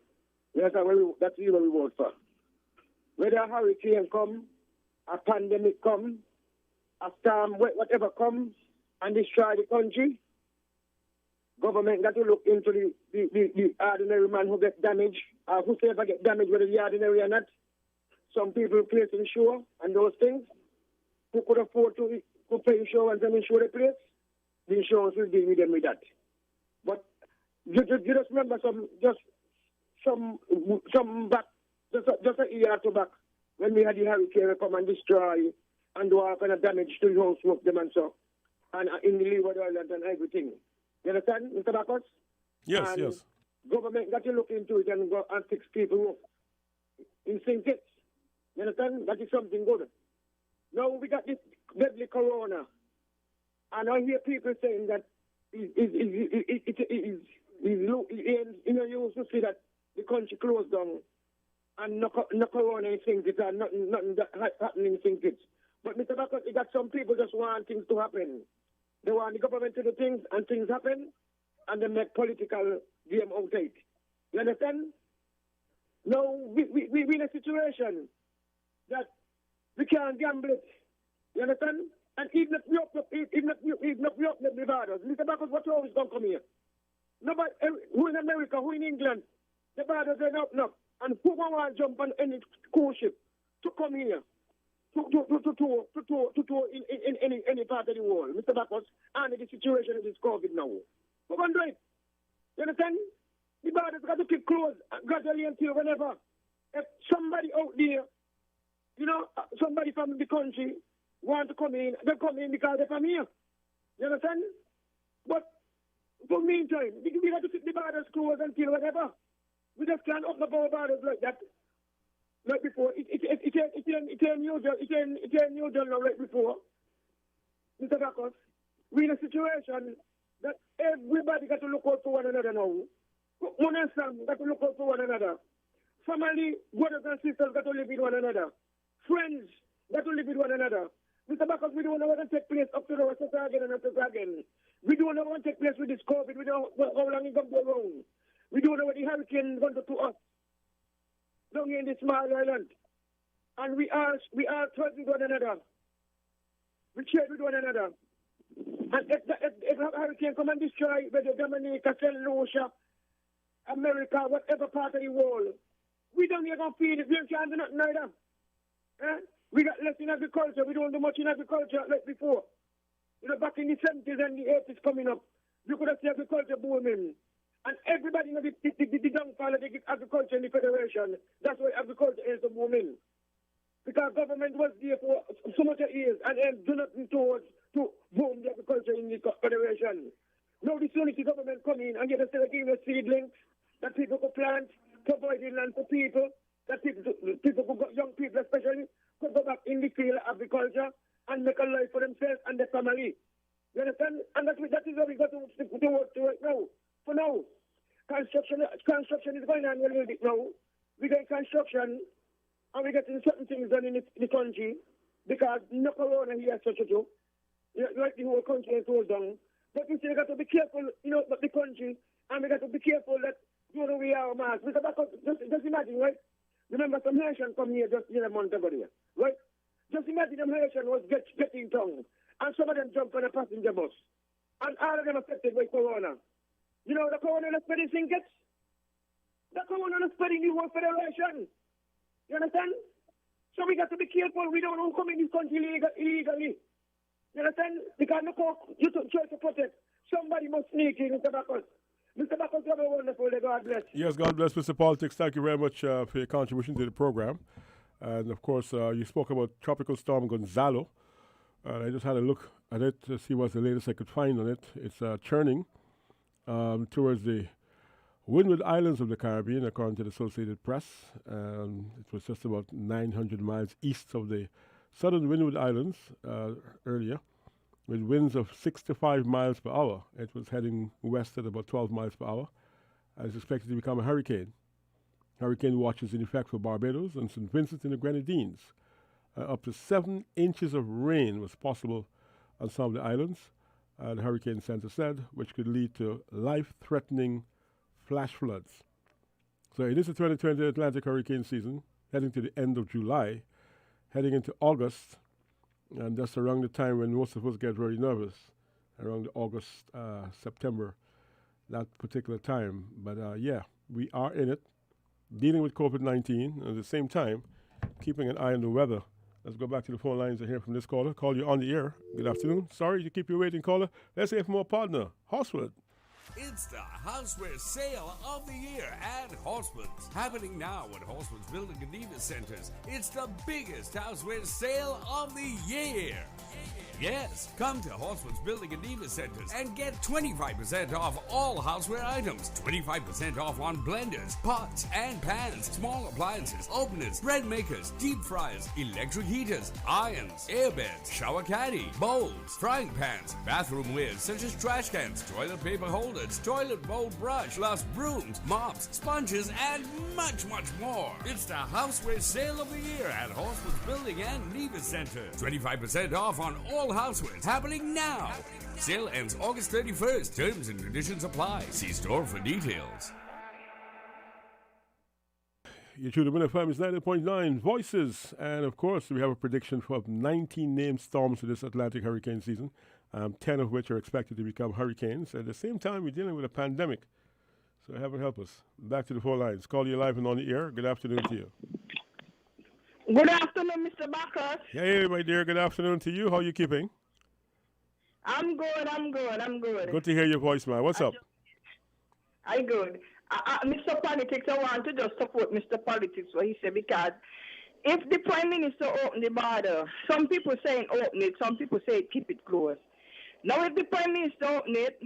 That's what we vote for. Whether a hurricane come, a pandemic come, a storm, whatever comes and destroy the country, government got to look into the ordinary man who get damaged, or whoever get damaged, whether the ordinary or not. Some people place insure and those things. Who could afford to pay insurance and insure the place, the insurance will deal with them with that. But you just remember some back, just a year or two back, when we had the hurricane come and destroy and do all kind of damage to the house of them and so, and in the Leeward Island and everything. You understand, Mr. Backus? Yes, and yes. Government got to look into it and go and fix people in St. Kitts. You understand? That is something good. Now we got this deadly corona, and I hear people saying that you used to see that the country closed down and no corona in St. Kitts and nothing that happening in St. Kitts. But Mr. Backus, you got some people just want things to happen. They want the government to do things and things happen and they make political game out of it. You understand? Now we in a situation that we can't gamble it. You understand? And even if we open up the borders, Mr. Backus, what's always going to come here? Nobody, who in America, who in England, the borders are open up. And who want to jump on any cruise ship to come here to in any part of the world, Mr. Backus, and the situation of this COVID now. We're going to do it. You understand? The borders got to keep closed gradually until whenever. If somebody out there, you know, somebody from the country want to come in, they come in because they're from here. You understand? But for the meantime, we got to keep the borders closed until whenever. We just can't open up our borders like that. Like before. It ain't usual now like before. Mr. Backus, we're in a situation that everybody got to look out for one another now. One and son got to look out for one another. Family, brothers and sisters got to live with one another. Friends got to live with one another. Mr. Backus, we don't know what to take place up to the rest again and after again. We don't know what to take place with this COVID. We don't know how long it's going to go wrong. We don't know what the hurricane is going to do to us down here in this small island. And we are trust with one another. We share with one another. And if a hurricane come and destroy whether Dominica, St. Lucia, America, whatever part of the world, we don't even feel it. We can't do nothing neither. We got less in agriculture. We don't do much in agriculture like before. You know, back in the 70s and the 80s coming up, you could have seen agriculture booming. And everybody knows the downfall of the agriculture in the Federation. That's why agriculture is booming. Because government was there for so much years and then do nothing towards to boom the agriculture in the Federation. Now the unity government come in and get us giving us seedlings that people could plant, providing land for people, that people could go, young people especially, could go back in the field of agriculture and make a life for themselves and their family. You understand? And that is what we got to work to right now. For now, construction is going on a little bit now. We get construction and we getting certain things done in the country because no corona here as such a joke. Like the whole country is closed down. But we still got to be careful, about the country, and we got to be careful that, we are mask. Because just imagine, right? Remember some Haitian come here just a month ago there, right? Just imagine them Haitian was getting tongue, and some of them jumped on a passenger bus. And all of them affected by corona. The corona is spreading thinkers. The corona is spreading the whole Federation. You understand? So we got to be careful. We don't want to come in this country illegally. You understand? Because you try to protect. Somebody must sneak in, Mr. Bacchus. Mr. Bacchus, you have a wonderful day. God bless. Yes, God bless, Mr. Politics. Thank you very much for your contribution to the program. And, of course, you spoke about Tropical Storm Gonzalo. I just had a look at it to see what's the latest I could find on it. It's churning towards the Windward Islands of the Caribbean, according to the Associated Press. It was just about 900 miles east of the southern Windward Islands earlier, with winds of 65 miles per hour. It was heading west at about 12 miles per hour, and it's expected to become a hurricane. Hurricane watch is in effect for Barbados and St. Vincent and the Grenadines. Up to 7 inches of rain was possible on some of the islands, the Hurricane Center said, which could lead to life-threatening flash floods. So it is the 2020 Atlantic hurricane season, heading to the end of July, heading into August, and that's around the time when most of us get very nervous, around August, September, that particular time. But yeah, we are in it, dealing with COVID-19, and at the same time, keeping an eye on the weather. Let's go back to the phone lines and hear from this caller. Call you on the air. Good afternoon. Sorry to keep you waiting, caller. Let's hear from our partner, Horswood. It's the Houseware Sale of the Year at Horsman's. Happening now at Horsman's Building and Diva Centers. It's the biggest houseware sale of the year. Yes, come to Horsman's Building and Diva Centers and get 25% off all houseware items, 25% off on blenders, pots and pans, small appliances, openers, bread makers, deep fryers, electric heaters, irons, airbeds, shower caddy, bowls, frying pans, bathroom wares such as trash cans, toilet paper holders, toilet bowl brush, plus brooms, mops, sponges, and much, much more. It's the Houseware Sale of the Year at Horsman's Building and Diva Center. 25% off on all housewares happening now. Sale ends August 31st. Terms and conditions apply. See store for details. You tune to Win FM, it's 90.9 Voices. And of course, we have a prediction for 19 named storms for this Atlantic hurricane season, 10 of which are expected to become hurricanes. At the same time, we're dealing with a pandemic. So heaven help us. Back to the phone lines. Call you live and on the air. Good afternoon to you. Good afternoon, Mr. Bacchus. Hey, my dear. Good afternoon to you. How are you keeping? I'm good. Good to hear your voice, man. What's up? I'm good. Mr. Politics, I want to just support Mr. Politics, what he said, because if the Prime Minister opened the border, some people saying open it, some people say keep it closed. Now, if the Prime Minister open it,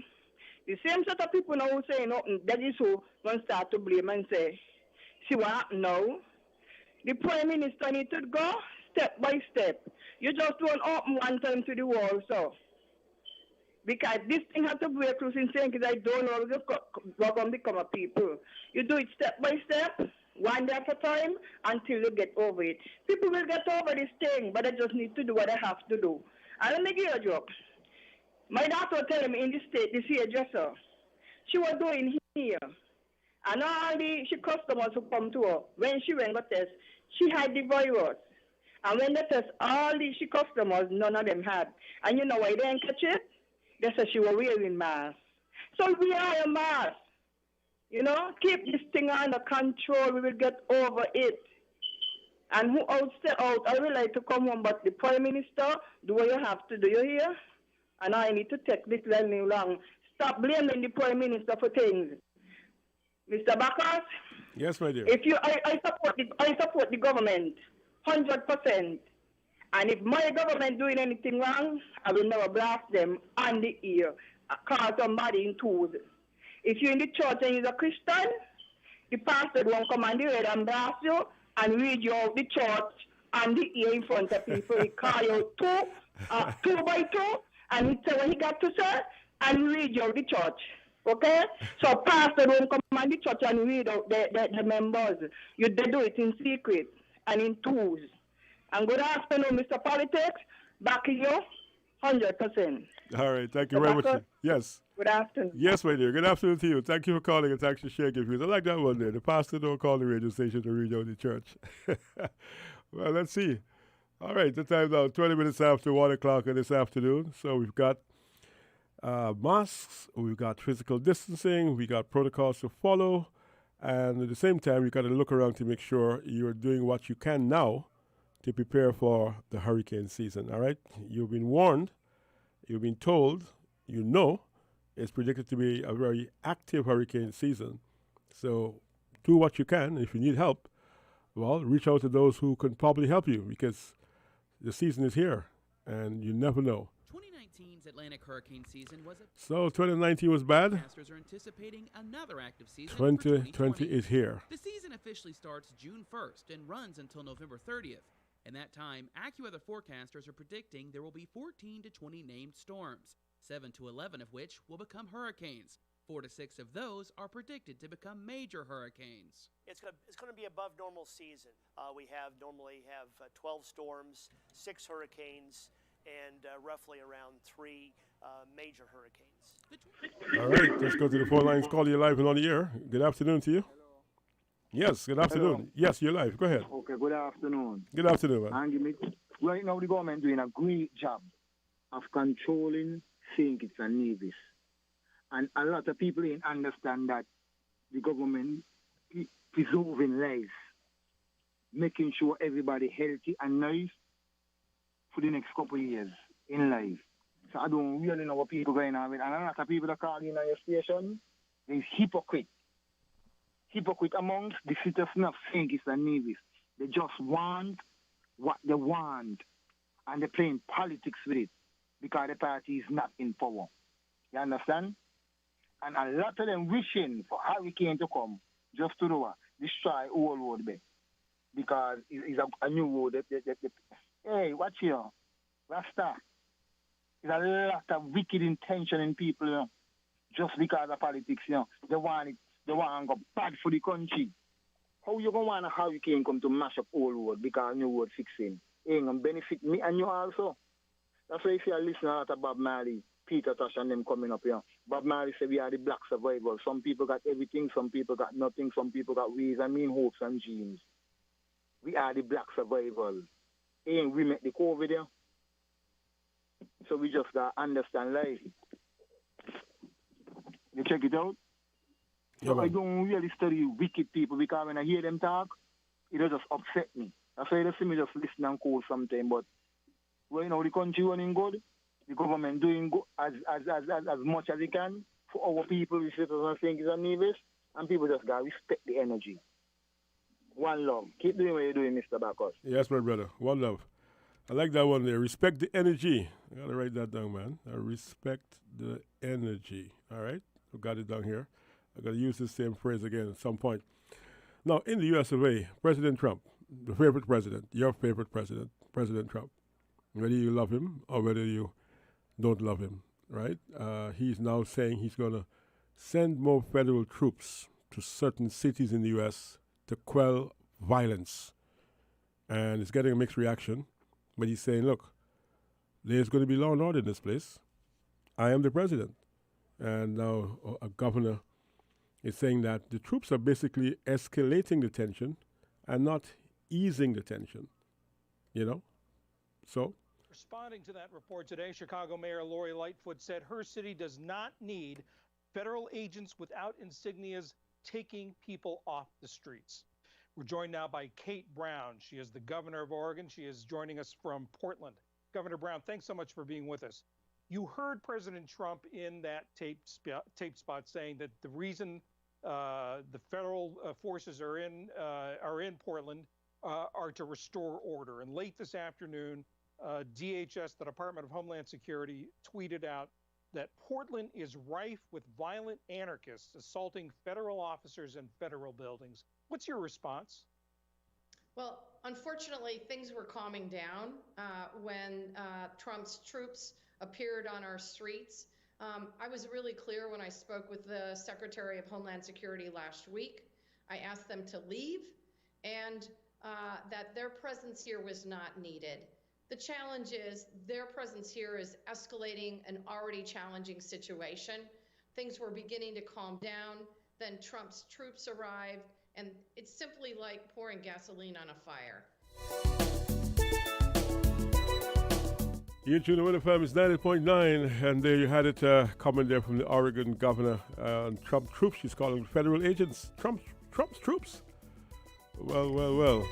the same set of people now who saying open, that is who going to start to blame and say, see what happened now? The Prime Minister need to go step by step. You just don't open one time to the wall, so. Because this thing has to break loose in saying, because I don't know we're going to become a people. You do it step by step, one day at a time, until you get over it. People will get over this thing, but they just need to do what they have to do. And let me give you a joke. My daughter was telling me in the state, this hairdresser, she was doing here. And all the customers who come to her, when she went to test, she had the virus. And when they test all the customers, none of them had. And you know why they didn't catch it? They said she was wearing masks. So we are a mask. You know, keep this thing under control. We will get over it. And who out, stay out. I would like to come home, but the Prime Minister, do what you have to do. You hear? And I need to take this learning long. Stop blaming the Prime Minister for things. Mr. Bacchus, Yes, my dear. I support the government 100%. And if my government doing anything wrong, I will never blast them on the ear, call somebody in tools. If you're in the church and you're a Christian, the pastor won't come on the road and blast you and read you out the church on the ear in front of people. He call you two by two, and he say when he got to say, and read you out the church. Okay? So pastor won't come on the church and read out the members. They do it in secret and in tools. And good afternoon, Mr. Politics. Backing you 100%. All right. Thank you very much. Yes. Good afternoon. Yes, my dear. Good afternoon to you. Thank you for calling and thanks for sharing your views. I like that one there. The pastor don't call the radio station to read out the church. Well, let's see. All right. The time's now 20 minutes after 1 o'clock this afternoon. So we've got masks, we've got physical distancing, we got protocols to follow, and at the same time, you've got to look around to make sure you're doing what you can now to prepare for the hurricane season, all right? You've been warned, you've been told, you know, it's predicted to be a very active hurricane season. So do what you can. If you need help, well, reach out to those who can probably help you because the season is here and you never know. 2019's Atlantic hurricane season was So 2019 was bad. Forecasters are anticipating another active season. 2020 is here. The season officially starts June 1st and runs until November 30th. In that time, AccuWeather forecasters are predicting there will be 14 to 20 named storms, 7 to 11 of which will become hurricanes. 4 to 6 of those are predicted to become major hurricanes. It's going to be above normal season. We normally have 12 storms, 6 hurricanes, and roughly around 3 major hurricanes. All right, let's go to the phone lines. Call you live and on the air. Good afternoon to you. Yes, good afternoon. Hello. Yes, you're live. Go ahead. Okay, good afternoon. Good afternoon, man. And right now, the government doing a great job of controlling St. Kitts and Nevis. And a lot of people didn't understand that the government is preserving lives, making sure everybody healthy and nice for the next couple of years in life. So I don't really know what people going on with. And a lot of people that call in on your station, there's hypocrite amongst the citizens of St. Kitts and Nevis. They just want what they want, and they're playing politics with it because the party is not in power. You understand? And a lot of them wishing for hurricane to come just to destroy all road bay because it's a new road. Hey, watch here, Rasta. There's a lot of wicked intention in people, you know, just because of politics. You know, they want to go bad for the country. How you gonna want a hurricane come to mash up all road because new road fixing? It ain't gonna benefit me and you also. That's why if you listen a lot to Bob Marley, Peter Tosh and them coming up here. Bob Marley said we are the black survivors. Some people got everything, some people got nothing, some people got ways and mean hopes and dreams. We are the black survivors. Ain't we met the COVID here? So we just got to understand life. You check it out? So I don't really study wicked people because when I hear them talk, it just upset me. That's why they see me just listen and call something. But well, you know, the country running good, the government doing good as much as it can for our people, we citizens and St. Kitts and Nevis, and people just got to respect the energy. One love. Keep doing what you're doing, Mr. Bacchus. Yes, my brother. One love. I like that one there. Respect the energy. I got to write that down, man. Respect the energy. All right? I got it down here. I got to use the same phrase again at some point. Now, in the US of A, President Trump, the favorite president, your favorite president, President Trump, whether you love him or whether you don't love him, right? He's now saying he's going to send more federal troops to certain cities in the U.S. to quell violence. And it's getting a mixed reaction. But he's saying, look, there's going to be law and order in this place. I am the president. And now a governor is saying that the troops are basically escalating the tension and not easing the tension, you know? So? Responding to that report today, Chicago Mayor Lori Lightfoot said her city does not need federal agents without insignias taking people off the streets. We're joined now by Kate Brown. She is the governor of Oregon. She is joining us from Portland. Governor Brown, thanks so much for being with us. You heard President Trump in that tape spot saying that the reason the federal forces are in Portland are to restore order. And late this afternoon, DHS, the Department of Homeland Security, tweeted out that Portland is rife with violent anarchists assaulting federal officers and federal buildings. What's your response? Well, unfortunately, things were calming down when Trump's troops appeared on our streets. I was really clear when I spoke with the Secretary of Homeland Security last week. I asked them to leave and that their presence here was not needed. The challenge is their presence here is escalating an already challenging situation. Things were beginning to calm down. Then Trump's troops arrived, and it's simply like pouring gasoline on a fire. You tune to FM is 90.9, and there you had it coming there from the Oregon governor. Trump troops, she's calling federal agents Trump's troops. Well.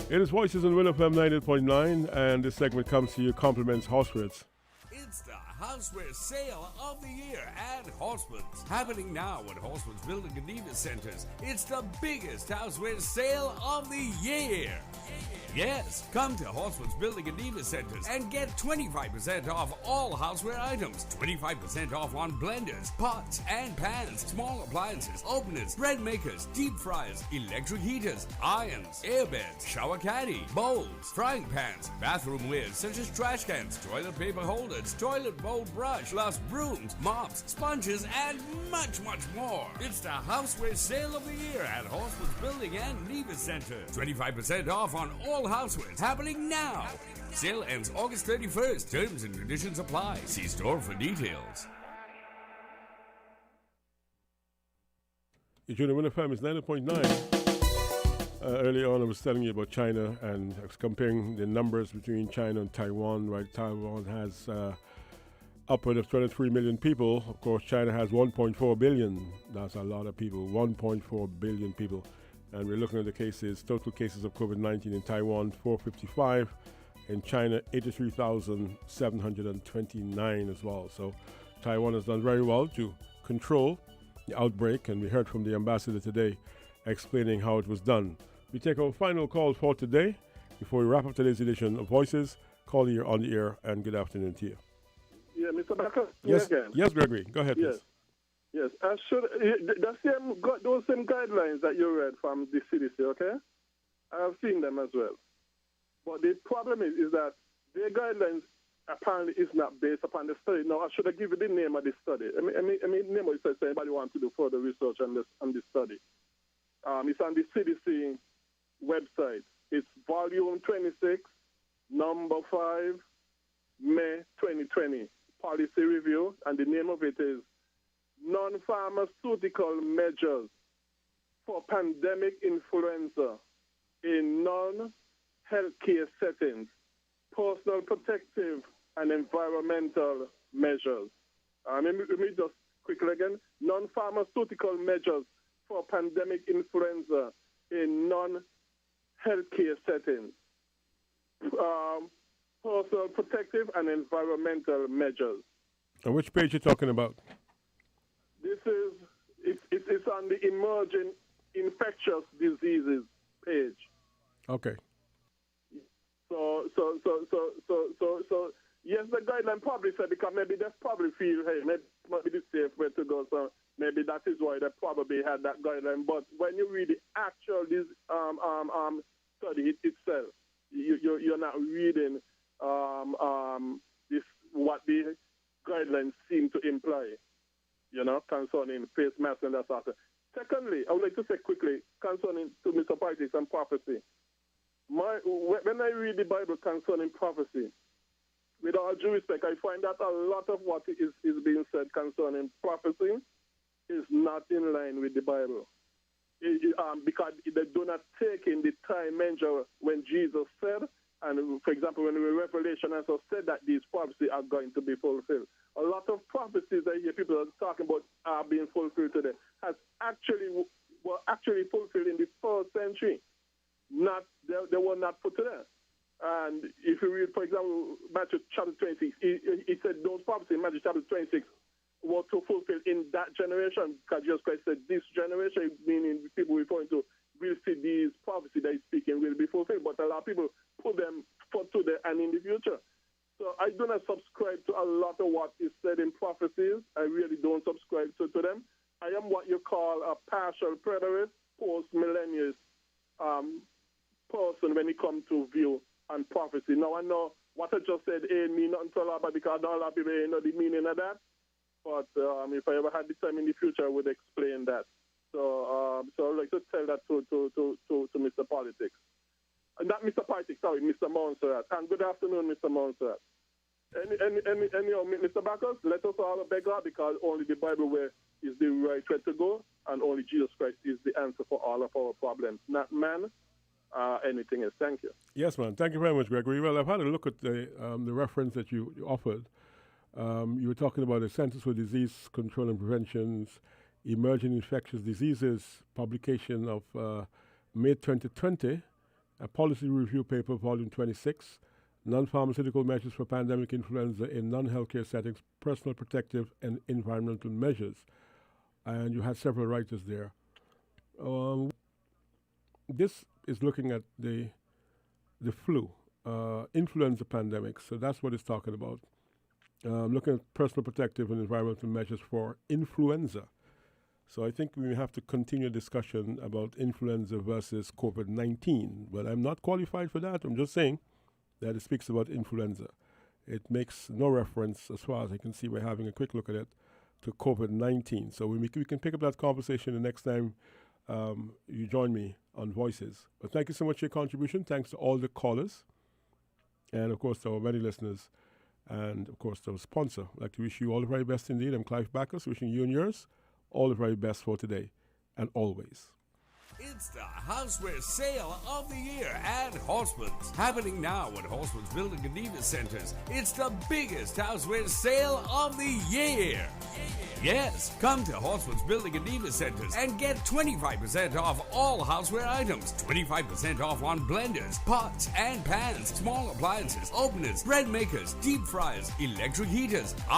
It is Voices on FM 90.9, and this segment comes to you compliments Houseware. It's the Houseware Sale of the Year at Horseman's. Happening now at Horseman's Building and Nevis Centers. It's the biggest Houseware Sale of the Year. Yes, come to Horseman's Building and Nevis Centers and get 25% off all houseware items, 25% off on blenders, pots and pans, small appliances, openers, bread makers, deep fryers, electric heaters, irons, airbeds, shower caddy, bowls, frying pans, bathroom wares such as trash cans, toilet paper holders, toilet bowl brush, plus brooms, mops, sponges, and much, much more. It's the Houseware Sale of the Year at Horseman's Building and Nevis Center. 25% off on all housewares happening now. Sale ends August 31st. Terms and conditions apply. See store for details. You tune in FM is 90.9. Earlier on, I was telling you about China, and I was comparing the numbers between China and Taiwan. Right, Taiwan has upward of 23 million people. Of course, China has 1.4 billion. That's a lot of people. 1.4 billion people. And we're looking at the cases, total cases of COVID-19 in Taiwan, 455. In China, 83,729 as well. So Taiwan has done very well to control the outbreak, and we heard from the ambassador today explaining how it was done. We take our final call for today. Before we wrap up today's edition of Voices, call here on the air, and good afternoon to you. Yeah, Mr. Backer. Yes, again. yes, Gregory. Go ahead, yes. please. Yes, those same guidelines that you read from the CDC, okay? I have seen them as well. But the problem is that their guidelines apparently is not based upon the study. Now, I should have given the name of the study. I mean, name of it says anybody wants to do further research on this study. It's on the CDC website. It's volume 26, number 5, May 2020, policy review, and the name of it is Non-Pharmaceutical Measures for Pandemic Influenza in Non-Healthcare Settings, Personal Protective and Environmental Measures. Let me just quickly again. Non-Pharmaceutical Measures for Pandemic Influenza in Non-Healthcare Settings, Personal Protective and Environmental Measures. And which page are you talking about? It's on the emerging infectious diseases page. Okay. So yes, the guideline probably said, because maybe they probably feel, hey, maybe it might be the safe way to go. So maybe that is why they probably had that guideline. But when you read the actual study itself, you're not reading this what the guidelines seem to imply. Concerning face masks and that sort of. Secondly, I would like to say quickly concerning to Mr. Politics and prophecy. When I read the Bible concerning prophecy, with all due respect, I find that a lot of what is being said concerning prophecy is not in line with the Bible. Because they do not take in the time measure when Jesus said, and for example, when the Revelation also said that these prophecies are going to be fulfilled. A lot of prophecies that here people are talking about are being fulfilled today were actually fulfilled in the 1st century. They were not put to there. And if you read, for example, Matthew chapter 26, he said those prophecies in Matthew chapter 26 what to fulfill in that generation, because Jesus Christ said this generation, meaning people referring to, will see these prophecies that he's speaking will be fulfilled. But a lot of people put them for today and in the future. So I do not subscribe to a lot of what is said in prophecies. I really don't subscribe to them. I am what you call a partial preterist, post-millennialist person when it comes to view and prophecy. Now, I know what I just said ain't mean nothing to a lot, because not a lot of people ain't know the meaning of that. But if I ever had the time in the future, I would explain that. So I'd like to tell that to Mr. Politics. Not Mr. Politics, sorry, Mr. Montserrat. And good afternoon, Mr. Montserrat. Mr. Bacchus, let us all beg God, because only the Bible way is the right way to go, and only Jesus Christ is the answer for all of our problems. Not man, anything else. Thank you. Yes, man. Thank you very much, Gregory. Well, I've had a look at the reference that you offered. You were talking about the Centers for Disease Control and Prevention's Emerging Infectious Diseases publication of May 2020, a policy review paper, volume 26, Non-Pharmaceutical Measures for Pandemic Influenza in Non-Healthcare Settings, Personal Protective and Environmental Measures. And you had several writers there. This is looking at the flu, influenza pandemic, so that's what it's talking about. Looking at personal protective and environmental measures for influenza. So I think we have to continue discussion about influenza versus COVID-19. But I'm not qualified for that. I'm just saying that it speaks about influenza. It makes no reference, as far as I can see by having a quick look at it, to COVID-19. So we can pick up that conversation the next time you join me on Voices. But thank you so much for your contribution. Thanks to all the callers. And, of course, to our many listeners. And, of course, to our sponsor. I'd like to wish you all the very best indeed. I'm Clive Bacchus, wishing you and yours all the very best for today and always. It's the Houseware Sale of the Year at Horseman's. Happening now at Horseman's Building and Diva Centers. It's the biggest houseware sale of the year. Yes, come to Horseman's Building and Diva Centers and get 25% off all houseware items, 25% off on blenders, pots and pans, small appliances, openers, bread makers, deep fryers, electric heaters,